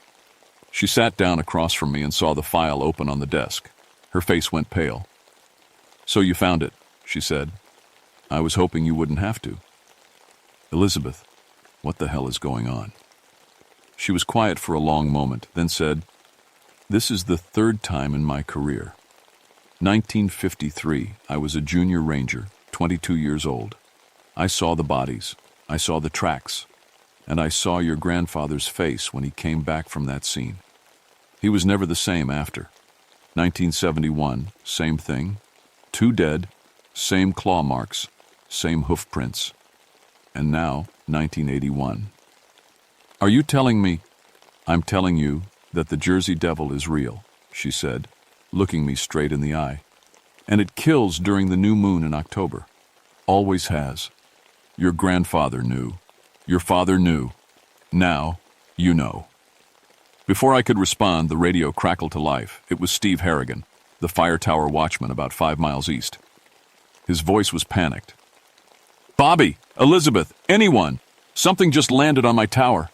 She sat down across from me and saw the file open on the desk. Her face went pale. So you found it, she said. I was hoping you wouldn't have to. Elizabeth, what the hell is going on? She was quiet for a long moment, then said, This is the 3rd time in my career. 1953, I was a junior ranger, 22 years old. I saw the bodies, I saw the tracks, and I saw your grandfather's face when he came back from that scene. He was never the same after. 1971, same thing. 2 dead, same claw marks, same hoof prints. And now, 1981. Are you telling me? I'm telling you that the Jersey Devil is real, she said, looking me straight in the eye. And it kills during the new moon in October. Always has. Your grandfather knew. Your father knew. Now, you know. Before I could respond, the radio crackled to life. It was Steve Harrigan, the fire tower watchman about 5 miles east. His voice was panicked. Bobby, Elizabeth, anyone! Something just landed on my tower.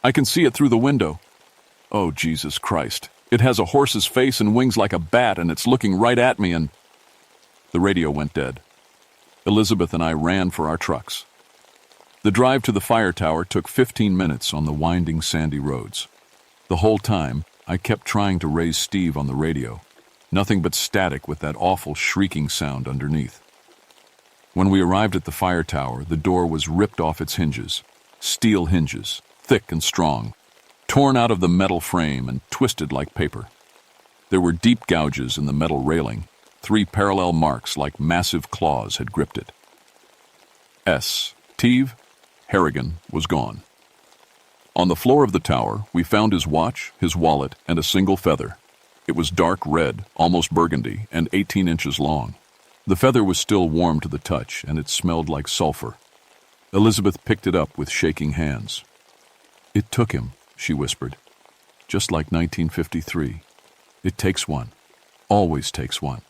I can see it through the window. Oh, Jesus Christ. It has a horse's face and wings like a bat, and it's looking right at me, and... The radio went dead. Elizabeth and I ran for our trucks. The drive to the fire tower took 15 minutes on the winding sandy roads. The whole time, I kept trying to raise Steve on the radio. Nothing but static with that awful shrieking sound underneath. When we arrived at the fire tower, the door was ripped off its hinges. Steel hinges, thick and strong. torn out of the metal frame and twisted like paper. There were deep gouges in the metal railing. 3 parallel marks like massive claws had gripped it. Steve Harrigan was gone. On the floor of the tower, we found his watch, his wallet, and a single feather. It was dark red, almost burgundy, and 18 inches long. The feather was still warm to the touch, and it smelled like sulfur. Elizabeth picked it up with shaking hands. "It took him," she whispered. "Just like 1953. It takes one. Always takes one."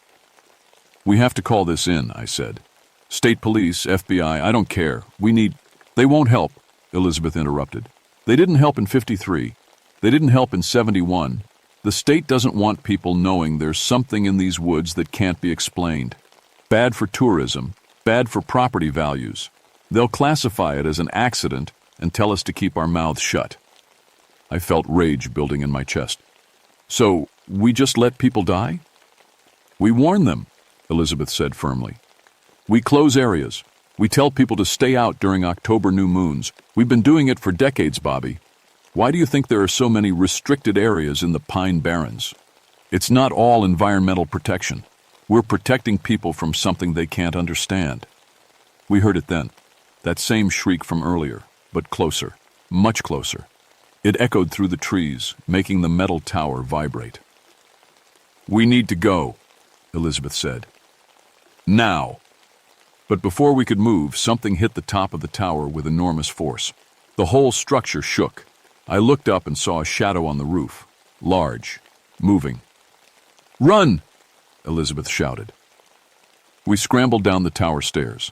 "We have to call this in," I said. "State police, FBI, I don't care. We need—" "They won't help," Elizabeth interrupted. "They didn't help in 53. They didn't help in 71. The state doesn't want people knowing there's something in these woods that can't be explained. Bad for tourism, bad for property values. They'll classify it as an accident and tell us to keep our mouths shut." I felt rage building in my chest. "So, we just let people die?" "We warn them," Elizabeth said firmly. "We close areas. We tell people to stay out during October new moons. We've been doing it for decades, Bobby. Why do you think there are so many restricted areas in the Pine Barrens? It's not all environmental protection. We're protecting people from something they can't understand." We heard it then, that same shriek from earlier, but closer, much closer. It echoed through the trees, making the metal tower vibrate. "We need to go," Elizabeth said. "Now." But before we could move, something hit the top of the tower with enormous force. The whole structure shook. I looked up and saw a shadow on the roof, large, moving. "Run!" Elizabeth shouted. We scrambled down the tower stairs.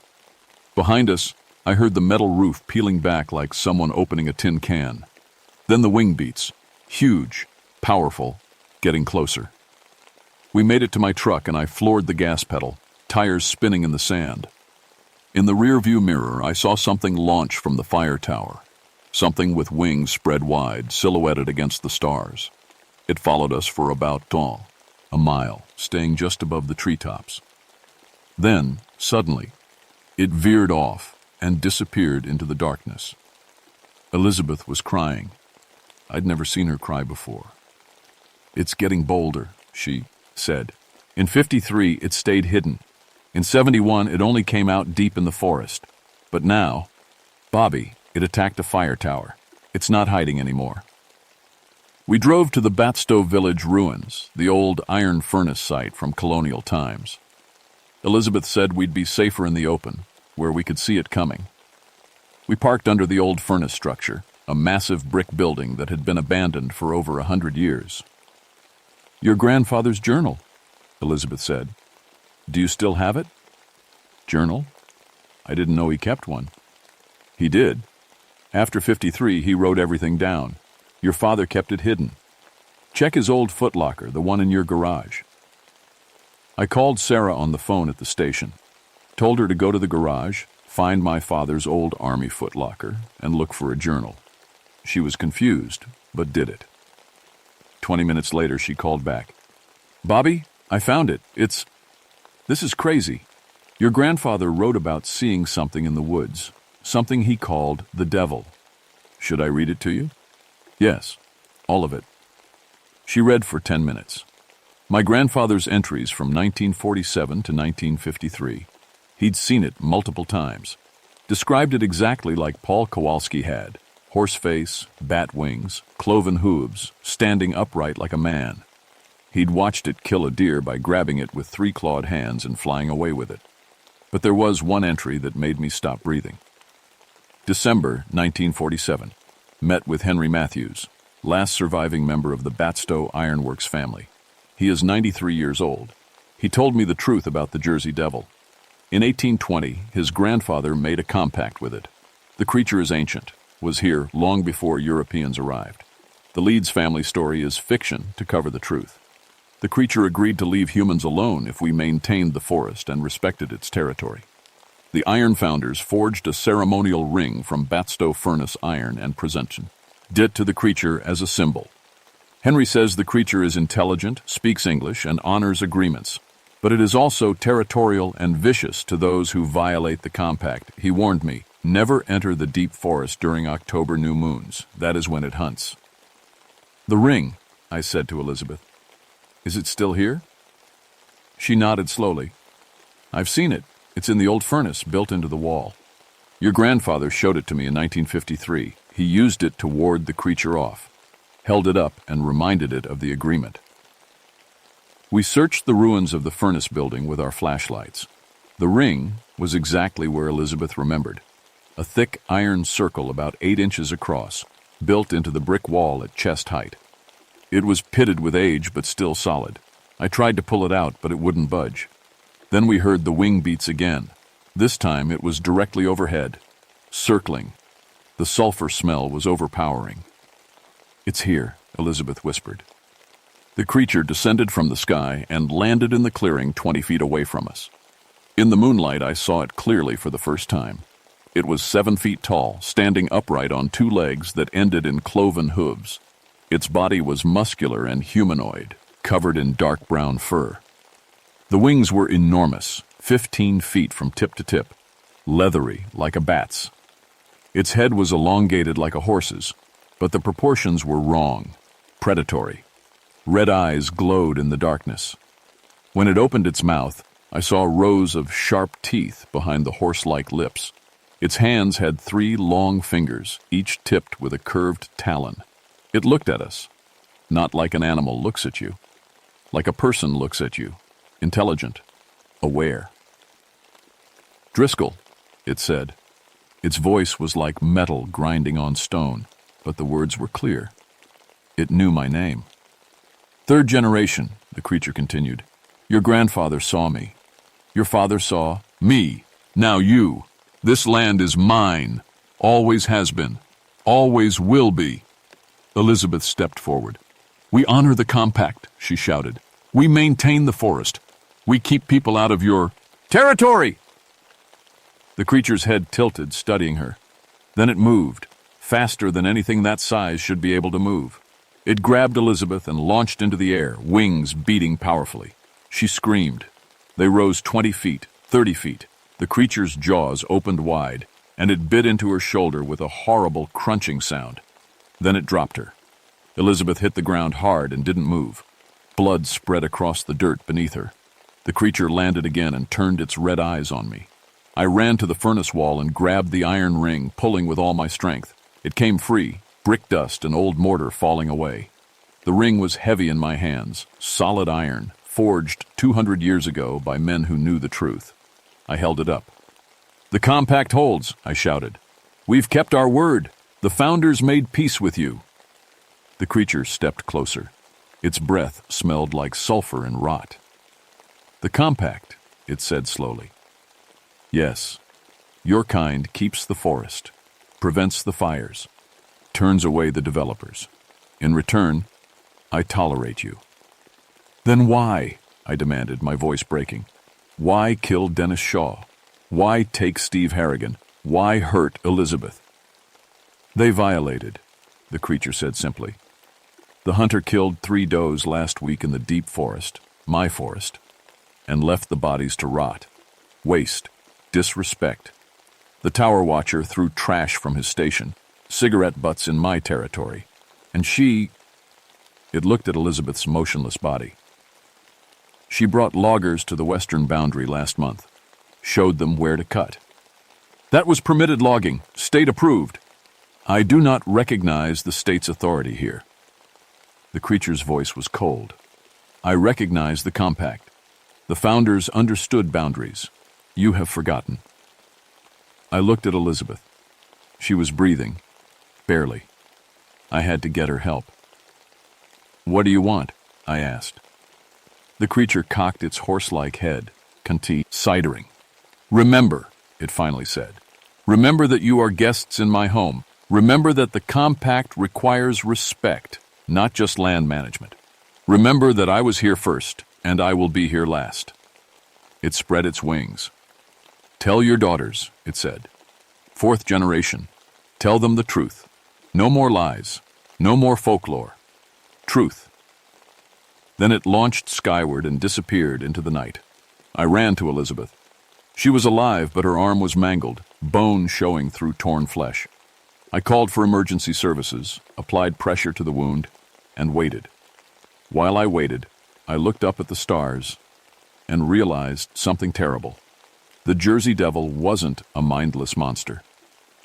Behind us, I heard the metal roof peeling back like someone opening a tin can. Then the wing beats, huge, powerful, getting closer. We made it to my truck and I floored the gas pedal, tires spinning in the sand. In the rearview mirror, I saw something launch from the fire tower, something with wings spread wide, silhouetted against the stars. It followed us for about a mile, staying just above the treetops. Then, suddenly, it veered off and disappeared into the darkness. Elizabeth was crying. I'd never seen her cry before. "It's getting bolder," she said. "In 53, it stayed hidden. In 71, it only came out deep in the forest. But now, Bobby, it attacked a fire tower. It's not hiding anymore." We drove to the Batstow Village ruins, the old iron furnace site from colonial times. Elizabeth said we'd be safer in the open, where we could see it coming. We parked under the old furnace structure, a massive brick building that had been abandoned for over 100 years. "Your grandfather's journal," Elizabeth said. "Do you still have it?" "Journal? I didn't know he kept one." "He did. After 53, he wrote everything down. Your father kept it hidden. Check his old footlocker, the one in your garage." I called Sarah on the phone at the station, told her to go to the garage, find my father's old army footlocker, and look for a journal. She was confused, but did it. 20 minutes later, she called back. "Bobby, I found it. This is crazy. Your grandfather wrote about seeing something in the woods, something he called the devil. Should I read it to you?" "Yes, all of it." She read for 10 minutes. My grandfather's entries from 1947 to 1953. He'd seen it multiple times. Described it exactly like Paul Kowalski had. Horse face, bat wings, cloven hooves, standing upright like a man. He'd watched it kill a deer by grabbing it with 3 clawed hands and flying away with it. But there was one entry that made me stop breathing. December 1947. Met with Henry Matthews, last surviving member of the Batstow Ironworks family. He is 93 years old. He told me the truth about the Jersey Devil. In 1820, his grandfather made a compact with it. The creature is ancient, was here long before Europeans arrived. The Leeds family story is fiction to cover the truth. The creature agreed to leave humans alone if we maintained the forest and respected its territory. The iron founders forged a ceremonial ring from Batstow furnace iron and presented it to the creature as a symbol. Henry says the creature is intelligent, speaks English, and honors agreements. But it is also territorial and vicious to those who violate the compact. He warned me, never enter the deep forest during October new moons. That is when it hunts. "The ring," I said to Elizabeth. "Is it still here?" She nodded slowly. "I've seen it. It's in the old furnace built into the wall. Your grandfather showed it to me in 1953. He used it to ward the creature off, held it up, and reminded it of the agreement." We searched the ruins of the furnace building with our flashlights. The ring was exactly where Elizabeth remembered. A thick iron circle about 8 inches across, built into the brick wall at chest height. It was pitted with age, but still solid. I tried to pull it out, but it wouldn't budge. Then we heard the wing beats again. This time it was directly overhead, circling. The sulfur smell was overpowering. "It's here," Elizabeth whispered. The creature descended from the sky and landed in the clearing 20 feet away from us. In the moonlight, I saw it clearly for the first time. It was 7 feet tall, standing upright on 2 legs that ended in cloven hooves. Its body was muscular and humanoid, covered in dark brown fur. The wings were enormous, 15 feet from tip to tip, leathery like a bat's. Its head was elongated like a horse's, but the proportions were wrong, predatory. Red eyes glowed in the darkness. When it opened its mouth, I saw rows of sharp teeth behind the horse-like lips. Its hands had 3 long fingers, each tipped with a curved talon. It looked at us, not like an animal looks at you, like a person looks at you, intelligent, aware. "Driscoll," it said. Its voice was like metal grinding on stone, but the words were clear. It knew my name. "Third generation," the creature continued. "Your grandfather saw me. Your father saw me. Now you. This land is mine. Always has been. Always will be." Elizabeth stepped forward. "We honor the compact," she shouted. "We maintain the forest. We keep people out of your territory." The creature's head tilted, studying her. Then it moved, faster than anything that size should be able to move. It grabbed Elizabeth and launched into the air, wings beating powerfully. She screamed. They rose 20 feet, 30 feet. The creature's jaws opened wide, and it bit into her shoulder with a horrible crunching sound. Then it dropped her. Elizabeth hit the ground hard and didn't move. Blood spread across the dirt beneath her. The creature landed again and turned its red eyes on me. I ran to the furnace wall and grabbed the iron ring, pulling with all my strength. It came free, brick dust and old mortar falling away. The ring was heavy in my hands, solid iron, forged 200 years ago by men who knew the truth. I held it up. "The compact holds," I shouted. "We've kept our word. The founders made peace with you." The creature stepped closer. Its breath smelled like sulfur and rot. "The compact," it said slowly. "Yes, your kind keeps the forest, prevents the fires, turns away the developers. In return, I tolerate you." "Then why?" I demanded, my voice breaking. "Why kill Dennis Shaw? Why take Steve Harrigan? Why hurt Elizabeth?" "They violated," the creature said simply. "The hunter killed 3 does last week in the deep forest, my forest, and left the bodies to rot. Waste, disrespect. The tower watcher threw trash from his station, cigarette butts in my territory, and she..." It looked at Elizabeth's motionless body. "She brought loggers to the western boundary last month, showed them where to cut. That was permitted logging, state approved. I do not recognize the state's authority here." The creature's voice was cold. "I recognize the compact. The founders understood boundaries. You have forgotten." I looked at Elizabeth. She was breathing, barely. I had to get her help. "What do you want?" I asked. The creature cocked its horse-like head, considering. "Remember," it finally said. "Remember that you are guests in my home. Remember that the compact requires respect, not just land management. Remember that I was here first, and I will be here last." It spread its wings. "Tell your daughters," it said. "4th generation. Tell them the truth. No more lies. No more folklore. Truth." Then it launched skyward and disappeared into the night. I ran to Elizabeth. She was alive, but her arm was mangled, bone showing through torn flesh. I called for emergency services, applied pressure to the wound, and waited. While I waited, I looked up at the stars and realized something terrible. The Jersey Devil wasn't a mindless monster.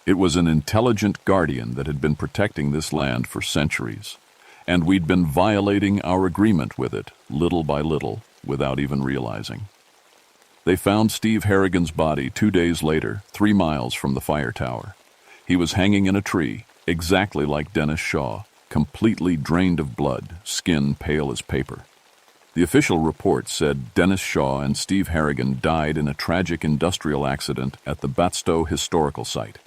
It was an intelligent guardian that had been protecting this land for centuries, and we'd been violating our agreement with it, little by little, without even realizing. They found Steve Harrigan's body 2 days later, 3 miles from the fire tower. He was hanging in a tree, exactly like Dennis Shaw, completely drained of blood, skin pale as paper. The official report said Dennis Shaw and Steve Harrigan died in a tragic industrial accident at the Batstow Historical Site.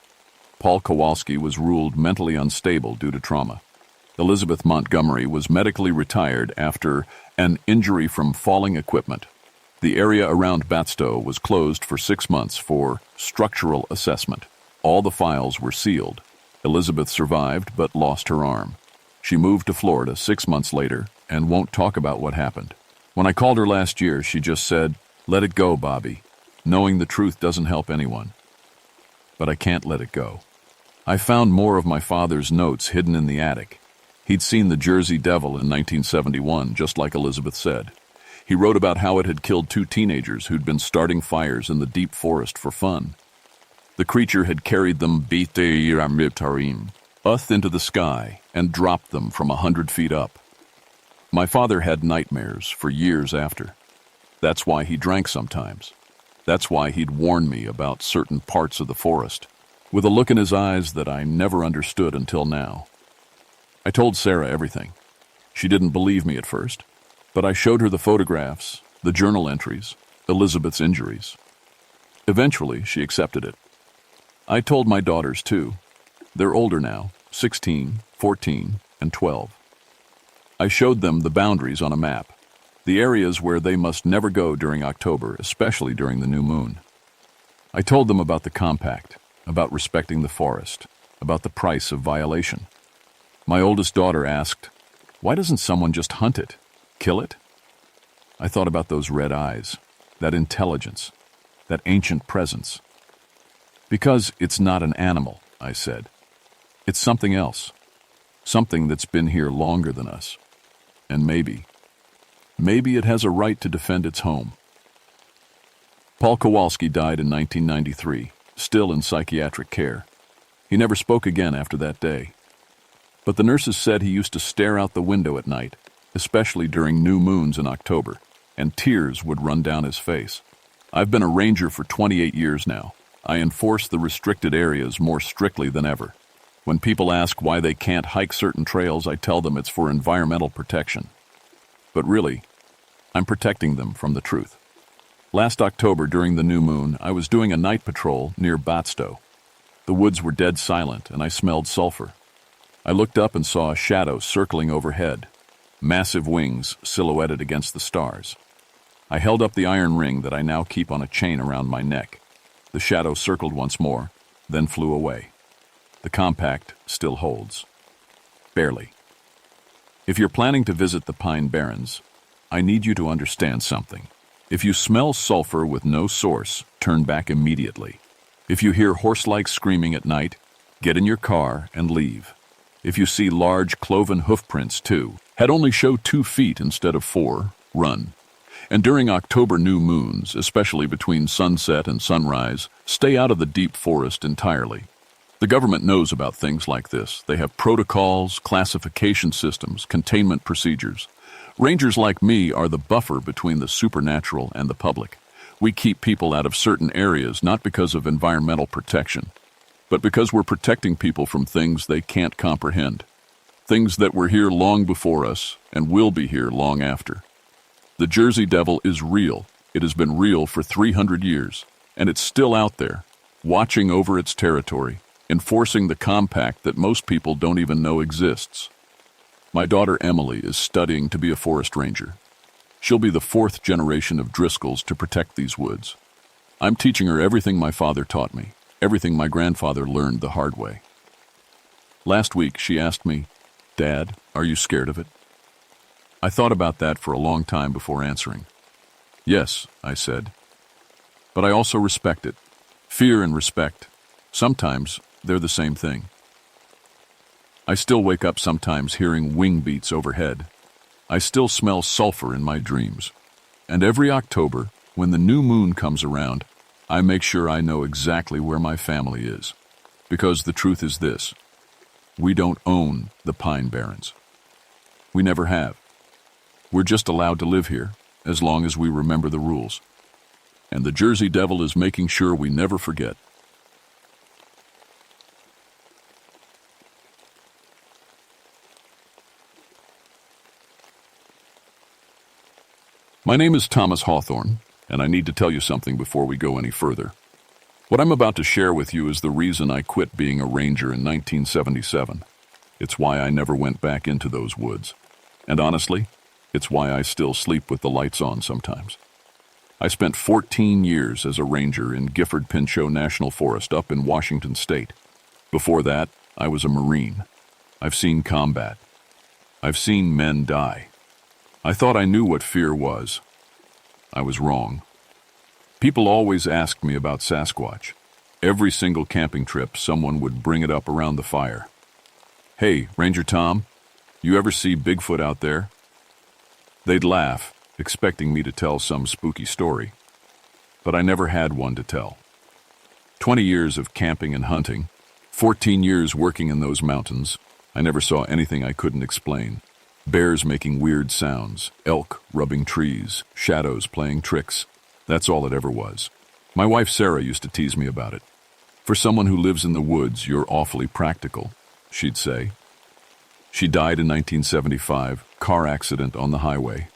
Paul Kowalski was ruled mentally unstable due to trauma. Elizabeth Montgomery was medically retired after an injury from falling equipment. The area around Batstow was closed for 6 months for structural assessment. All the files were sealed. Elizabeth survived but lost her arm. She moved to Florida 6 months later and won't talk about what happened. When I called her last year, she just said, "Let it go, Bobby. Knowing the truth doesn't help anyone." But I can't let it go. I found more of my father's notes hidden in the attic. He'd seen the Jersey Devil in 1971, just like Elizabeth said. He wrote about how it had killed 2 teenagers who'd been starting fires in the deep forest for fun. The creature had carried them up into the sky and dropped them from 100 feet up. My father had nightmares for years after. That's why he drank sometimes. That's why he'd warn me about certain parts of the forest, with a look in his eyes that I never understood until now. I told Sarah everything. She didn't believe me at first, but I showed her the photographs, the journal entries, Elizabeth's injuries. Eventually, she accepted it. I told my daughters too. They're older now, 16, 14, and 12. I showed them the boundaries on a map, the areas where they must never go during October, especially during the new moon. I told them about the compact, about respecting the forest, about the price of violation. My oldest daughter asked, "Why doesn't someone just hunt it? Kill it?" I thought about those red eyes, that intelligence, that ancient presence. "Because it's not an animal," I said. "It's something else, something that's been here longer than us. And maybe it has a right to defend its home." Paul Kowalski died in 1993, still in psychiatric care. He never spoke again after that day. But the nurses said he used to stare out the window at night, especially during new moons in October, and tears would run down his face. I've been a ranger for 28 years now. I enforce the restricted areas more strictly than ever. When people ask why they can't hike certain trails, I tell them it's for environmental protection. But really, I'm protecting them from the truth. Last October, during the new moon, I was doing a night patrol near Batstow. The woods were dead silent, and I smelled sulfur. I looked up and saw a shadow circling overhead, massive wings silhouetted against the stars. I held up the iron ring that I now keep on a chain around my neck. The shadow circled once more, then flew away. The compact still holds. Barely. If you're planning to visit the Pine Barrens, I need you to understand something. If you smell sulfur with no source, turn back immediately. If you hear horse-like screaming at night, get in your car and leave. If you see large cloven hoofprints too, had only show 2 feet instead of 4, run. And during October new moons, especially between sunset and sunrise, stay out of the deep forest entirely. The government knows about things like this. They have protocols, classification systems, containment procedures. Rangers like me are the buffer between the supernatural and the public. We keep people out of certain areas not because of environmental protection, but because we're protecting people from things they can't comprehend. Things that were here long before us and will be here long after. The Jersey Devil is real. It has been real for 300 years, and it's still out there, watching over its territory, enforcing the compact that most people don't even know exists. My daughter Emily is studying to be a forest ranger. She'll be the 4th generation of Driscolls to protect these woods. I'm teaching her everything my father taught me, everything my grandfather learned the hard way. Last week, she asked me, "Dad, are you scared of it?" I thought about that for a long time before answering. "Yes," I said. "But I also respect it. Fear and respect. Sometimes they're the same thing." I still wake up sometimes hearing wing beats overhead. I still smell sulfur in my dreams. And every October, when the new moon comes around, I make sure I know exactly where my family is. Because the truth is this: we don't own the Pine Barrens. We never have. We're just allowed to live here, as long as we remember the rules. And the Jersey Devil is making sure we never forget. My name is Thomas Hawthorne, and I need to tell you something before we go any further. What I'm about to share with you is the reason I quit being a ranger in 1977. It's why I never went back into those woods. And honestly, it's why I still sleep with the lights on sometimes. I spent 14 years as a ranger in Gifford-Pinchot National Forest up in Washington State. Before that, I was a Marine. I've seen combat. I've seen men die. I thought I knew what fear was. I was wrong. People always asked me about Sasquatch. Every single camping trip, someone would bring it up around the fire. "Hey, Ranger Tom, you ever see Bigfoot out there?" They'd laugh, expecting me to tell some spooky story. But I never had one to tell. 20 years of camping and hunting, 14 years working in those mountains, I never saw anything I couldn't explain. Bears making weird sounds, elk rubbing trees, shadows playing tricks. That's all it ever was. My wife Sarah used to tease me about it. "For someone who lives in the woods, you're awfully practical," she'd say. She died in 1975, car accident on the highway.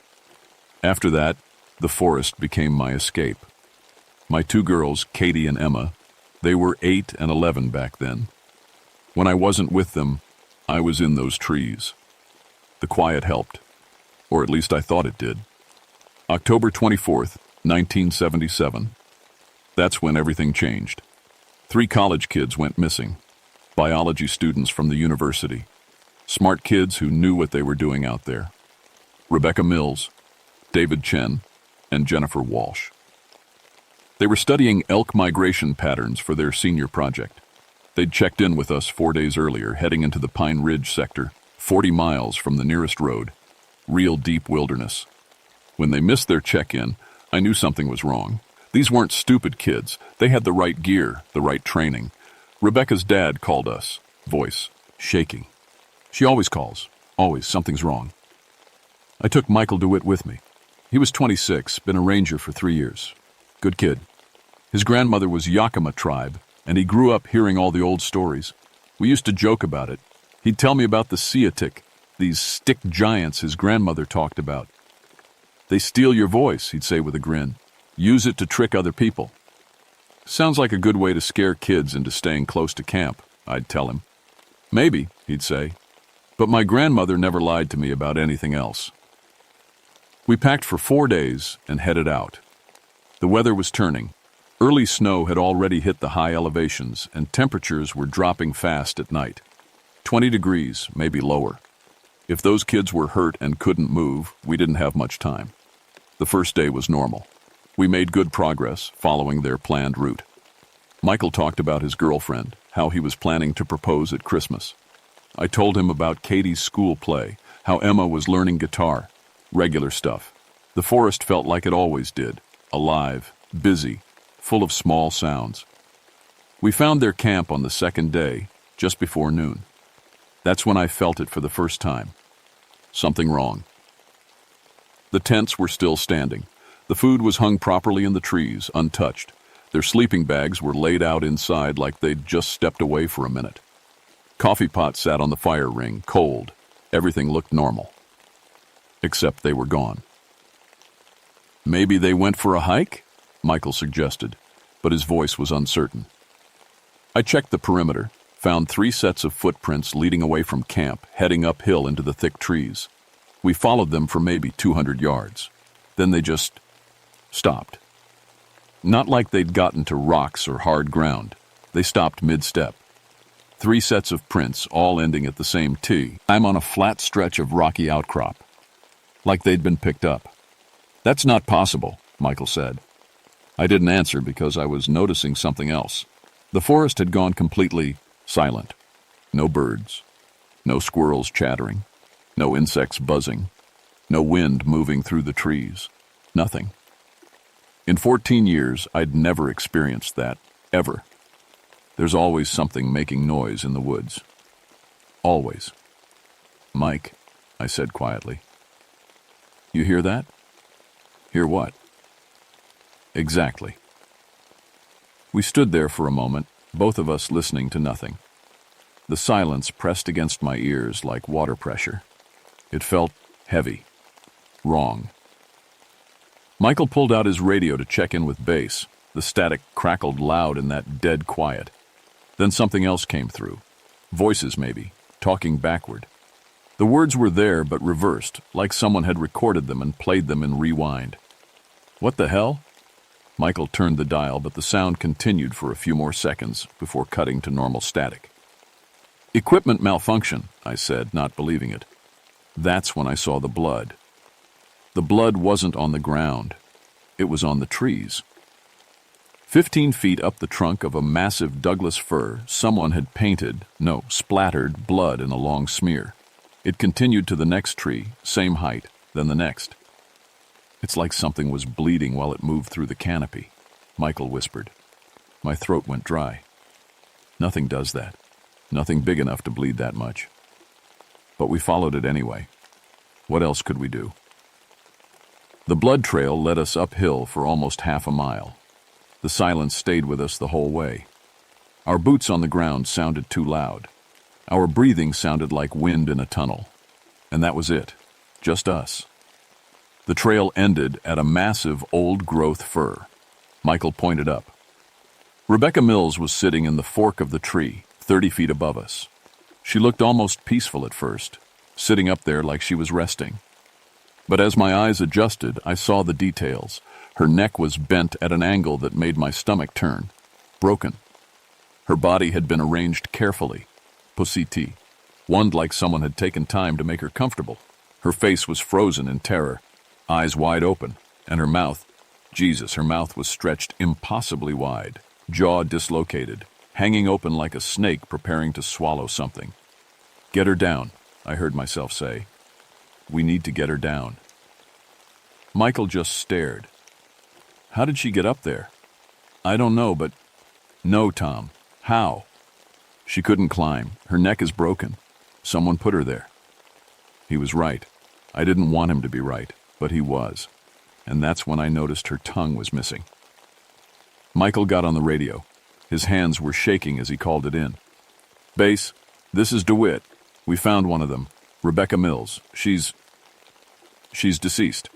After that, the forest became my escape. My two girls, Katie and Emma, they were 8 and 11 back then. When I wasn't with them, I was in those trees. The quiet helped, or at least I thought it did. October 24th, 1977. That's when everything changed. 3 college kids went missing. Biology students from the university. Smart kids who knew what they were doing out there. Rebecca Mills, David Chen, and Jennifer Walsh. They were studying elk migration patterns for their senior project. They'd checked in with us 4 days earlier, heading into the Pine Ridge sector, 40 miles from the nearest road. Real deep wilderness. When they missed their check-in, I knew something was wrong. These weren't stupid kids. They had the right gear, the right training. Rebecca's dad called us, voice shaking. She always calls. Always, something's wrong. I took Michael DeWitt with me. He was 26, been a ranger for 3 years. Good kid. His grandmother was Yakima tribe, and he grew up hearing all the old stories. We used to joke about it. He'd tell me about the Seatic, these stick giants his grandmother talked about. "They steal your voice," he'd say with a grin. "Use it to trick other people." "Sounds like a good way to scare kids into staying close to camp," I'd tell him. "Maybe," he'd say. But my grandmother never lied to me about anything else. We packed for 4 days and headed out. The weather was turning. Early snow had already hit the high elevations, and temperatures were dropping fast at night. 20 degrees, maybe lower. If those kids were hurt and couldn't move, we didn't have much time. The first day was normal. We made good progress, following their planned route. Michael talked about his girlfriend, how he was planning to propose at Christmas. I told him about Katie's school play, how Emma was learning guitar. Regular stuff. The forest felt like it always did. Alive, busy, full of small sounds. We found their camp on the second day, just before noon. That's when I felt it for the first time. Something wrong. The tents were still standing. The food was hung properly in the trees, untouched. Their sleeping bags were laid out inside like they'd just stepped away for a minute. Coffee pots sat on the fire ring, cold. Everything looked normal. Except they were gone. "Maybe they went for a hike?" Michael suggested, but his voice was uncertain. I checked the perimeter, found 3 sets of footprints leading away from camp, heading uphill into the thick trees. We followed them for maybe 200 yards. Then they just stopped. Not like they'd gotten to rocks or hard ground. They stopped mid-step. 3 sets of prints, all ending at the same T. I'm on a flat stretch of rocky outcrop. Like they'd been picked up. "That's not possible," Michael said. I didn't answer because I was noticing something else. The forest had gone completely silent. No birds. No squirrels chattering, no insects buzzing, no wind moving through the trees. Nothing. In 14 years, I'd never experienced that, ever. There's always something making noise in the woods. Always. "Mike," I said quietly. "You hear that?" "Hear what?" "Exactly." We stood there for a moment, both of us listening to nothing. The silence pressed against my ears like water pressure. It felt heavy, wrong. Michael pulled out his radio to check in with base. The static crackled loud in that dead quiet. Then something else came through. Voices, maybe, talking backward. The words were there but reversed, like someone had recorded them and played them in rewind. "What the hell?" Michael turned the dial, but the sound continued for a few more seconds before cutting to normal static. "Equipment malfunction," I said, not believing it. That's when I saw the blood. The blood wasn't on the ground. It was on the trees. 15 feet up the trunk of a massive Douglas fir, someone had splattered blood in a long smear. It continued to the next tree, same height, then the next. "It's like something was bleeding while it moved through the canopy," Michael whispered. My throat went dry. Nothing does that. Nothing big enough to bleed that much. But we followed it anyway. What else could we do? The blood trail led us uphill for almost half a mile. The silence stayed with us the whole way. Our boots on the ground sounded too loud. Our breathing sounded like wind in a tunnel. And that was it. Just us. The trail ended at a massive old-growth fir. Michael pointed up. Rebecca Mills was sitting in the fork of the tree, 30 feet above us. She looked almost peaceful at first, sitting up there like she was resting. But as my eyes adjusted, I saw the details. Her neck was bent at an angle that made my stomach turn. Broken. Her body had been arranged carefully. Pussy one like someone had taken time to make her comfortable. Her face was frozen in terror, eyes wide open, and her mouth, her mouth was stretched impossibly wide, jaw dislocated, hanging open like a snake preparing to swallow something. "Get her down," I heard myself say. "We need to get her down." Michael just stared. "How did she get up there?" "I don't know, but—" "No, Tom. How?" "She couldn't climb. Her neck is broken. Someone put her there." He was right. I didn't want him to be right, but he was. And that's when I noticed her tongue was missing. Michael got on the radio. His hands were shaking as he called it in. "Base, this is DeWitt. We found one of them. Rebecca Mills. She's deceased.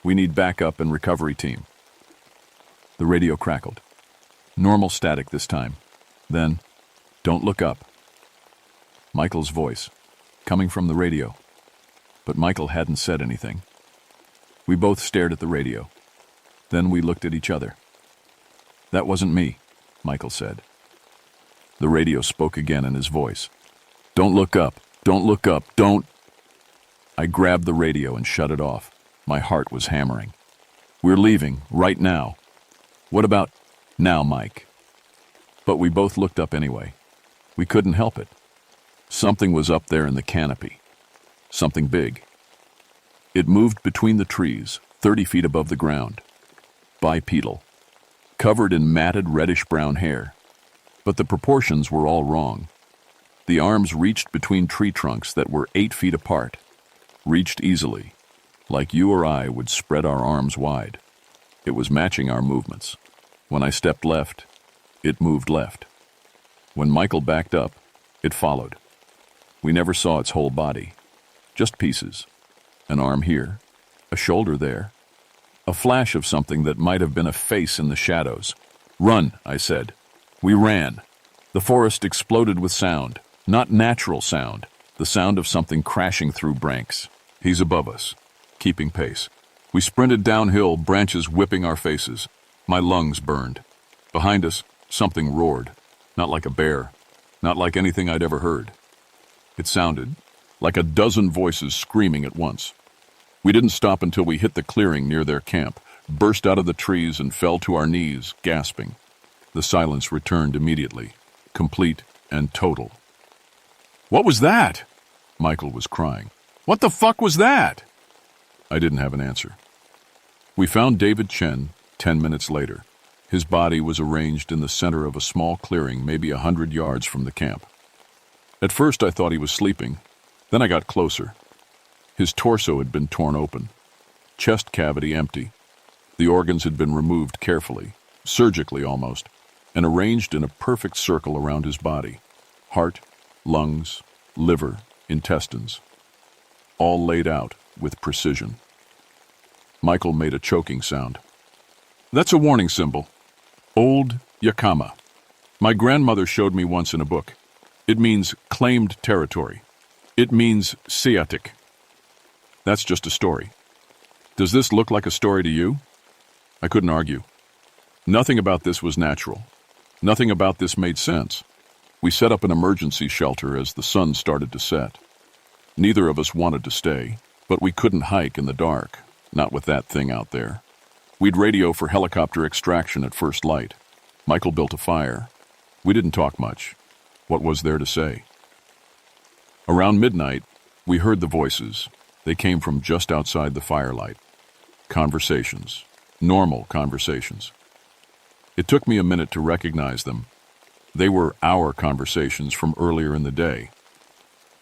We need backup and recovery team." The radio crackled. Normal static this time. Then, "Don't look up." Michael's voice, coming from the radio. But Michael hadn't said anything. We both stared at the radio. Then we looked at each other. "That wasn't me," Michael said. The radio spoke again in his voice. "Don't look up. Don't look up. Don't—" I grabbed the radio and shut it off. My heart was hammering. "We're leaving, right now." "What about now, Mike?" But we both looked up anyway. We couldn't help it. Something was up there in the canopy. Something big. It moved between the trees, 30 feet above the ground. Bipedal. Covered in matted reddish-brown hair. But the proportions were all wrong. The arms reached between tree trunks that were 8 feet apart. Reached easily, like you or I would spread our arms wide. It was matching our movements. When I stepped left, it moved left. When Michael backed up, it followed. We never saw its whole body. Just pieces. An arm here, a shoulder there. A flash of something that might have been a face in the shadows. "Run," I said. We ran. The forest exploded with sound. Not natural sound. The sound of something crashing through branks. He's above us, keeping pace. We sprinted downhill, branches whipping our faces. My lungs burned. Behind us, something roared. Not like a bear. Not like anything I'd ever heard. It sounded like a dozen voices screaming at once. We didn't stop until we hit the clearing near their camp, burst out of the trees and fell to our knees, gasping. The silence returned immediately, complete and total. What was that? Michael was crying. What the fuck was that? I didn't have an answer. We found David Chen 10 minutes later. His body was arranged in the center of a small clearing maybe 100 yards from the camp. At first I thought he was sleeping. Then I got closer. His torso had been torn open. Chest cavity empty. The organs had been removed carefully, surgically almost, and arranged in a perfect circle around his body. Heart, lungs, liver, intestines. All laid out with precision. Michael made a choking sound. That's a warning symbol. Old Yakama. My grandmother showed me once in a book. It means claimed territory. It means sciatic. That's just a story. Does this look like a story to you? I couldn't argue. Nothing about this was natural. Nothing about this made sense. We set up an emergency shelter as the sun started to set. Neither of us wanted to stay, but we couldn't hike in the dark, not with that thing out there. We'd radio for helicopter extraction at first light. Michael built a fire. We didn't talk much. What was there to say? Around midnight, we heard the voices. They came from just outside the firelight. Conversations. Normal conversations. It took me a minute to recognize them. They were our conversations from earlier in the day.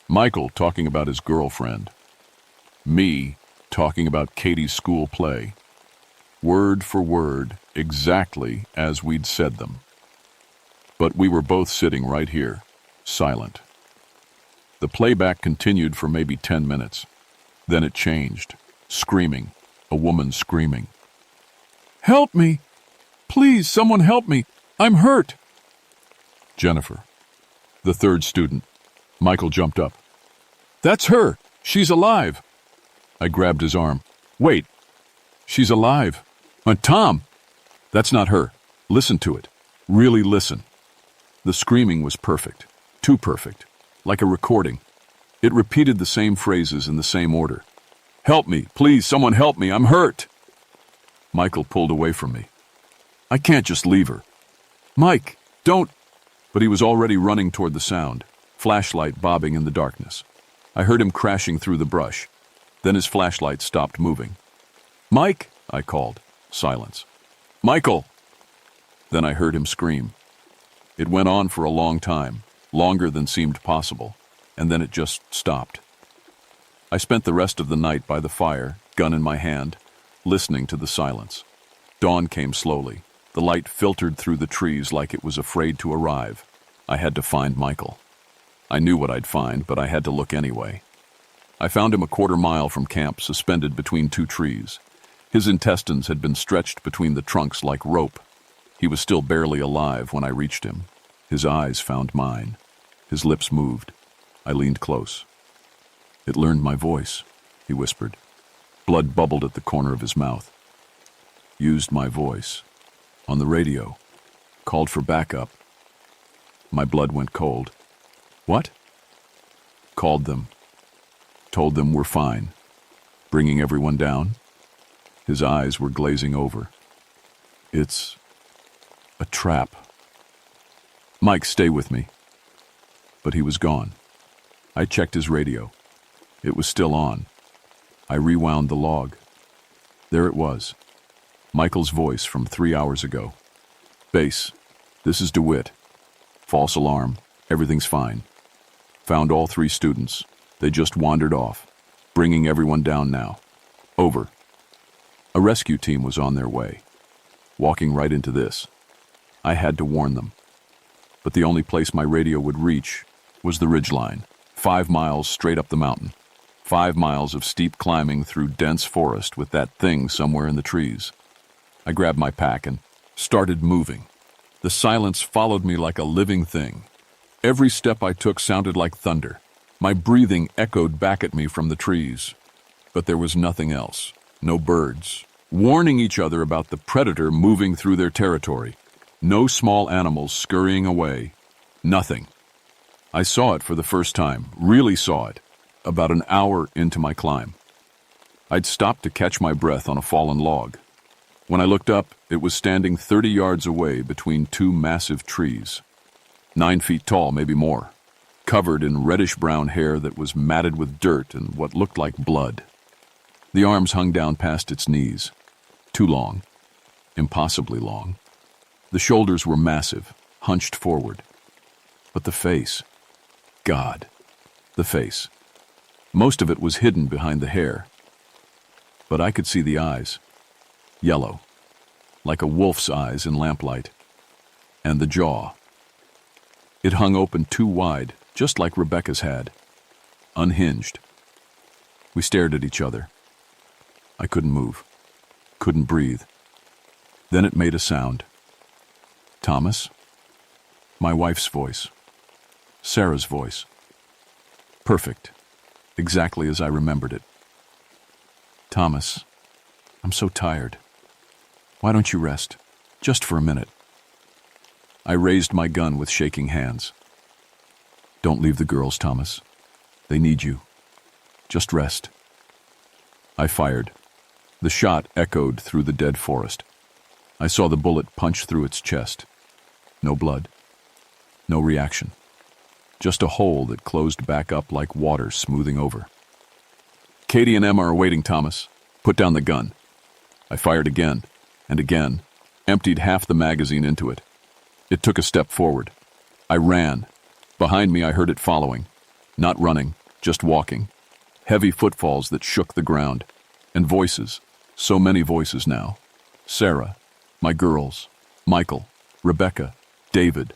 Michael talking about his girlfriend. Me talking about Katie's school play. Word for word, exactly as we'd said them. But we were both sitting right here, silent. The playback continued for maybe 10 minutes. Then it changed. Screaming. A woman screaming. Help me! Please, someone help me! I'm hurt! Jennifer, the third student. Michael jumped up. That's her! She's alive! I grabbed his arm. Wait! She's alive! Tom! That's not her. Listen to it. Really listen. The screaming was perfect. Too perfect. Like a recording. It repeated the same phrases in the same order. Help me! Please, someone help me! I'm hurt! Michael pulled away from me. I can't just leave her. Mike, don't... But he was already running toward the sound, flashlight bobbing in the darkness. I heard him crashing through the brush. Then his flashlight stopped moving. Mike, I called. Silence. Michael! Then I heard him scream. It went on for a long time, longer than seemed possible, and then it just stopped. I spent the rest of the night by the fire, gun in my hand, listening to the silence. Dawn came slowly. The light filtered through the trees like it was afraid to arrive. I had to find Michael. I knew what I'd find, but I had to look anyway. I found him a quarter mile from camp, suspended between two trees. His intestines had been stretched between the trunks like rope. He was still barely alive when I reached him. His eyes found mine. His lips moved. I leaned close. It learned my voice, he whispered. Blood bubbled at the corner of his mouth. Used my voice. On the radio. Called for backup. My blood went cold. What? Called them. Told them we're fine. Bringing everyone down. His eyes were glazing over. It's a trap. Mike, stay with me. But he was gone. I checked his radio. It was still on. I rewound the log. There it was. Michael's voice from 3 hours ago. Base, this is DeWitt. False alarm. Everything's fine. Found all 3 students. They just wandered off. Bringing everyone down now. Over. A rescue team was on their way. Walking right into this. I had to warn them. But the only place my radio would reach was the ridgeline. 5 miles straight up the mountain. 5 miles of steep climbing through dense forest with that thing somewhere in the trees. I grabbed my pack and started moving. The silence followed me like a living thing. Every step I took sounded like thunder. My breathing echoed back at me from the trees. But there was nothing else. No birds, warning each other about the predator moving through their territory. No small animals scurrying away. Nothing. I saw it for the first time, really saw it, about an hour into my climb. I'd stopped to catch my breath on a fallen log. When I looked up, it was standing 30 yards away between 2 massive trees. 9 feet tall, maybe more. covered in reddish-brown hair that was matted with dirt and what looked like blood. The arms hung down past its knees. Too long. Impossibly long. The shoulders were massive, hunched forward. But the face. God. The face. Most of it was hidden behind the hair. But I could see the eyes. Yellow. Like a wolf's eyes in lamplight. And the jaw. It hung open too wide, just like Rebecca's had. Unhinged. We stared at each other. I couldn't move. Couldn't breathe. Then it made a sound. Thomas? My wife's voice. Sarah's voice. Perfect. Exactly as I remembered it. Thomas, I'm so tired. Why don't you rest? Just for a minute. I raised my gun with shaking hands. Don't leave the girls, Thomas. They need you. Just rest. I fired. The shot echoed through the dead forest. I saw the bullet punch through its chest. No blood. No reaction. Just a hole that closed back up like water smoothing over. Katie and Emma are waiting, Thomas. Put down the gun. I fired again and again, emptied half the magazine into it. It took a step forward. I ran. Behind me I heard it following. Not running, just walking. Heavy footfalls that shook the ground. And voices. So many voices now. Sarah, my girls, Michael, Rebecca, David.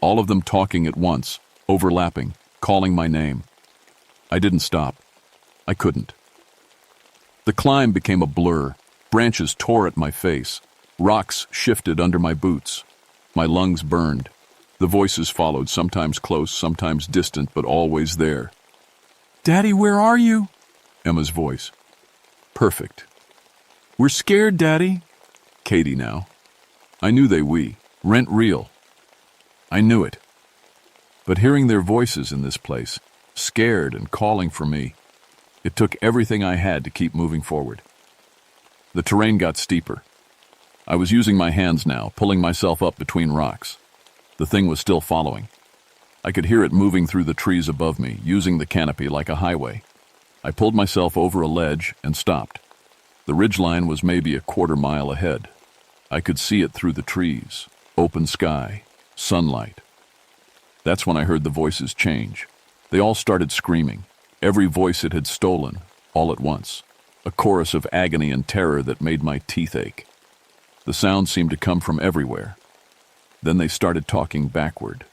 All of them talking at once, overlapping, calling my name. I didn't stop. I couldn't. The climb became a blur. Branches tore at my face. Rocks shifted under my boots. My lungs burned. The voices followed, sometimes close, sometimes distant, but always there. Daddy, where are you? Emma's voice. Perfect. We're scared, Daddy. Katie now. I knew we. Rent real. I knew it. But hearing their voices in this place, scared and calling for me, it took everything I had to keep moving forward. The terrain got steeper. I was using my hands now, pulling myself up between rocks. The thing was still following. I could hear it moving through the trees above me, using the canopy like a highway. I pulled myself over a ledge and stopped. The ridgeline was maybe a quarter mile ahead. I could see it through the trees, open sky, sunlight. That's when I heard the voices change. They all started screaming, every voice it had stolen, all at once. A chorus of agony and terror that made my teeth ache. The sound seemed to come from everywhere. Then they started talking backward.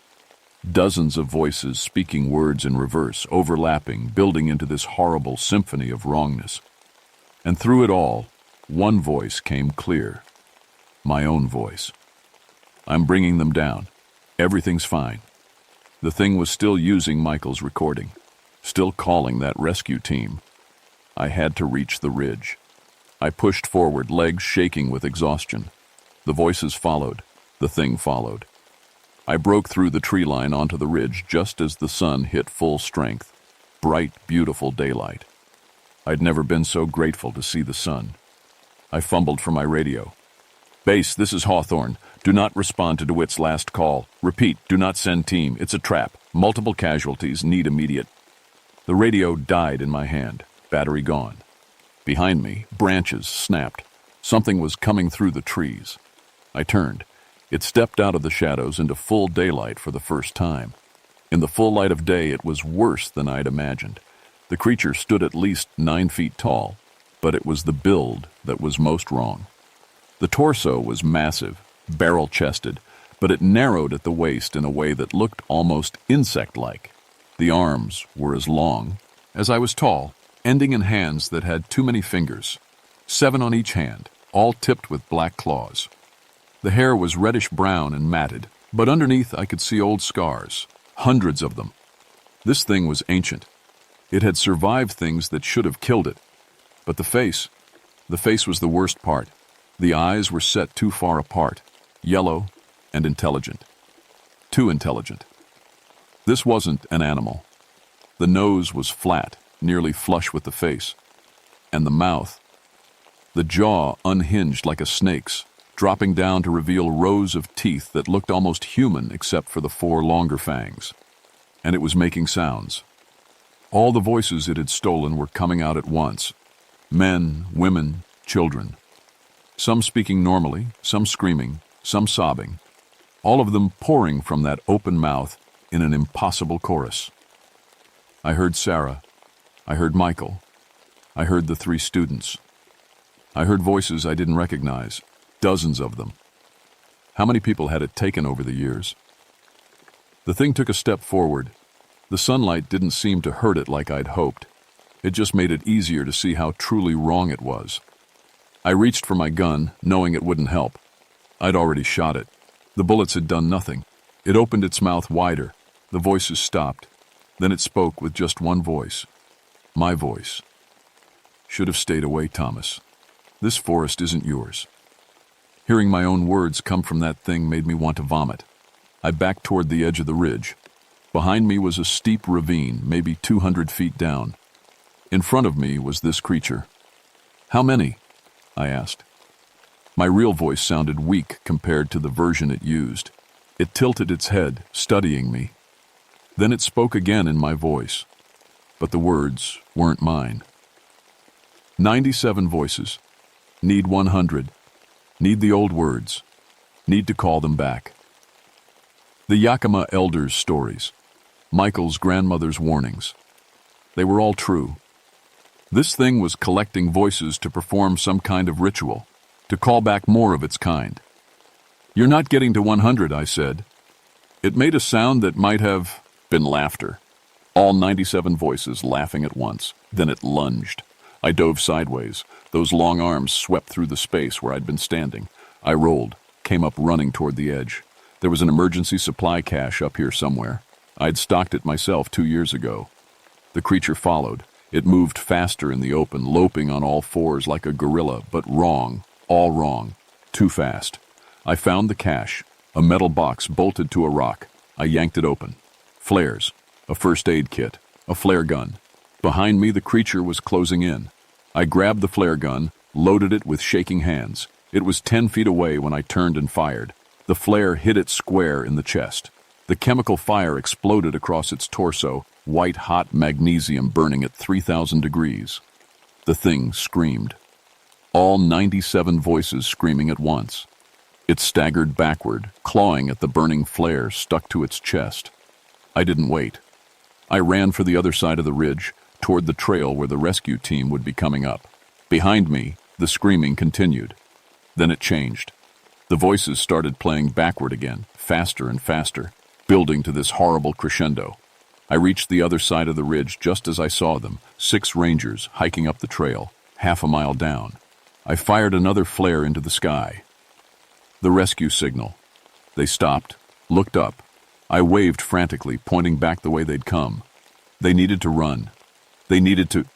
Dozens of voices speaking words in reverse, overlapping, building into this horrible symphony of wrongness. And through it all, one voice came clear. My own voice. I'm bringing them down. Everything's fine. The thing was still using Michael's recording, still calling that rescue team. I had to reach the ridge. I pushed forward, legs shaking with exhaustion. The voices followed. The thing followed. I broke through the tree line onto the ridge just as the sun hit full strength. Bright, beautiful daylight. I'd never been so grateful to see the sun. I fumbled for my radio. Base, this is Hawthorne. Do not respond to DeWitt's last call. Repeat, do not send team. It's a trap. Multiple casualties. Need immediate. The radio died in my hand. Battery gone. Behind me, branches snapped. Something was coming through the trees. I turned. It stepped out of the shadows into full daylight for the first time. In the full light of day, it was worse than I'd imagined. The creature stood at least 9 feet tall, but it was the build that was most wrong. The torso was massive, barrel-chested, but it narrowed at the waist in a way that looked almost insect-like. The arms were as long as I was tall, ending in hands that had too many fingers, 7 on each hand, all tipped with black claws. The hair was reddish-brown and matted, but underneath I could see old scars, hundreds of them. This thing was ancient. It had survived things that should have killed it. But the face was the worst part. The eyes were set too far apart, yellow and intelligent. Too intelligent. This wasn't an animal. The nose was flat, nearly flush with the face. And the mouth, the jaw unhinged like a snake's, dropping down to reveal rows of teeth that looked almost human except for the 4 longer fangs. and it was making sounds. All the voices it had stolen were coming out at once. Men, women, children. Some speaking normally, some screaming, some sobbing. All of them pouring from that open mouth in an impossible chorus. I heard Sarah. I heard Michael. I heard the 3 students. I heard voices I didn't recognize, dozens of them. How many people had it taken over the years? The thing took a step forward. The sunlight didn't seem to hurt it like I'd hoped. It just made it easier to see how truly wrong it was. I reached for my gun, knowing it wouldn't help. I'd already shot it. The bullets had done nothing. It opened its mouth wider. The voices stopped. Then it spoke with just one voice. My voice. Should have stayed away, Thomas. This forest isn't yours. Hearing my own words come from that thing made me want to vomit. I backed toward the edge of the ridge. Behind me was a steep ravine, maybe 200 feet down. In front of me was this creature. How many? I asked. My real voice sounded weak compared to the version it used. It tilted its head, studying me. Then it spoke again in my voice, but the words weren't mine. 97 voices. Need 100. Need the old words. Need to call them back. The Yakima elders' stories. Michael's grandmother's warnings. They were all true. This thing was collecting voices to perform some kind of ritual, to call back more of its kind. You're not getting to 100, I said. It made a sound that might have been laughter. All 97 voices laughing at once. Then it lunged. I dove sideways. Those long arms swept through the space where I'd been standing. I rolled, came up running toward the edge. There was an emergency supply cache up here somewhere. I'd stocked it myself 2 years ago. The creature followed. It moved faster in the open, loping on all fours like a gorilla, but wrong, all wrong, too fast. I found the cache, a metal box bolted to a rock. I yanked it open. Flares, a first aid kit, a flare gun. Behind me, the creature was closing in. I grabbed the flare gun, loaded it with shaking hands. It was 10 feet away when I turned and fired. The flare hit it square in the chest. The chemical fire exploded across its torso, white-hot magnesium burning at 3,000 degrees. The thing screamed. All 97 voices screaming at once. It staggered backward, clawing at the burning flare stuck to its chest. I didn't wait. I ran for the other side of the ridge, toward the trail where the rescue team would be coming up. Behind me, the screaming continued. Then it changed. The voices started playing backward again, faster and faster, building to this horrible crescendo. I reached the other side of the ridge just as I saw them, 6 rangers hiking up the trail, half a mile down. I fired another flare into the sky. The rescue signal. They stopped, looked up. I waved frantically, pointing back the way they'd come. They needed to run. They needed to...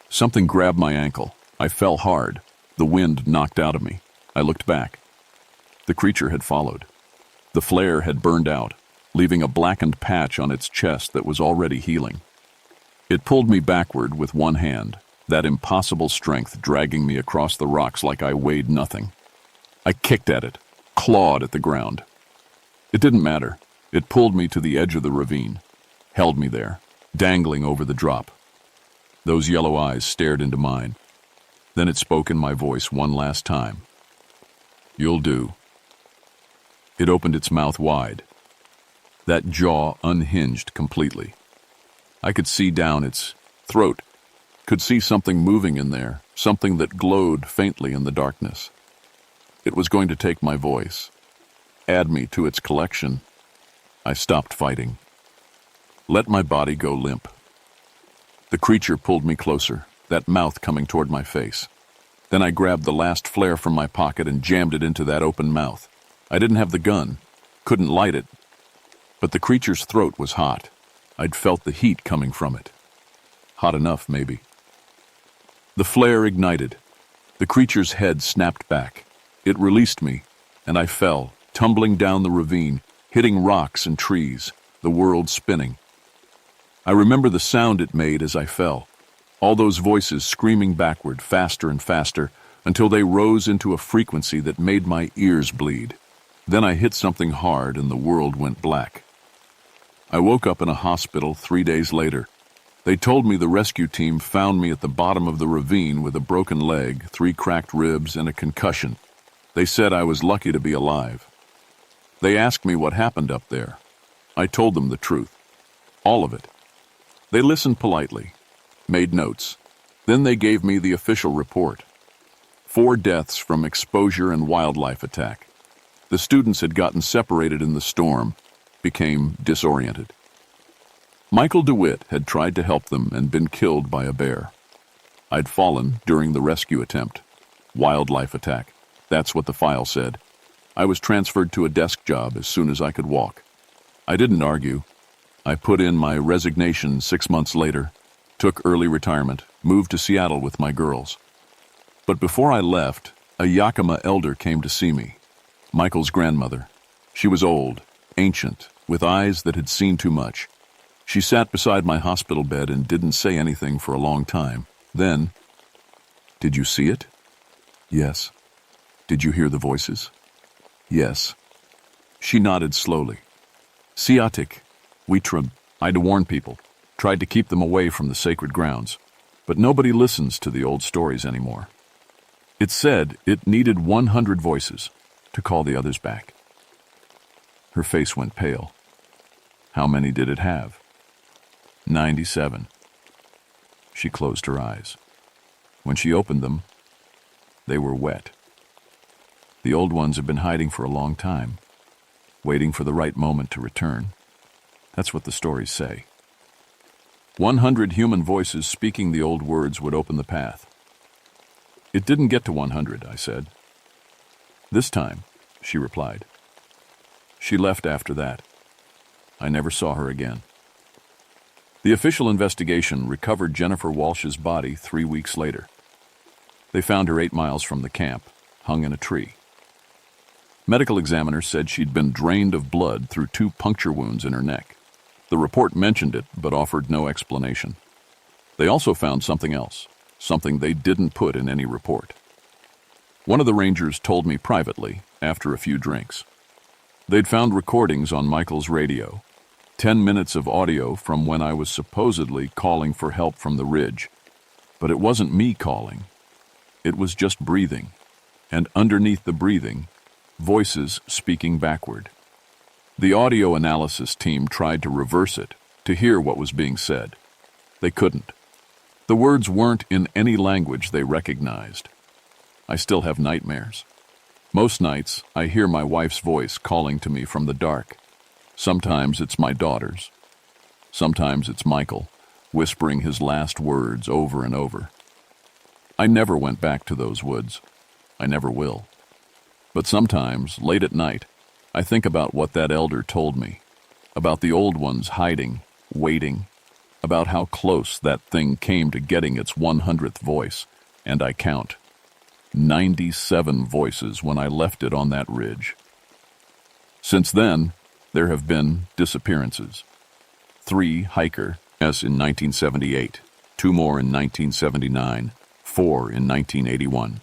Something grabbed my ankle. I fell hard. The wind knocked out of me. I looked back. The creature had followed. The flare had burned out, leaving a blackened patch on its chest that was already healing. It pulled me backward with one hand, that impossible strength dragging me across the rocks like I weighed nothing. I kicked at it, clawed at the ground. It didn't matter. It pulled me to the edge of the ravine, held me there, dangling over the drop. Those yellow eyes stared into mine. Then it spoke in my voice one last time. You'll do. It opened its mouth wide. That jaw unhinged completely. I could see down its throat, could see something moving in there, something that glowed faintly in the darkness. It was going to take my voice, add me to its collection. I stopped fighting. Let my body go limp. The creature pulled me closer, that mouth coming toward my face. Then I grabbed the last flare from my pocket and jammed it into that open mouth. I didn't have the gun, couldn't light it, but the creature's throat was hot. I'd felt the heat coming from it. Hot enough, maybe. The flare ignited. The creature's head snapped back. It released me, and I fell, tumbling down the ravine, hitting rocks and trees, the world spinning. I remember the sound it made as I fell, all those voices screaming backward, faster and faster, until they rose into a frequency that made my ears bleed. Then I hit something hard and the world went black. I woke up in a hospital 3 days later. They told me the rescue team found me at the bottom of the ravine with a broken leg, 3 cracked ribs, and a concussion. They said I was lucky to be alive. They asked me what happened up there. I told them the truth. All of it. They listened politely, made notes. Then they gave me the official report. 4 deaths from exposure and wildlife attack. The students had gotten separated in the storm, became disoriented. Michael DeWitt had tried to help them and been killed by a bear. I'd fallen during the rescue attempt. Wildlife attack. That's what the file said. I was transferred to a desk job as soon as I could walk. I didn't argue. I put in my resignation 6 months later, took early retirement, moved to Seattle with my girls. But before I left, a Yakima elder came to see me, Michael's grandmother. She was old, ancient, with eyes that had seen too much. She sat beside my hospital bed and didn't say anything for a long time. Then, "Did you see it?" "Yes." "Did you hear the voices?" "Yes." She nodded slowly. "Siatik, I'd warn people, tried to keep them away from the sacred grounds, but nobody listens to the old stories anymore. It said it needed 100 voices to call the others back." Her face went pale. "How many did it have?" 97. She closed her eyes. When she opened them, they were wet. The old ones had been hiding for a long time, waiting for the right moment to return. That's what the stories say. 100 human voices speaking the old words would open the path. "It didn't get to 100, I said. "This time," she replied. She left after that. I never saw her again. The official investigation recovered Jennifer Walsh's body 3 weeks later. They found her 8 miles from the camp, hung in a tree. Medical examiners said she'd been drained of blood through 2 puncture wounds in her neck. The report mentioned it, but offered no explanation. They also found something else, something they didn't put in any report. One of the rangers told me privately, after a few drinks. They'd found recordings on Michael's radio, 10 minutes of audio from when I was supposedly calling for help from the ridge. But it wasn't me calling. It was just breathing, and underneath the breathing, voices speaking backward. The audio analysis team tried to reverse it, to hear what was being said. They couldn't. The words weren't in any language they recognized. I still have nightmares. Most nights, I hear my wife's voice calling to me from the dark. Sometimes it's my daughter's. Sometimes it's Michael, whispering his last words over and over. I never went back to those woods. I never will. But sometimes, late at night, I think about what that elder told me, about the old ones hiding, waiting, about how close that thing came to getting its 100th voice, and I count 97 voices when I left it on that ridge. Since then, there have been disappearances. 3 hiker, as in 1978, 2 more in 1979, 4 in 1981.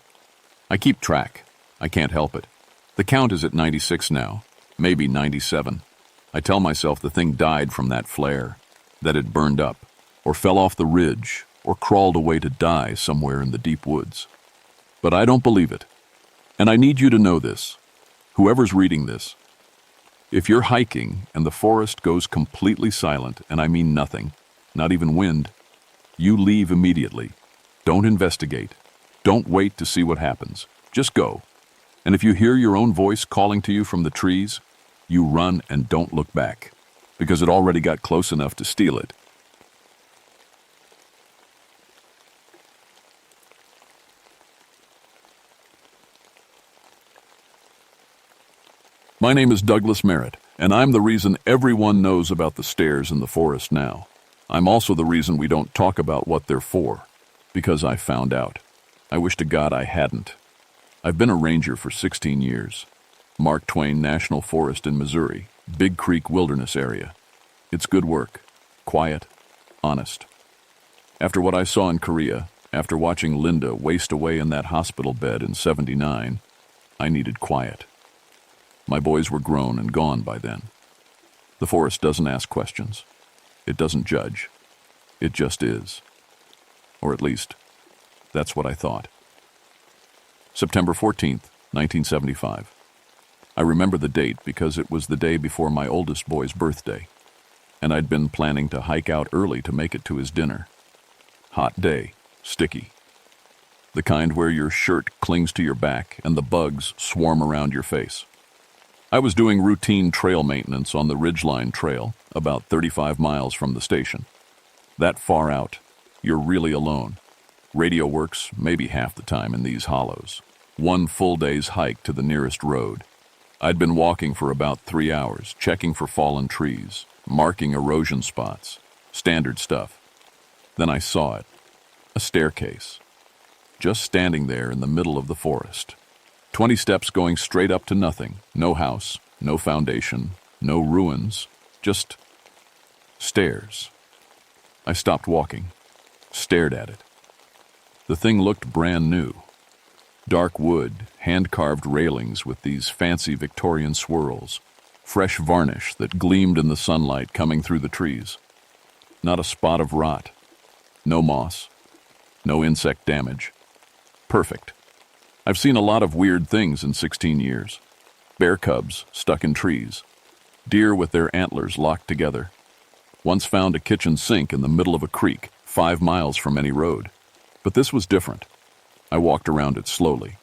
I keep track. I can't help it. The count is at 96 now, maybe 97. I tell myself the thing died from that flare, that it burned up, or fell off the ridge, or crawled away to die somewhere in the deep woods. But I don't believe it. And I need you to know this, whoever's reading this. If you're hiking and the forest goes completely silent, and I mean nothing, not even wind, you leave immediately. Don't investigate. Don't wait to see what happens. Just go. And if you hear your own voice calling to you from the trees, you run and don't look back, because it already got close enough to steal it. My name is Douglas Merritt, and I'm the reason everyone knows about the stairs in the forest now. I'm also the reason we don't talk about what they're for, because I found out. I wish to God I hadn't. I've been a ranger for 16 years. Mark Twain National Forest in Missouri, Big Creek Wilderness Area. It's good work, quiet, honest. After what I saw in Korea, after watching Linda waste away in that hospital bed in '79, I needed quiet. My boys were grown and gone by then. The forest doesn't ask questions. It doesn't judge. It just is. Or at least, that's what I thought. September 14th, 1975. I remember the date because it was the day before my oldest boy's birthday, and I'd been planning to hike out early to make it to his dinner. Hot day, sticky. The kind where your shirt clings to your back and the bugs swarm around your face. I was doing routine trail maintenance on the Ridgeline Trail, about 35 miles from the station. That far out, you're really alone. Radio works maybe half the time in these hollows. One full day's hike to the nearest road. I'd been walking for about 3 hours, checking for fallen trees, marking erosion spots, standard stuff. Then I saw it, a staircase, just standing there in the middle of the forest. 20 steps going straight up to nothing, no house, no foundation, no ruins, just stairs. I stopped walking, stared at it. The thing looked brand new. Dark wood, hand-carved railings with these fancy Victorian swirls, fresh varnish that gleamed in the sunlight coming through the trees. Not a spot of rot, no moss, no insect damage. Perfect. I've seen a lot of weird things in 16 years. Bear cubs stuck in trees, deer with their antlers locked together. Once found a kitchen sink in the middle of a creek, 5 miles from any road. But this was different. I walked around it slowly.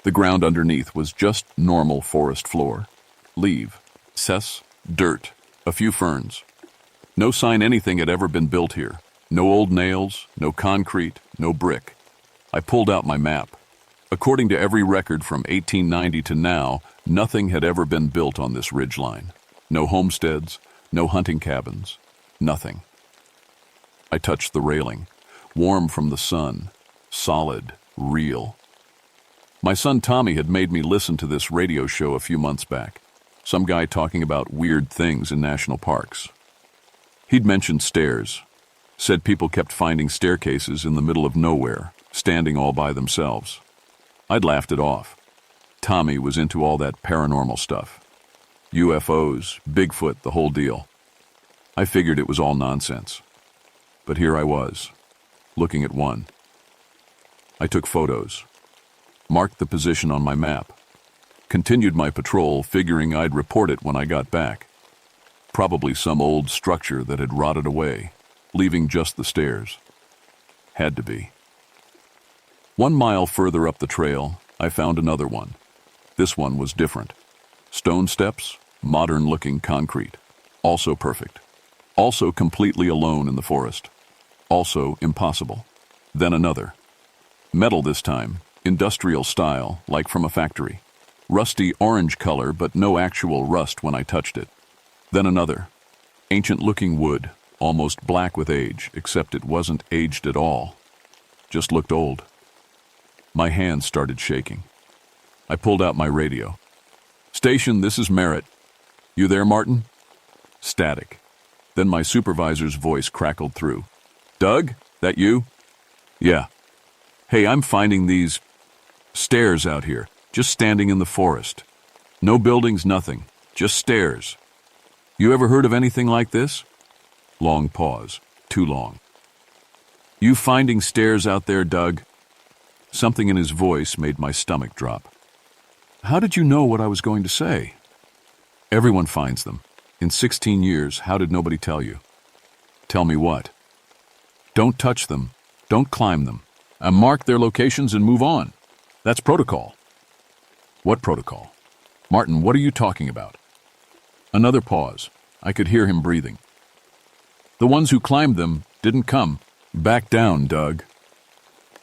The ground underneath was just normal forest floor. Leaf, cess, dirt, a few ferns. No sign anything had ever been built here. No old nails, no concrete, no brick. I pulled out my map. According to every record from 1890 to now, nothing had ever been built on this ridgeline. No homesteads, no hunting cabins, nothing. I touched the railing, warm from the sun, solid, real. My son Tommy had made me listen to this radio show a few months back. Some guy talking about weird things in national parks. He'd mentioned stairs. Said people kept finding staircases in the middle of nowhere, standing all by themselves. I'd laughed it off. Tommy was into all that paranormal stuff. UFOs, Bigfoot, the whole deal. I figured it was all nonsense. But here I was, looking at one. I took photos, marked the position on my map, continued my patrol, figuring I'd report it when I got back. Probably some old structure that had rotted away, leaving just the stairs. Had to be. 1 mile further up the trail, I found another one. This one was different. Stone steps, modern-looking concrete. Also perfect. Also completely alone in the forest. Also impossible. Then another. Metal this time, industrial style, like from a factory. Rusty orange color, but no actual rust when I touched it. Then another. Ancient-looking wood, almost black with age, except it wasn't aged at all. Just looked old. My hands started shaking. I pulled out my radio. "Station, this is Merritt. You there, Martin?" Static. Then my supervisor's voice crackled through. "Doug, that you?" "Yeah." "Hey, I'm finding these stairs out here, just standing in the forest. No buildings, nothing, just stairs. You ever heard of anything like this?" Long pause. Too long. "You finding stairs out there, Doug?" Something in his voice made my stomach drop. How did you know what I was going to say? "Everyone finds them. In 16 years, how did nobody tell you?" "Tell me what?" "Don't touch them. Don't climb them. And mark their locations and move on. That's protocol." "What protocol? Martin, what are you talking about?" Another pause. I could hear him breathing. "The ones who climbed them didn't come. Back down, Doug."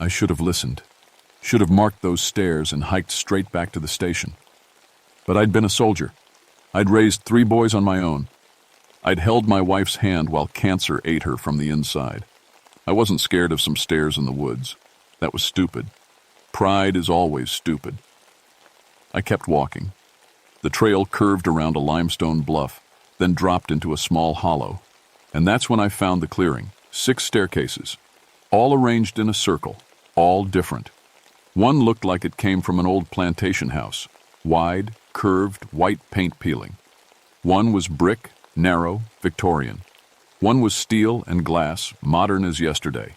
I should have listened. Should have marked those stairs and hiked straight back to the station. But I'd been a soldier. I'd raised 3 boys on my own. I'd held my wife's hand while cancer ate her from the inside. I wasn't scared of some stairs in the woods. That was stupid. Pride is always stupid. I kept walking. The trail curved around a limestone bluff, then dropped into a small hollow. And that's when I found the clearing. 6 staircases, all arranged in a circle, all different. One looked like it came from an old plantation house, wide, curved, white paint peeling. One was brick, narrow, Victorian. One was steel and glass, modern as yesterday.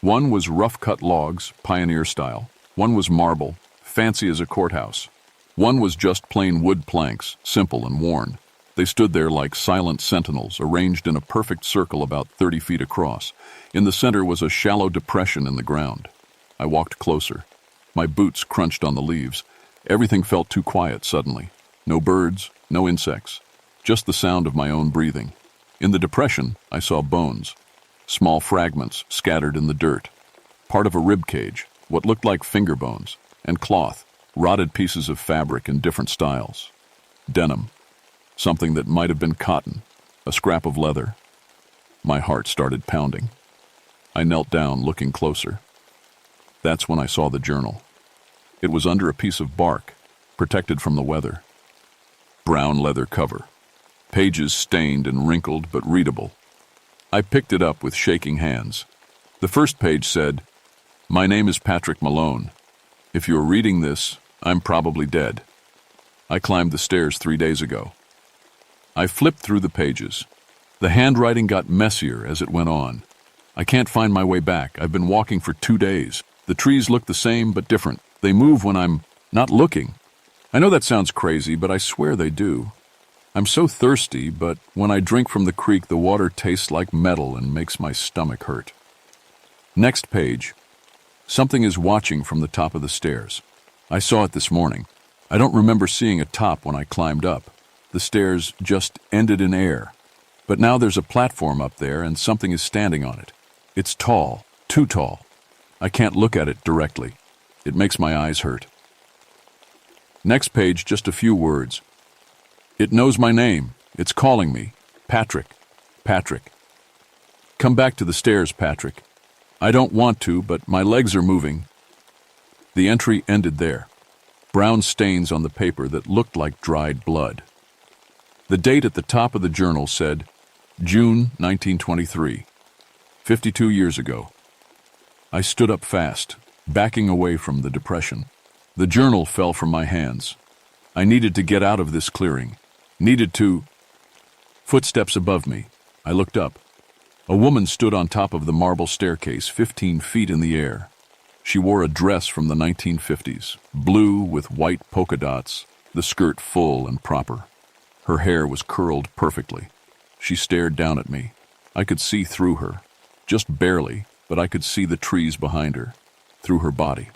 One was rough-cut logs, pioneer style. One was marble, fancy as a courthouse. One was just plain wood planks, simple and worn. They stood there like silent sentinels, arranged in a perfect circle about 30 feet across. In the center was a shallow depression in the ground. I walked closer. My boots crunched on the leaves. Everything felt too quiet suddenly. No birds, no insects, just the sound of my own breathing. In the depression, I saw bones, small fragments scattered in the dirt, part of a rib cage, what looked like finger bones, and cloth, rotted pieces of fabric in different styles. Denim, something that might have been cotton, a scrap of leather. My heart started pounding. I knelt down, looking closer. That's when I saw the journal. It was under a piece of bark, protected from the weather. Brown leather cover. Pages stained and wrinkled but readable. I picked it up with shaking hands. The first page said, "My name is Patrick Malone. If you're reading this, I'm probably dead. I climbed the stairs 3 days ago." I flipped through the pages. The handwriting got messier as it went on. I can't find my way back. I've been walking for 2 days. The trees look the same but different. They move when I'm not looking. I know that sounds crazy, but I swear they do. I'm so thirsty, but when I drink from the creek, the water tastes like metal and makes my stomach hurt. Next page. Something is watching from the top of the stairs. I saw it this morning. I don't remember seeing a top when I climbed up. The stairs just ended in air. But now there's a platform up there and something is standing on it. It's tall, too tall. I can't look at it directly. It makes my eyes hurt. Next page, just a few words. It knows my name. It's calling me. Patrick. Patrick. Come back to the stairs, Patrick. I don't want to, but my legs are moving. The entry ended there. Brown stains on the paper that looked like dried blood. The date at the top of the journal said, June 1923, 52 years ago. I stood up fast, backing away from the depression. The journal fell from my hands. I needed to get out of this clearing. Needed to... Footsteps above me. I looked up. A woman stood on top of the marble staircase 15 feet in the air. She wore a dress from the 1950s, blue with white polka dots, the skirt full and proper. Her hair was curled perfectly. She stared down at me. I could see through her. Just barely, but I could see the trees behind her, through her body.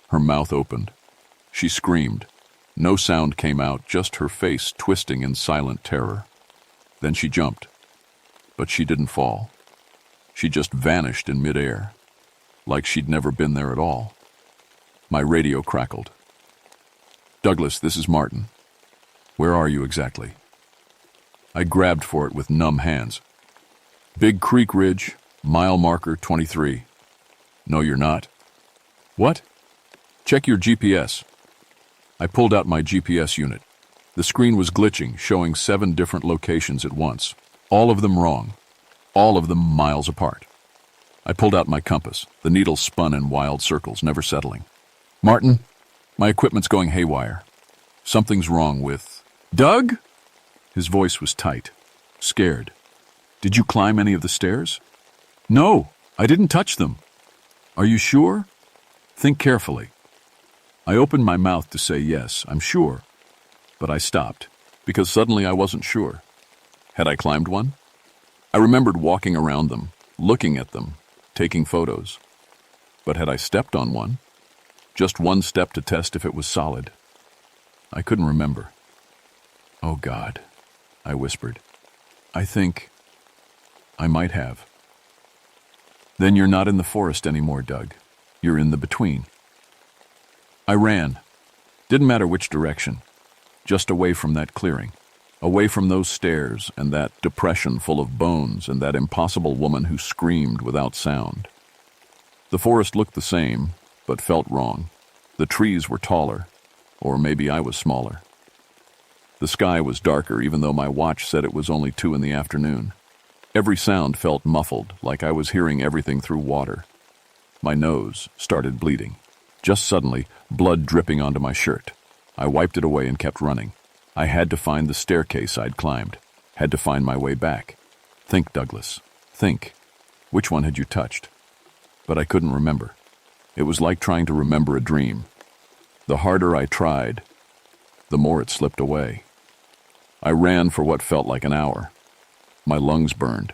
Her mouth opened. She screamed. No sound came out, just her face twisting in silent terror. Then she jumped. But she didn't fall. She just vanished in midair, like she'd never been there at all. My radio crackled. "Douglas, this is Martin. Where are you exactly?" I grabbed for it with numb hands. "Big Creek Ridge, mile marker 23. "No, you're not." "What?" "Check your GPS." I pulled out my GPS unit. The screen was glitching, showing 7 different locations at once. All of them wrong. All of them miles apart. I pulled out my compass. The needle spun in wild circles, never settling. "Martin, my equipment's going haywire. Something's wrong with..." "Doug?" His voice was tight, scared. "Did you climb any of the stairs?" "No, I didn't touch them." "Are you sure?" "Think carefully." I opened my mouth to say yes, I'm sure. But I stopped, because suddenly I wasn't sure. Had I climbed one? I remembered walking around them, looking at them, taking photos. But had I stepped on one? Just one step to test if it was solid. I couldn't remember. "Oh God," I whispered. "I think I might have." "Then you're not in the forest anymore, Doug. You're in the between." I ran. Didn't matter which direction. Just away from that clearing. Away from those stairs and that depression full of bones and that impossible woman who screamed without sound. The forest looked the same, but felt wrong. The trees were taller, or maybe I was smaller. The sky was darker, even though my watch said it was only 2 in the afternoon. Every sound felt muffled, like I was hearing everything through water. My nose started bleeding. Just suddenly, blood dripping onto my shirt. I wiped it away and kept running. I had to find the staircase I'd climbed. Had to find my way back. Think, Douglas. Think. Which one had you touched? But I couldn't remember. It was like trying to remember a dream. The harder I tried, the more it slipped away. I ran for what felt like an hour. My lungs burned.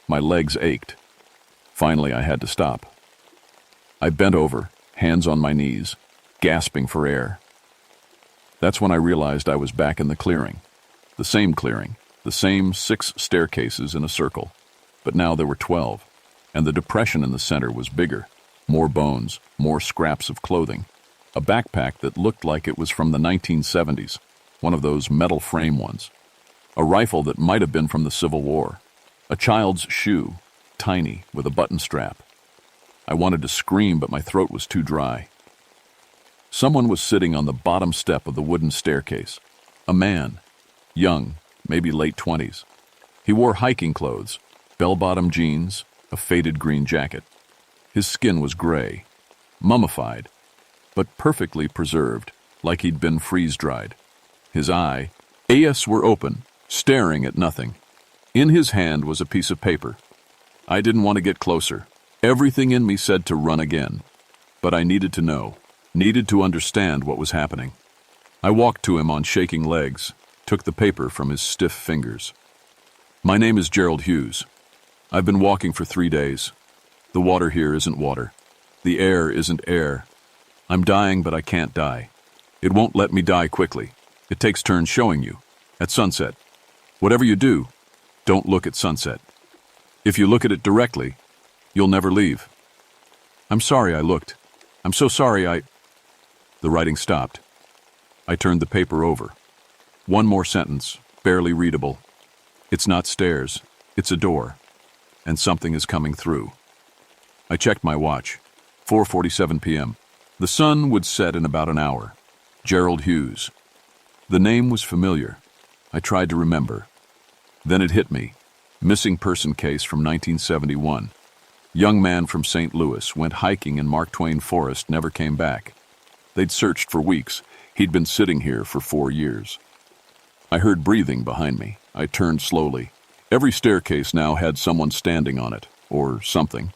My legs ached. Finally, I had to stop. I bent over, hands on my knees, gasping for air. That's when I realized I was back in the clearing. The same 6 staircases in a circle. But now there were 12, and the depression in the center was bigger. More bones, more scraps of clothing. A backpack that looked like it was from the 1970s, one of those metal frame ones. A rifle that might have been from the Civil War. A child's shoe, tiny, with a button strap. I wanted to scream, but my throat was too dry. Someone was sitting on the bottom step of the wooden staircase. A man, young, maybe late 20s. He wore hiking clothes, bell-bottom jeans, a faded green jacket. His skin was gray, mummified, but perfectly preserved, like he'd been freeze-dried. His eyes were open, staring at nothing. In his hand was a piece of paper. I didn't want to get closer. Everything in me said to run again. But I needed to know, needed to understand what was happening. I walked to him on shaking legs, took the paper from his stiff fingers. My name is Gerald Hughes. I've been walking for 3 days. The water here isn't water. The air isn't air. I'm dying, but I can't die. It won't let me die quickly. It takes turns showing you. At sunset. Whatever you do, don't look at sunset. If you look at it directly, you'll never leave. I'm sorry I looked. I'm so sorry The writing stopped. I turned the paper over. One more sentence, barely readable. It's not stairs, it's a door. And something is coming through. I checked my watch. 4:47 p.m. The sun would set in about an hour. Gerald Hughes. The name was familiar. I tried to remember. Then it hit me. Missing person case from 1971. Young man from St. Louis went hiking in Mark Twain Forest, never came back. They'd searched for weeks. He'd been sitting here for 4 years. I heard breathing behind me. I turned slowly. Every staircase now had someone standing on it, or something.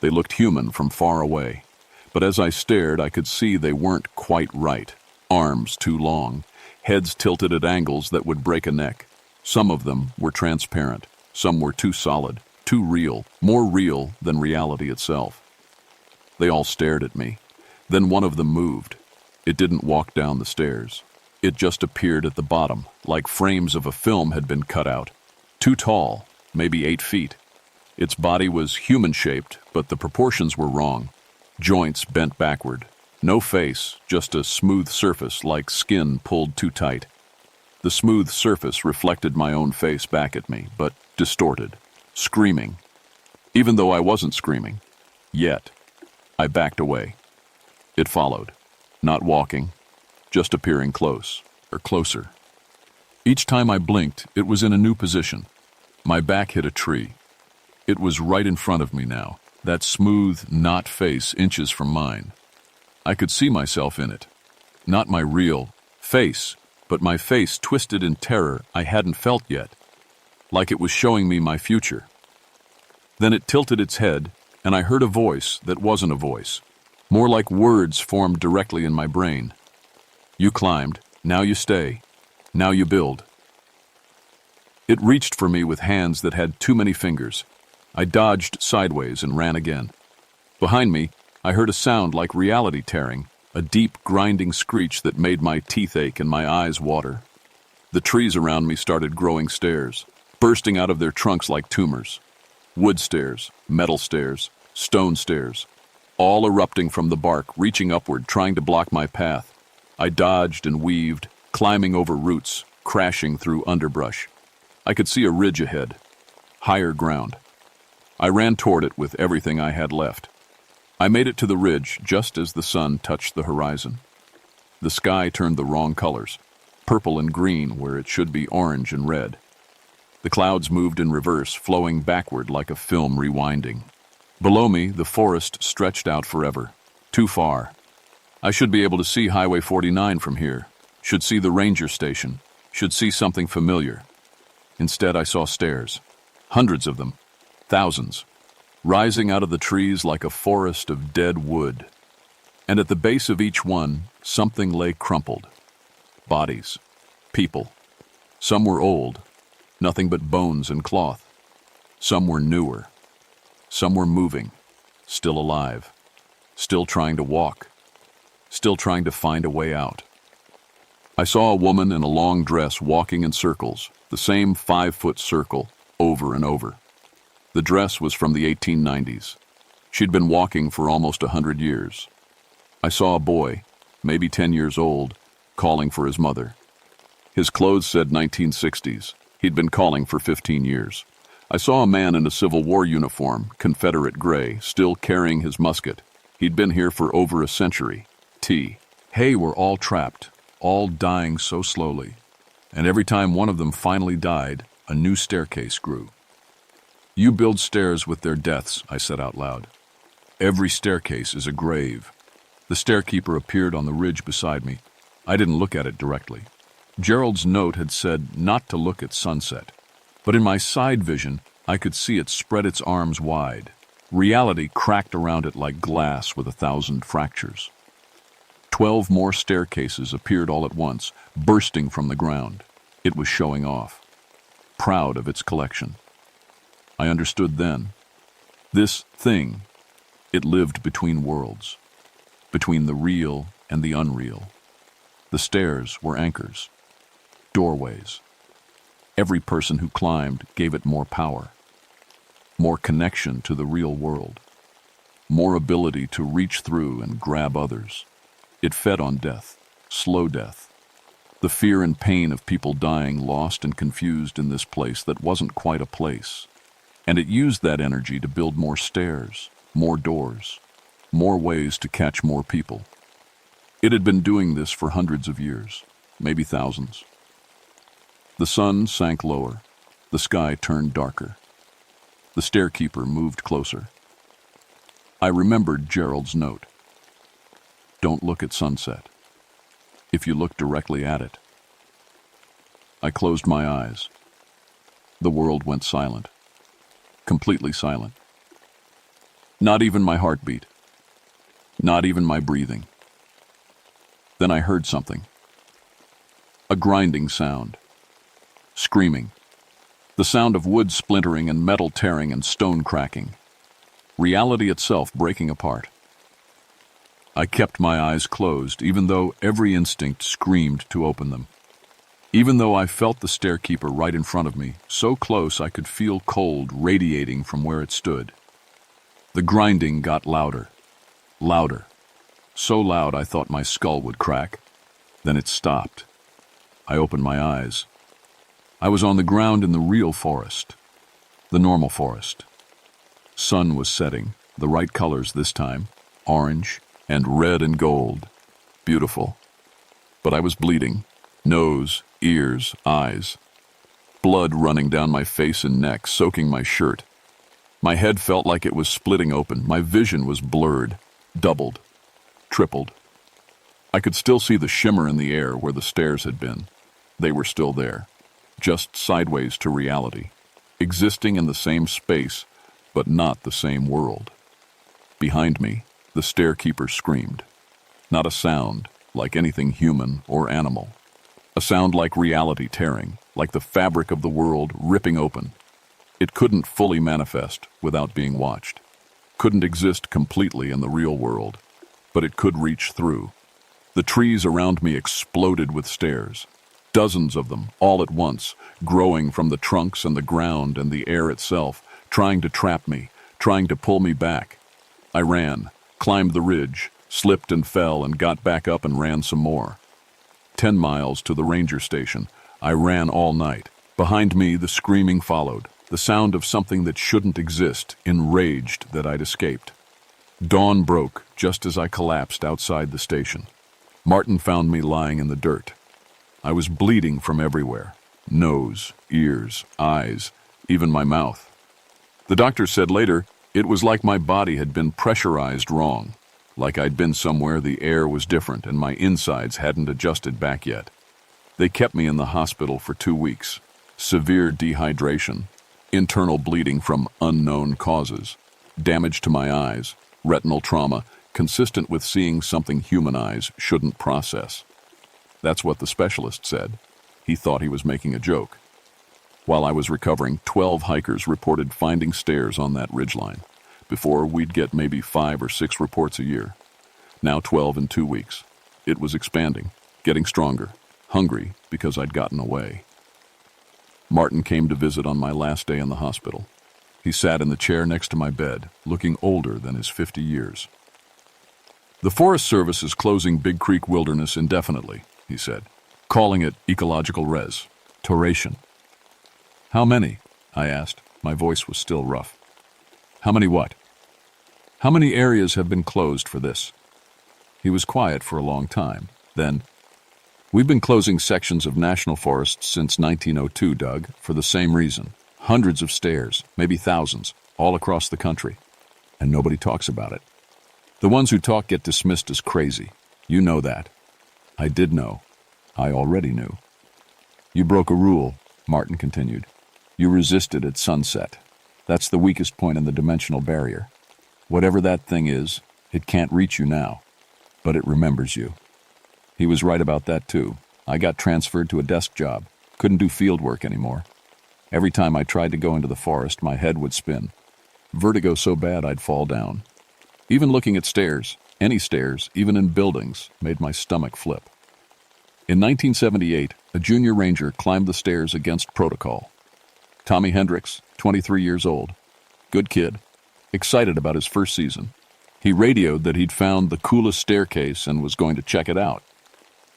They looked human from far away. But as I stared, I could see they weren't quite right. Arms too long, heads tilted at angles that would break a neck. Some of them were transparent. Some were too solid, too real, more real than reality itself. They all stared at me. Then one of them moved. It didn't walk down the stairs. It just appeared at the bottom, like frames of a film had been cut out. Too tall, maybe 8 feet. Its body was human-shaped, but the proportions were wrong. Joints bent backward. No face, just a smooth surface like skin pulled too tight. The smooth surface reflected my own face back at me, but distorted, screaming. Even though I wasn't screaming. Yet. I backed away. It followed. Not walking, just appearing close, or closer. Each time I blinked, it was in a new position. My back hit a tree. It was right in front of me now, that smooth, knot face inches from mine. I could see myself in it. Not my real face, but my face twisted in terror I hadn't felt yet, like it was showing me my future. Then it tilted its head, and I heard a voice that wasn't a voice, more like words formed directly in my brain. You climbed, now you stay, now you build. It reached for me with hands that had too many fingers. I dodged sideways and ran again. Behind me, I heard a sound like reality tearing, a deep, grinding screech that made my teeth ache and my eyes water. The trees around me started growing stairs, bursting out of their trunks like tumors. Wood stairs, metal stairs, stone stairs, all erupting from the bark, reaching upward, trying to block my path. I dodged and weaved, climbing over roots, crashing through underbrush. I could see a ridge ahead, higher ground. I ran toward it with everything I had left. I made it to the ridge just as the sun touched the horizon. The sky turned the wrong colors, purple and green where it should be orange and red. The clouds moved in reverse, flowing backward like a film rewinding. Below me, the forest stretched out forever, too far. I should be able to see Highway 49 from here, should see the ranger station, should see something familiar. Instead, I saw stairs. Hundreds of them. Thousands. Rising out of the trees like a forest of dead wood. And at the base of each one, something lay crumpled. Bodies. People. Some were old, nothing but bones and cloth. Some were newer. Some were moving, still alive, still trying to walk, still trying to find a way out. I saw a woman in a long dress walking in circles, the same 5-foot circle, over and over. The dress was from the 1890s. She'd been walking for almost 100 years. I saw a boy, maybe 10 years old, calling for his mother. His clothes said 1960s. He'd been calling for 15 years. I saw a man in a Civil War uniform, Confederate gray, still carrying his musket. He'd been here for over a century. Hey, we're all trapped, all dying so slowly. And every time one of them finally died, a new staircase grew. You build stairs with their deaths, I said out loud. Every staircase is a grave. The stairkeeper appeared on the ridge beside me. I didn't look at it directly. Gerald's note had said not to look at sunset, but in my side vision, I could see it spread its arms wide. Reality cracked around it like glass with 1,000 fractures. 12 more staircases appeared all at once, bursting from the ground. It was showing off, proud of its collection. I understood then. This thing, it lived between worlds, between the real and the unreal. The stairs were anchors. Doorways. Every person who climbed gave it more power, more connection to the real world, more ability to reach through and grab others. It fed on death, slow death, the fear and pain of people dying lost and confused in this place that wasn't quite a place. And it used that energy to build more stairs, more doors, more ways to catch more people. It had been doing this for hundreds of years, maybe thousands. The sun sank lower. The sky turned darker. The stairkeeper moved closer. I remembered Gerald's note. Don't look at sunset. If you look directly at it. I closed my eyes. The world went silent. Completely silent. Not even my heartbeat. Not even my breathing. Then I heard something. A grinding sound. Screaming. The sound of wood splintering and metal tearing and stone cracking. Reality itself breaking apart. I kept my eyes closed, even though every instinct screamed to open them. Even though I felt the stairkeeper right in front of me, so close I could feel cold radiating from where it stood. The grinding got louder. Louder. So loud I thought my skull would crack. Then it stopped. I opened my eyes. I was on the ground in the real forest, the normal forest. Sun was setting, the right colors this time, orange and red and gold. Beautiful. But I was bleeding, nose, ears, eyes. Blood running down my face and neck, soaking my shirt. My head felt like it was splitting open. My vision was blurred, doubled, tripled. I could still see the shimmer in the air where the stairs had been. They were still there. Just sideways to reality, existing in the same space, but not the same world. Behind me, the stairkeeper screamed. Not a sound, like anything human or animal. A sound like reality tearing, like the fabric of the world ripping open. It couldn't fully manifest without being watched. Couldn't exist completely in the real world, but it could reach through. The trees around me exploded with stairs. Dozens of them, all at once, growing from the trunks and the ground and the air itself, trying to trap me, trying to pull me back. I ran, climbed the ridge, slipped and fell and got back up and ran some more. 10 miles to the ranger station. I ran all night. Behind me, the screaming followed, the sound of something that shouldn't exist, enraged that I'd escaped. Dawn broke just as I collapsed outside the station. Martin found me lying in the dirt. I was bleeding from everywhere. Nose, ears, eyes, even my mouth. The doctor said later, it was like my body had been pressurized wrong, like I'd been somewhere the air was different and my insides hadn't adjusted back yet. They kept me in the hospital for 2 weeks, severe dehydration, internal bleeding from unknown causes, damage to my eyes, retinal trauma, consistent with seeing something human eyes shouldn't process. That's what the specialist said. He thought he was making a joke. While I was recovering, 12 hikers reported finding stairs on that ridgeline. Before, we'd get maybe 5 or 6 reports a year. Now 12 in 2 weeks. It was expanding, getting stronger, hungry because I'd gotten away. Martin came to visit on my last day in the hospital. He sat in the chair next to my bed, looking older than his 50 years. "The Forest Service is closing Big Creek Wilderness indefinitely," he said, calling it ecological restoration. "How many?" I asked. My voice was still rough. "How many what?" "How many areas have been closed for this?" He was quiet for a long time. Then, "We've been closing sections of national forests since 1902, Doug, for the same reason. Hundreds of stairs, maybe thousands, all across the country. And nobody talks about it. The ones who talk get dismissed as crazy. You know that." I did know. I already knew. "You broke a rule," Martin continued. "You resisted at sunset. That's the weakest point in the dimensional barrier. Whatever that thing is, it can't reach you now, but it remembers you." He was right about that too. I got transferred to a desk job. Couldn't do field work anymore. Every time I tried to go into the forest, my head would spin. Vertigo so bad I'd fall down. Even looking at stairs, any stairs, even in buildings, made my stomach flip. In 1978, a junior ranger climbed the stairs against protocol. Tommy Hendricks, 23 years old. Good kid. Excited about his first season. He radioed that he'd found the coolest staircase and was going to check it out.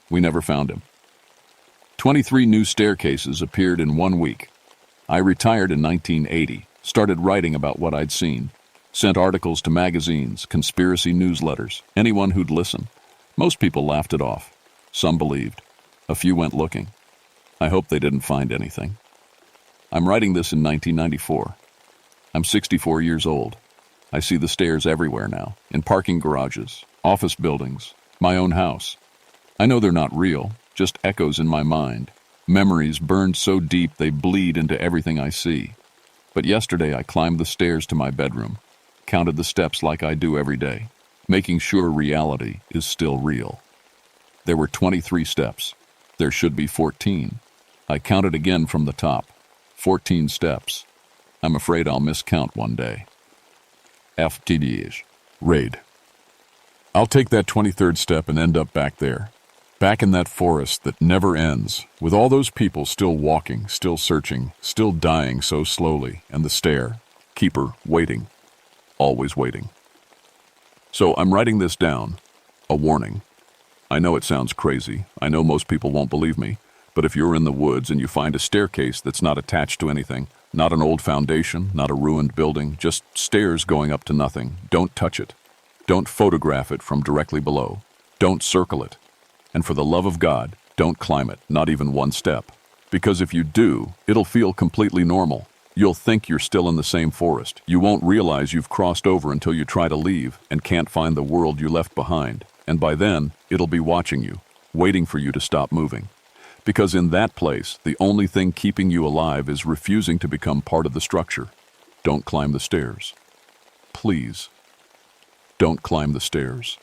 We never found him. 23 new staircases appeared in 1 week. I retired in 1980, started writing about what I'd seen, sent articles to magazines, conspiracy newsletters, anyone who'd listen. Most people laughed it off. Some believed. A few went looking. I hope they didn't find anything. I'm writing this in 1994. I'm 64 years old. I see the stairs everywhere now, in parking garages, office buildings, my own house. I know they're not real, just echoes in my mind. Memories burned so deep they bleed into everything I see. But yesterday I climbed the stairs to my bedroom, counted the steps like I do every day, making sure reality is still real. There were 23 steps. There should be 14. I counted again from the top. 14 steps. I'm afraid I'll miscount one day. FTDH. Raid. I'll take that 23rd step and end up back there. Back in that forest that never ends, with all those people still walking, still searching, still dying so slowly, and the stairkeeper waiting, always waiting. So I'm writing this down, a warning. I know it sounds crazy. I know most people won't believe me, but if you're in the woods and you find a staircase that's not attached to anything, not an old foundation, not a ruined building, just stairs going up to nothing, don't touch it. Don't photograph it from directly below. Don't circle it. And for the love of God, don't climb it, not even 1 step. Because if you do, it'll feel completely normal. You'll think you're still in the same forest. You won't realize you've crossed over until you try to leave and can't find the world you left behind. And by then, it'll be watching you, waiting for you to stop moving. Because in that place, the only thing keeping you alive is refusing to become part of the structure. Don't climb the stairs. Please, don't climb the stairs.